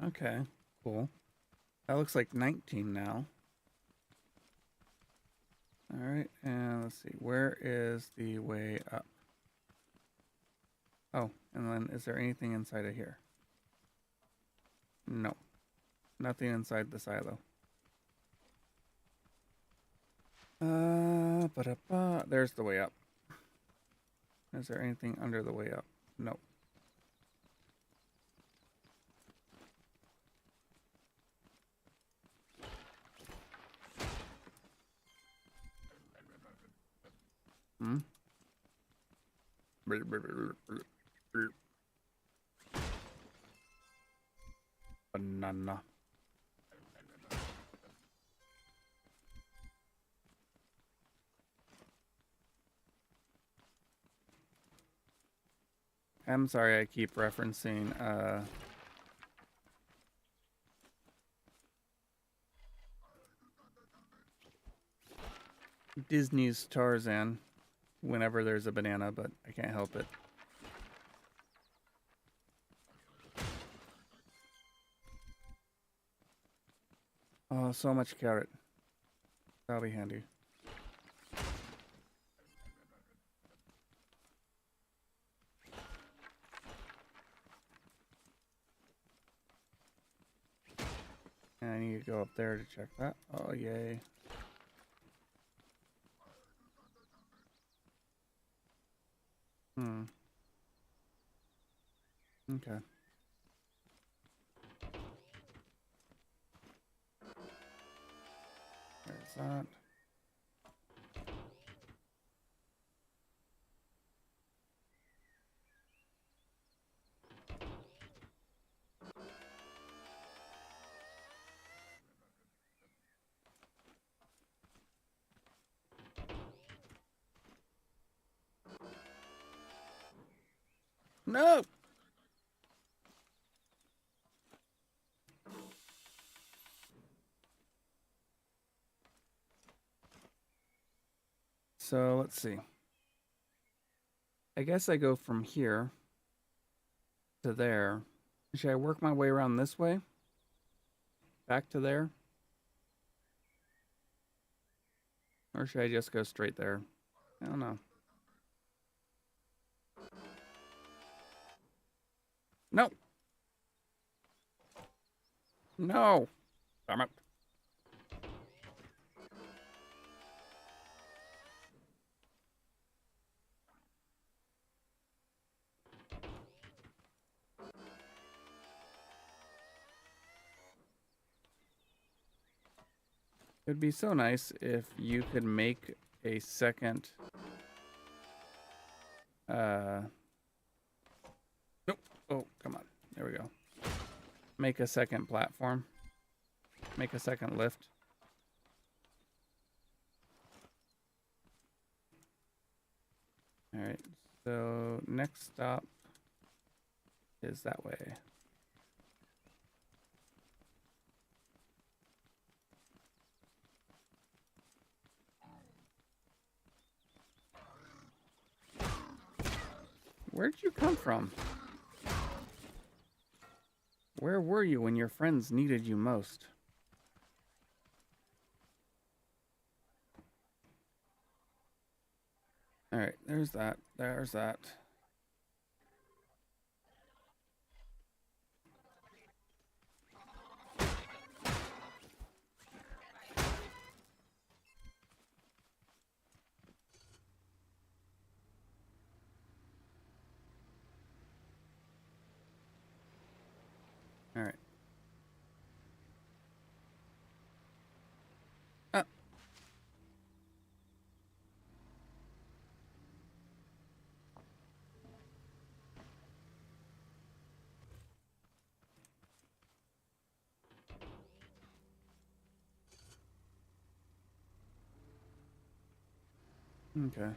A: Okay. Cool. That looks like 19 now. All right, and let's see. Where is the way up? Oh, and then is there anything inside of here? No. Nothing inside the silo. There's the way up. Is there anything under the way up? No. Hmm? Banana. I'm sorry I keep referencing Disney's Tarzan whenever there's a banana, but I can't help it. Oh, so much carrot. That'll be handy. And I need to go up there to check that. Oh, yay. Hmm. Okay. There's that. No! so let's see. I guess I go from here to there. Should I work my way around this way? Back to there? Or should I just go straight there? I don't know. No. No. Damn it. It'd be so nice if you could make a second nope. Oh, come on. There we go. Make a second platform. Make a second lift. All right. So next stop is that way. Where'd you come from? Where were you when your friends needed you most? All right, there's that. There's that. All right. Ah. Okay.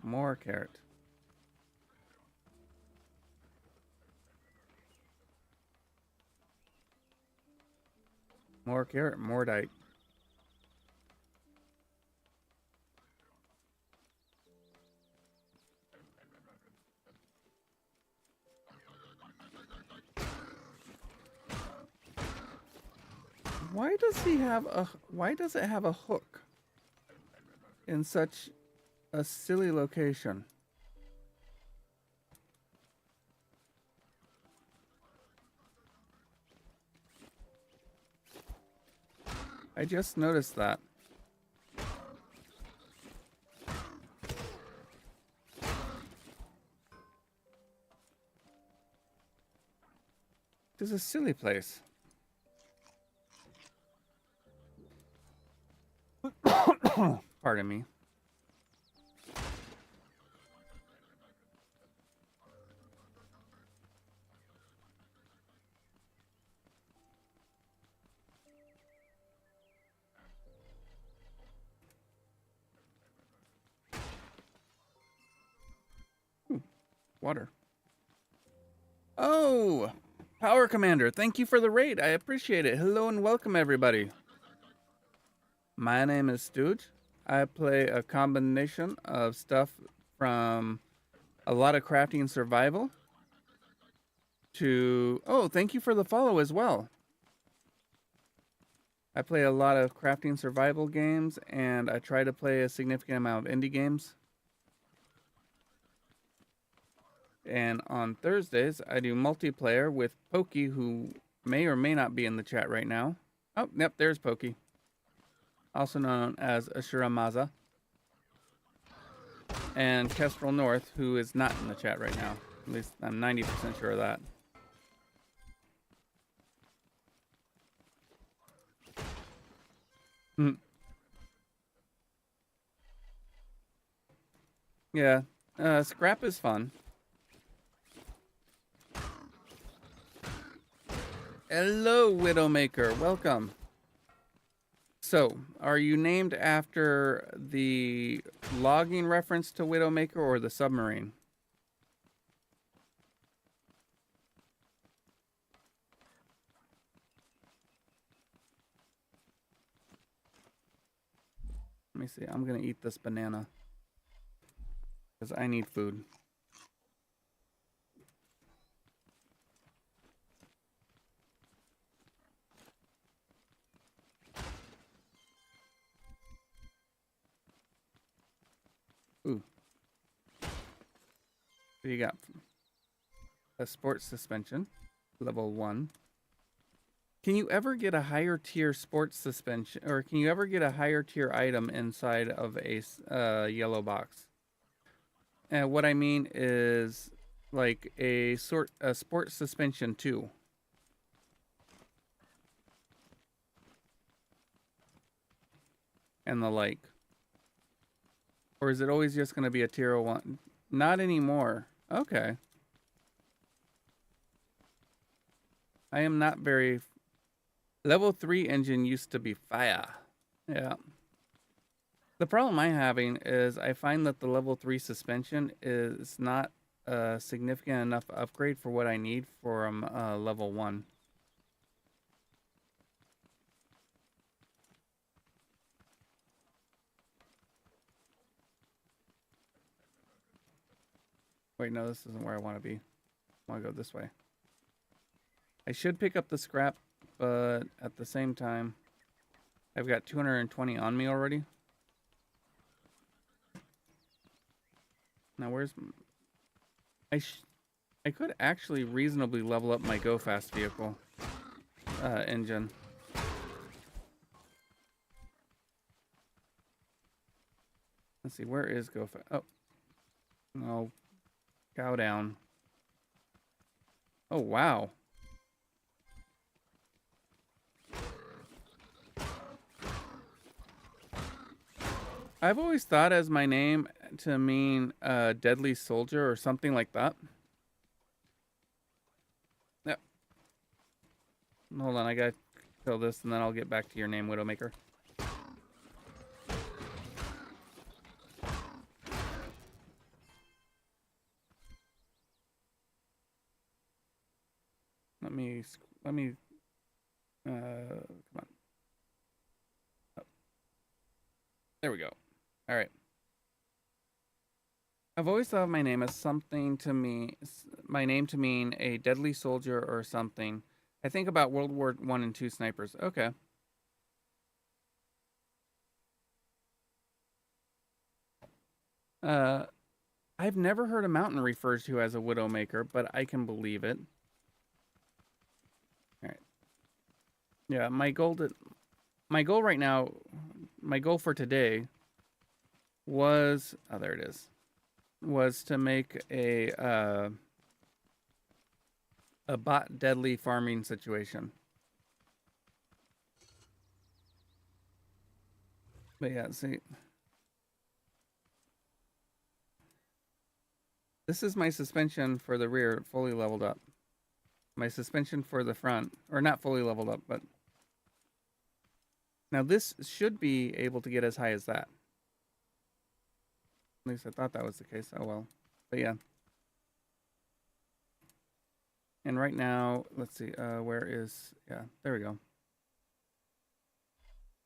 A: More carrot. More carrot, more dike. Why does it have a hook in such a silly location? I just noticed that. This is a silly place. Pardon me. Ooh, water. Oh, Power Commander, thank you for the raid. I appreciate it. Hello and welcome, everybody. My name is Stooge. I play a combination of stuff from a lot of crafting and survival to... Oh, thank you for the follow as well. I play a lot of crafting survival games, and I try to play a significant amount of indie games. And on Thursdays, I do multiplayer with Pokey, who may or may not be in the chat right now. Oh, yep, there's Pokey. Also known as Ashura Maza. And Kestrel North, who is not in the chat right now. At least I'm 90% sure of that. Yeah, scrap is fun. Hello, Widowmaker. Welcome. So, are you named after the logging reference to Widowmaker or the submarine? Let me see. I'm going to eat this banana because I need food. Ooh. What do you got? A sports suspension, level 1. Can you ever get a higher tier sports suspension, or can you ever get a higher tier item inside of a yellow box? And what I mean is like a sports suspension 2 and the like. Or is it always just going to be a tier 1? Not anymore. Okay. I am not very... Level 3 engine used to be fire. Yeah. The problem I'm having is I find that the level 3 suspension is not a significant enough upgrade for what I need from level 1. Wait, no, this isn't where I want to be. I want to go this way. I should pick up the scrap, but at the same time, I've got 220 on me already. Now, where's... I could actually reasonably level up my Go Fast vehicle engine. Let's see, where is Go Fast? Oh. No. Cow down. Oh, wow. I've always thought as my name to mean deadly soldier or something like that. Yep. Hold on, I gotta kill this and then I'll get back to your name, Widowmaker. Let me come on. Oh. There we go. All right. I've always thought of my name as something to me, my name to mean a deadly soldier or something. I think about World War I and II snipers. Okay. I've never heard a mountain referred to as a Widowmaker, but I can believe it. All right. Yeah, my goal right now, my goal for today was, oh, there it is, was to make a bot deadly farming situation. But yeah, see, this is my suspension for the rear, fully leveled up. My suspension for the front, or not fully leveled up, but now this should be able to get as high as that. At least I thought that was the case. Oh well. But yeah. And right now, let's see, where is, yeah, there we go.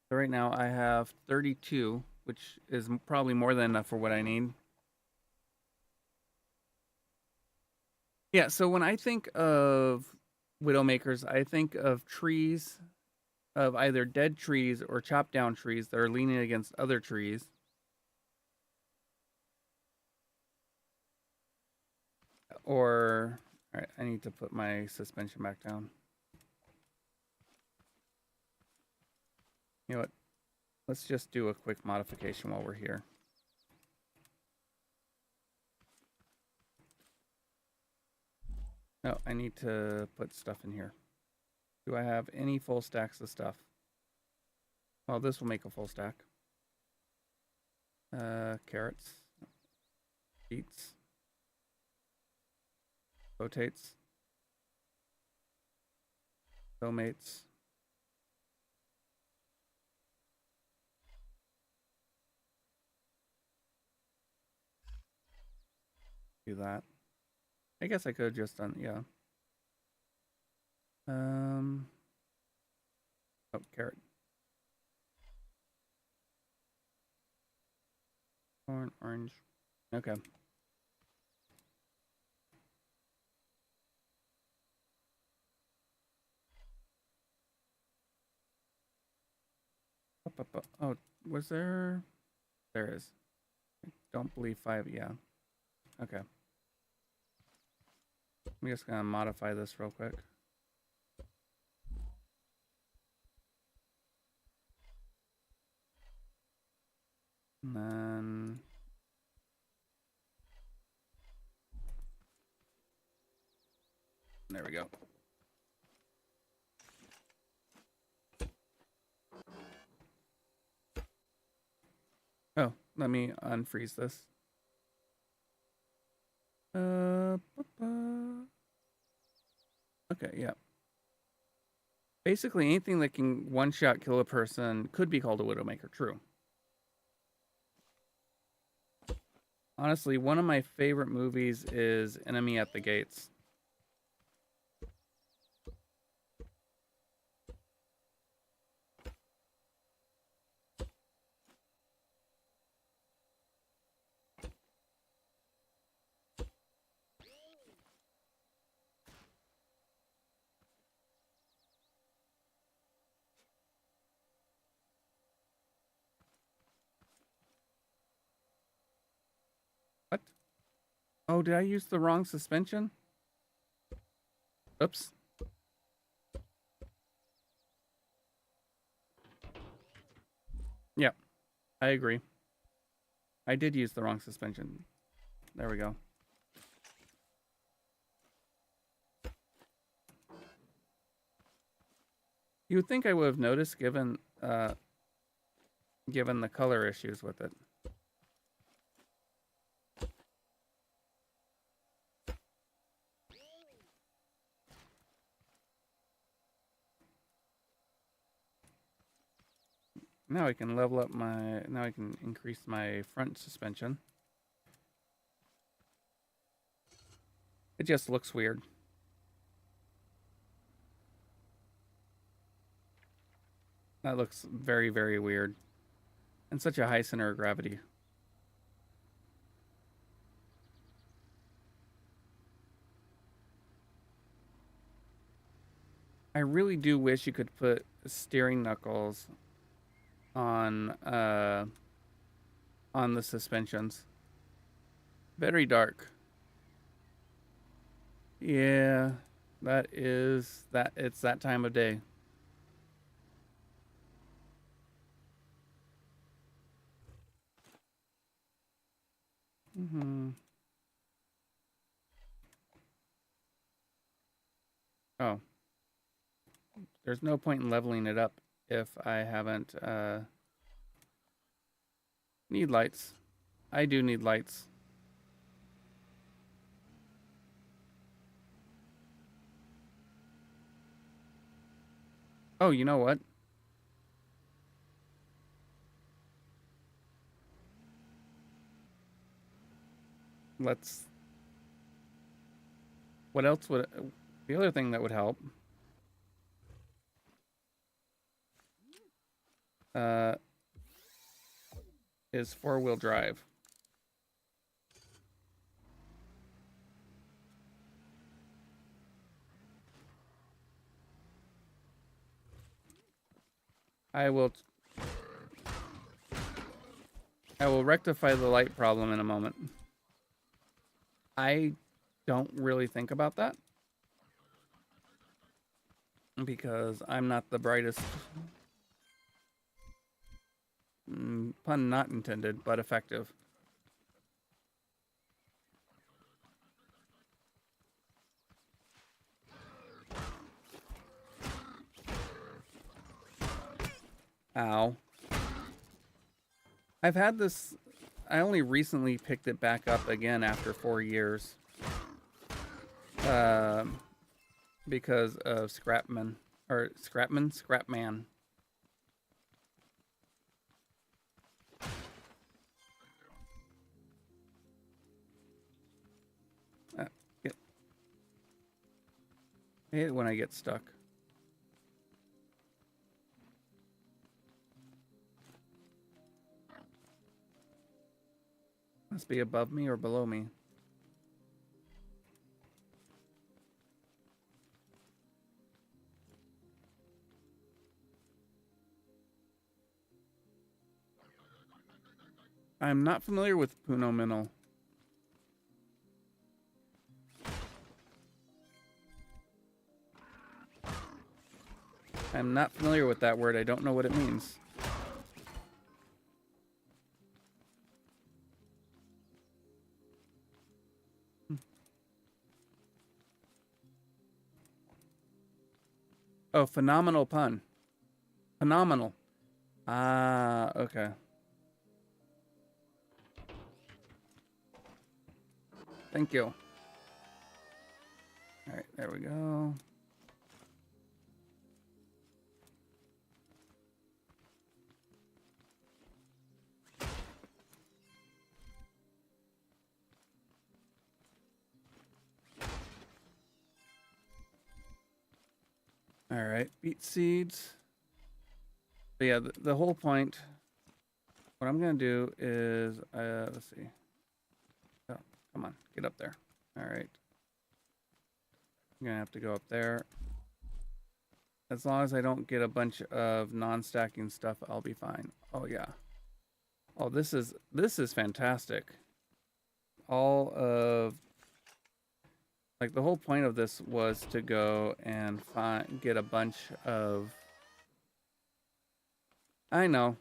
A: So right now I have 32, which is probably more than enough for what I need. Yeah, so when I think of Widowmakers, I think of trees, of either dead trees or chopped down trees that are leaning against other trees. Or, all right, I need to put my suspension back down. You know what? Let's just do a quick modification while we're here. No, I need to put stuff in here. Do I have any full stacks of stuff? Well, this will make a full stack. Carrots. Beets. Rotates. Soulmates. Do that. I guess I could have just done, yeah. Oh, carrot. Corn, orange. Okay. Oh, was there? There is. I don't believe 5. Yeah. Okay. I'm just gonna modify this real quick. And then there we go. Oh, let me unfreeze this. Okay, yeah. Basically, anything that can one-shot kill a person could be called a Widowmaker. True. Honestly, one of my favorite movies is Enemy at the Gates. What? Oh, did I use the wrong suspension? Oops. Yeah, I agree. I did use the wrong suspension. There we go. You would think I would have noticed given given the color issues with it. Now I can level up my, now I can increase my front suspension. It just looks weird. That looks very, very weird. And such a high center of gravity. I really do wish you could put steering knuckles on the suspensions. Very dark. Yeah, that is that, it's that time of day. Oh. There's no point in leveling it up if I haven't need lights. I do need lights. Oh, you know what? Let's... What else would... The other thing that would help... is 4-wheel drive. I will rectify the light problem in a moment. I don't really think about that because I'm not the brightest. Pun not intended, but effective. Ow. I've had this... I only recently picked it back up again after 4 years. Because of Scrapman. Or Scrapman. Get, I hate it when I get stuck. Must be above me or below me. I'm not familiar with Puno Minnow. I'm not familiar with that word. I don't know what it means. Oh, phenomenal pun. Phenomenal. Ah, okay. Thank you. All right, there we go. All right, beet seeds. But yeah, the whole point, what I'm going to do is, let's see. Oh, come on, get up there. All right. I'm going to have to go up there. As long as I don't get a bunch of non-stacking stuff, I'll be fine. Oh, yeah. Oh, this is fantastic. All of, like, the whole point of this was to go and get a bunch of, I know.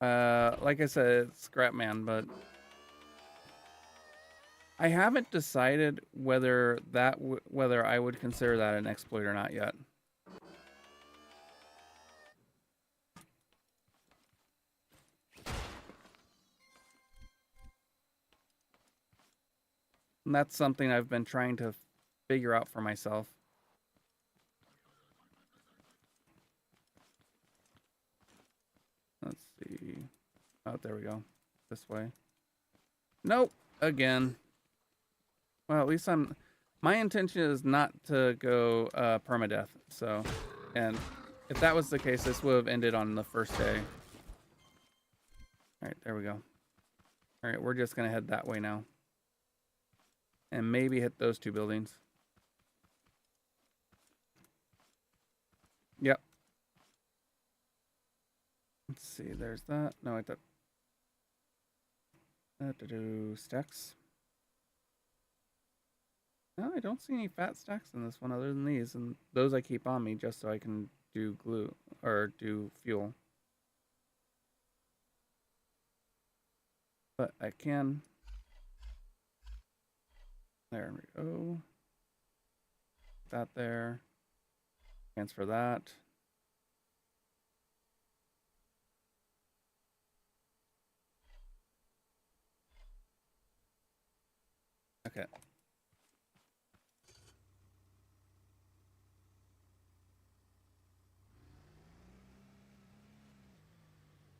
A: Like I said, it's Scrapman, but I haven't decided whether whether I would consider that an exploit or not yet. And that's something I've been trying to figure out for myself. Let's see. Oh, there we go. This way. Nope. Again. Well, at least my intention is not to go permadeath. So, and if that was the case, this would have ended on the first day. All right, there we go. All right, we're just going to head that way now. And maybe hit those two buildings. Yep. Let's see, there's that. No, I thought. To do stacks. No, I don't see any fat stacks in this one other than these. And those I keep on me just so I can do glue or do fuel. But I can. There we go. That there. Transfer that. Okay.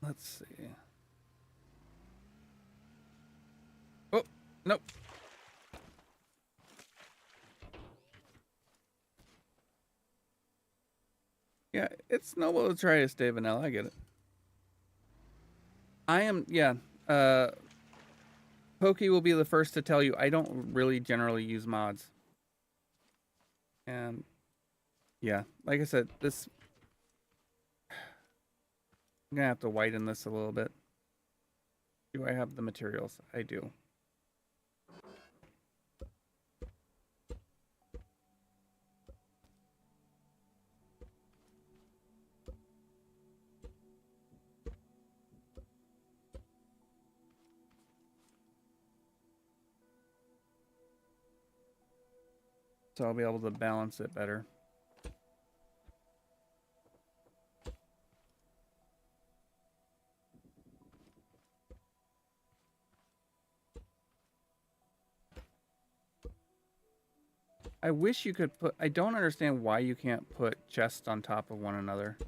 A: Let's see. Oh, nope. Yeah, it's noble to try to stay vanilla. I get it. I am, yeah. Pokey will be the first to tell you I don't really generally use mods. And yeah, like I said, this I'm gonna have to whiten this a little bit. Do I have the materials? I do. So I'll be able to balance it better. I wish you could put... I don't understand why you can't put chests on top of one another.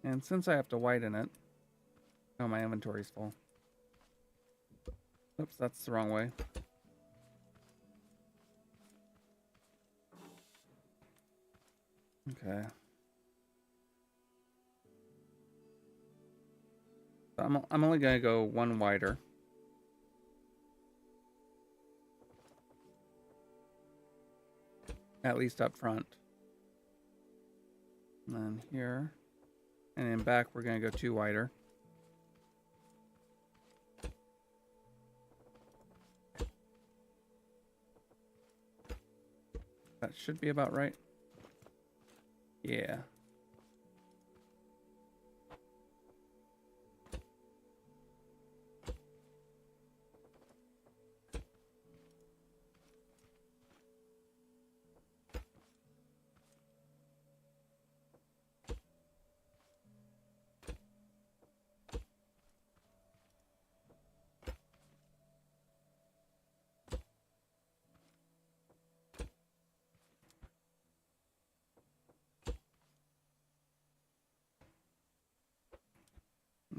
A: And since I have to widen it... Oh, my inventory's full. Oops, that's the wrong way. Okay. So I'm only going to go one wider. At least up front. And then here. And then back, we're going to go two wider. That should be about right. Yeah.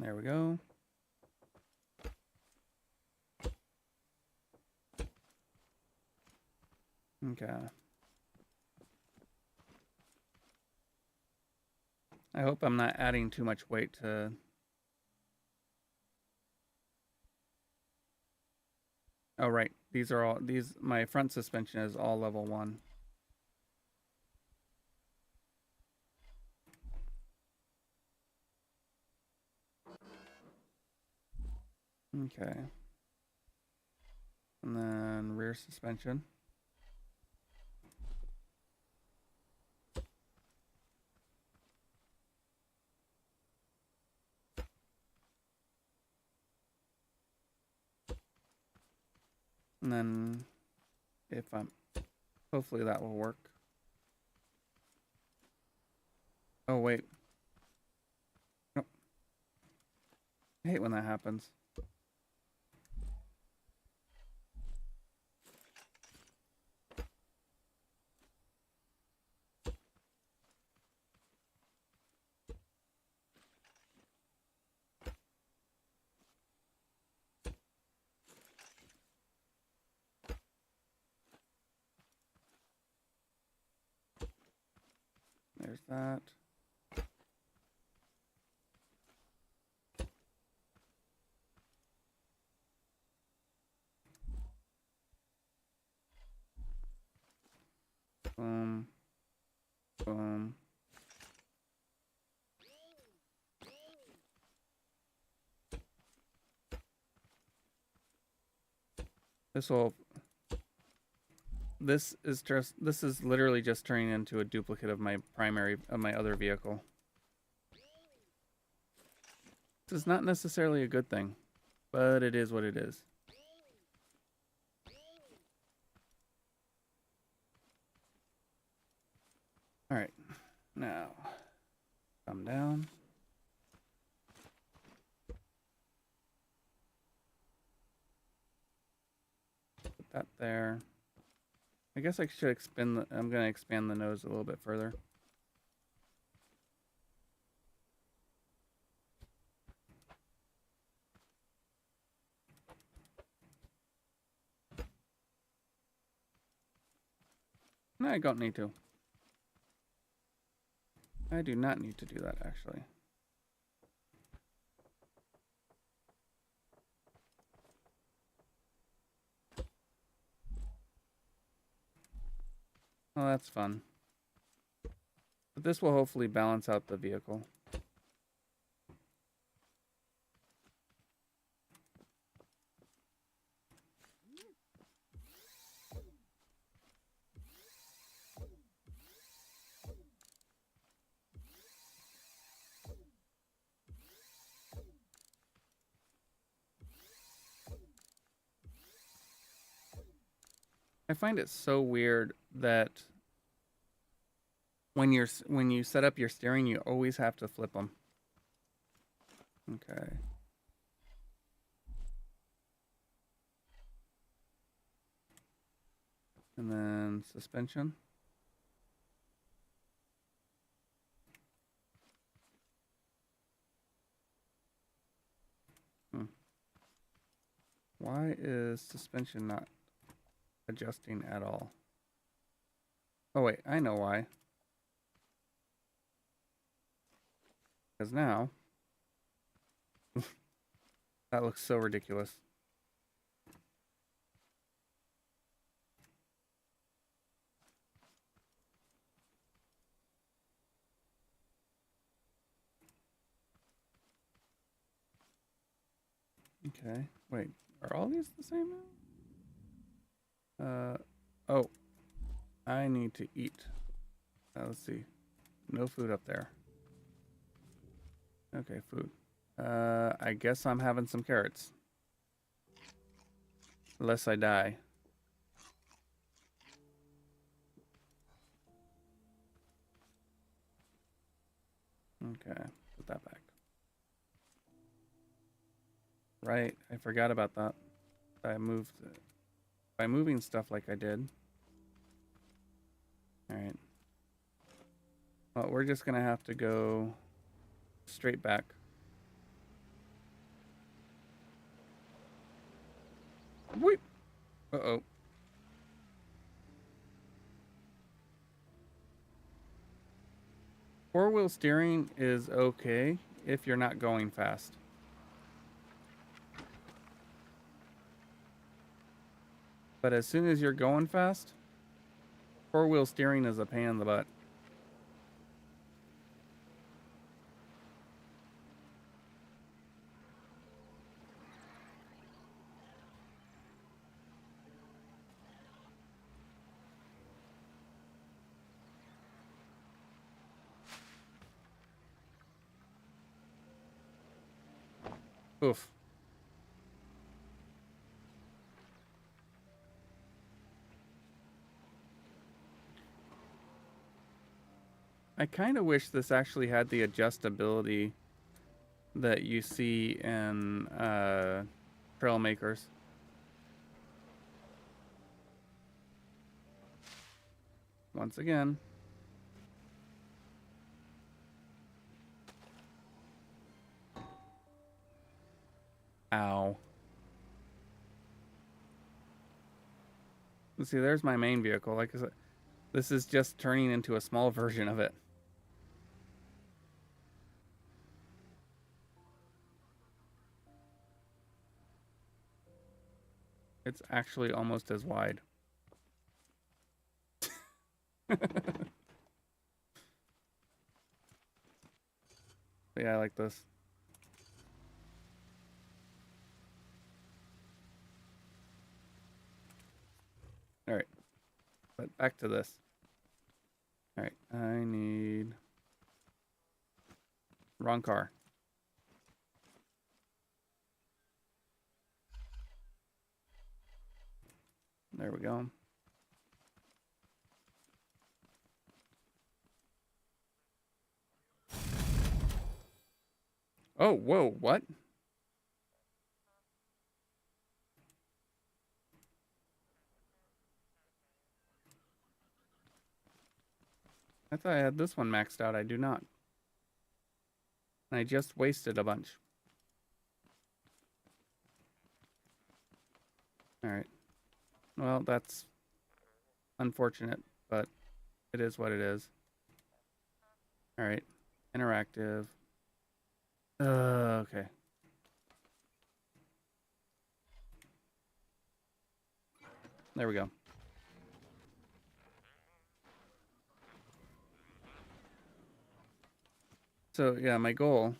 A: There we go. Okay. I hope I'm not adding too much weight to... Oh, right. These are all... My front suspension is all level 1. Okay. And then rear suspension. And then if I'm... Hopefully that will work. Oh, wait. Oh. I hate when that happens. There's that. Boom. Boom. This is literally just turning into a duplicate of my other vehicle. This is not necessarily a good thing, but it is what it is. All right, now come down. Put that there. I guess I should expand I'm going to expand the nose a little bit further. No, I don't need to. I do not need to do that, actually. Oh, that's fun. But this will hopefully balance out the vehicle. I find it so weird that when you set up your steering, you always have to flip them. Okay. And then suspension. Why is suspension not adjusting at all? Oh wait, I know why. Because now, that looks so ridiculous. Okay, wait, are all these the same now? Oh, I need to eat. Let's see. No food up there. Okay, food. I guess I'm having some carrots. Unless I die. Okay, put that back. Right, I forgot about that. I moved it. By moving stuff like I did. Alright. Well, we're just gonna have to go straight back. Wait. Uh-oh. Four-wheel steering is okay if you're not going fast. But as soon as you're going fast, four-wheel steering is a pain in the butt. Oof. I kind of wish this actually had the adjustability that you see in trail makers. Once again. Ow. See, there's my main vehicle. Like I said, this is just turning into a small version of it. It's actually almost as wide. Yeah, I like this. All right. But back to this. All right. I need... Wrong car. There we go. Oh, whoa, what? I thought I had this one maxed out. I do not. And I just wasted a bunch. All right. Well, that's unfortunate, but it is what it is. All right. Interactive. Okay. There we go. So, yeah, my goal...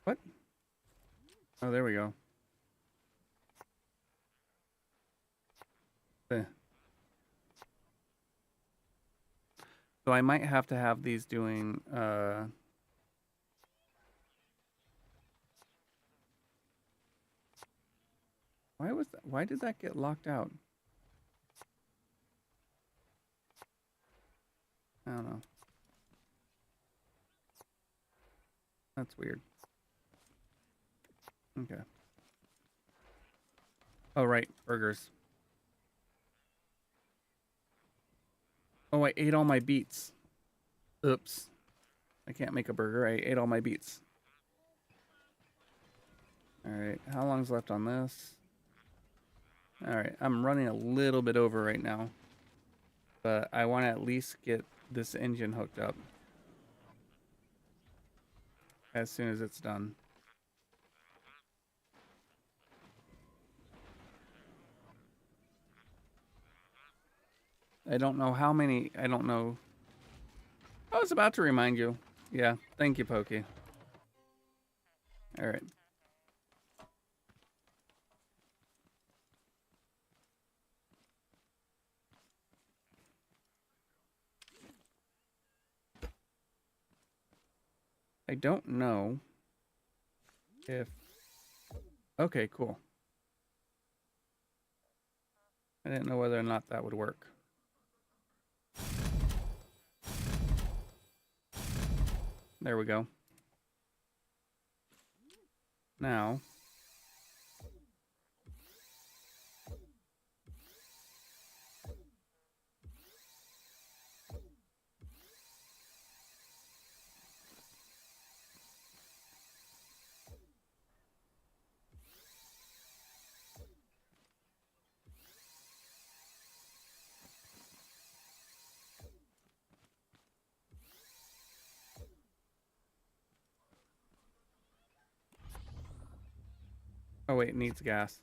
A: What? Oh, there we go. Eh. So I might have to have these doing... Why did that get locked out? I don't know. That's weird. Okay. Oh, right. Burgers. Oh, I ate all my beets. Oops. I can't make a burger. I ate all my beets. All right. How long's left on this? All right. I'm running a little bit over right now, but I want to at least get this engine hooked up as soon as it's done. I don't know how many. I don't know. I was about to remind you. Yeah. Thank you, Pokey. All right. I don't know if... Okay, cool. I didn't know whether or not that would work. There we go. Now... Oh, wait, it needs gas.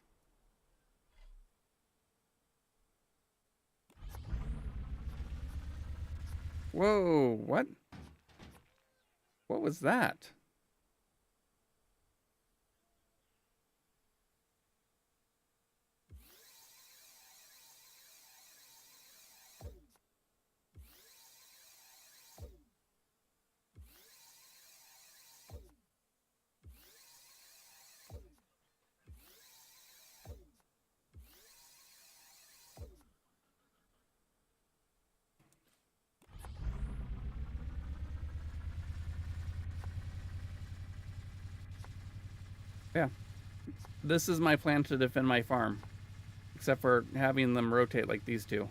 A: Whoa, what? What was that? Yeah. This is my plan to defend my farm. Except for having them rotate like these two.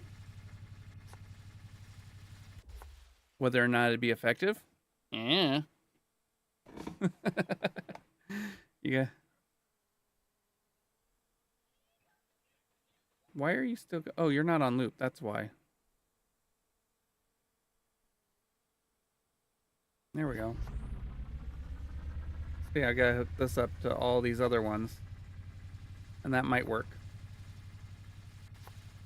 A: Whether or not it'd be effective? Yeah. Yeah. Why are you still... Oh, you're not on loop. That's why. There we go. So yeah, I gotta hook this up to all these other ones. And that might work.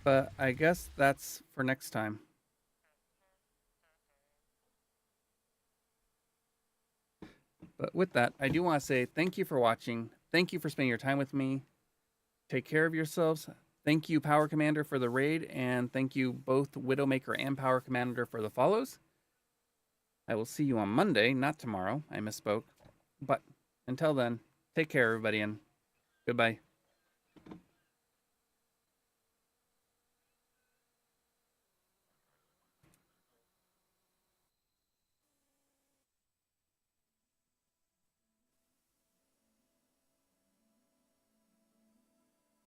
A: But I guess that's for next time. But with that, I do want to say thank you for watching. Thank you for spending your time with me. Take care of yourselves. Thank you, Power Commander, for the raid. And thank you both, Widowmaker and Power Commander, for the follows. I will see you on Monday, not tomorrow. I misspoke. But until then, take care, everybody, and goodbye.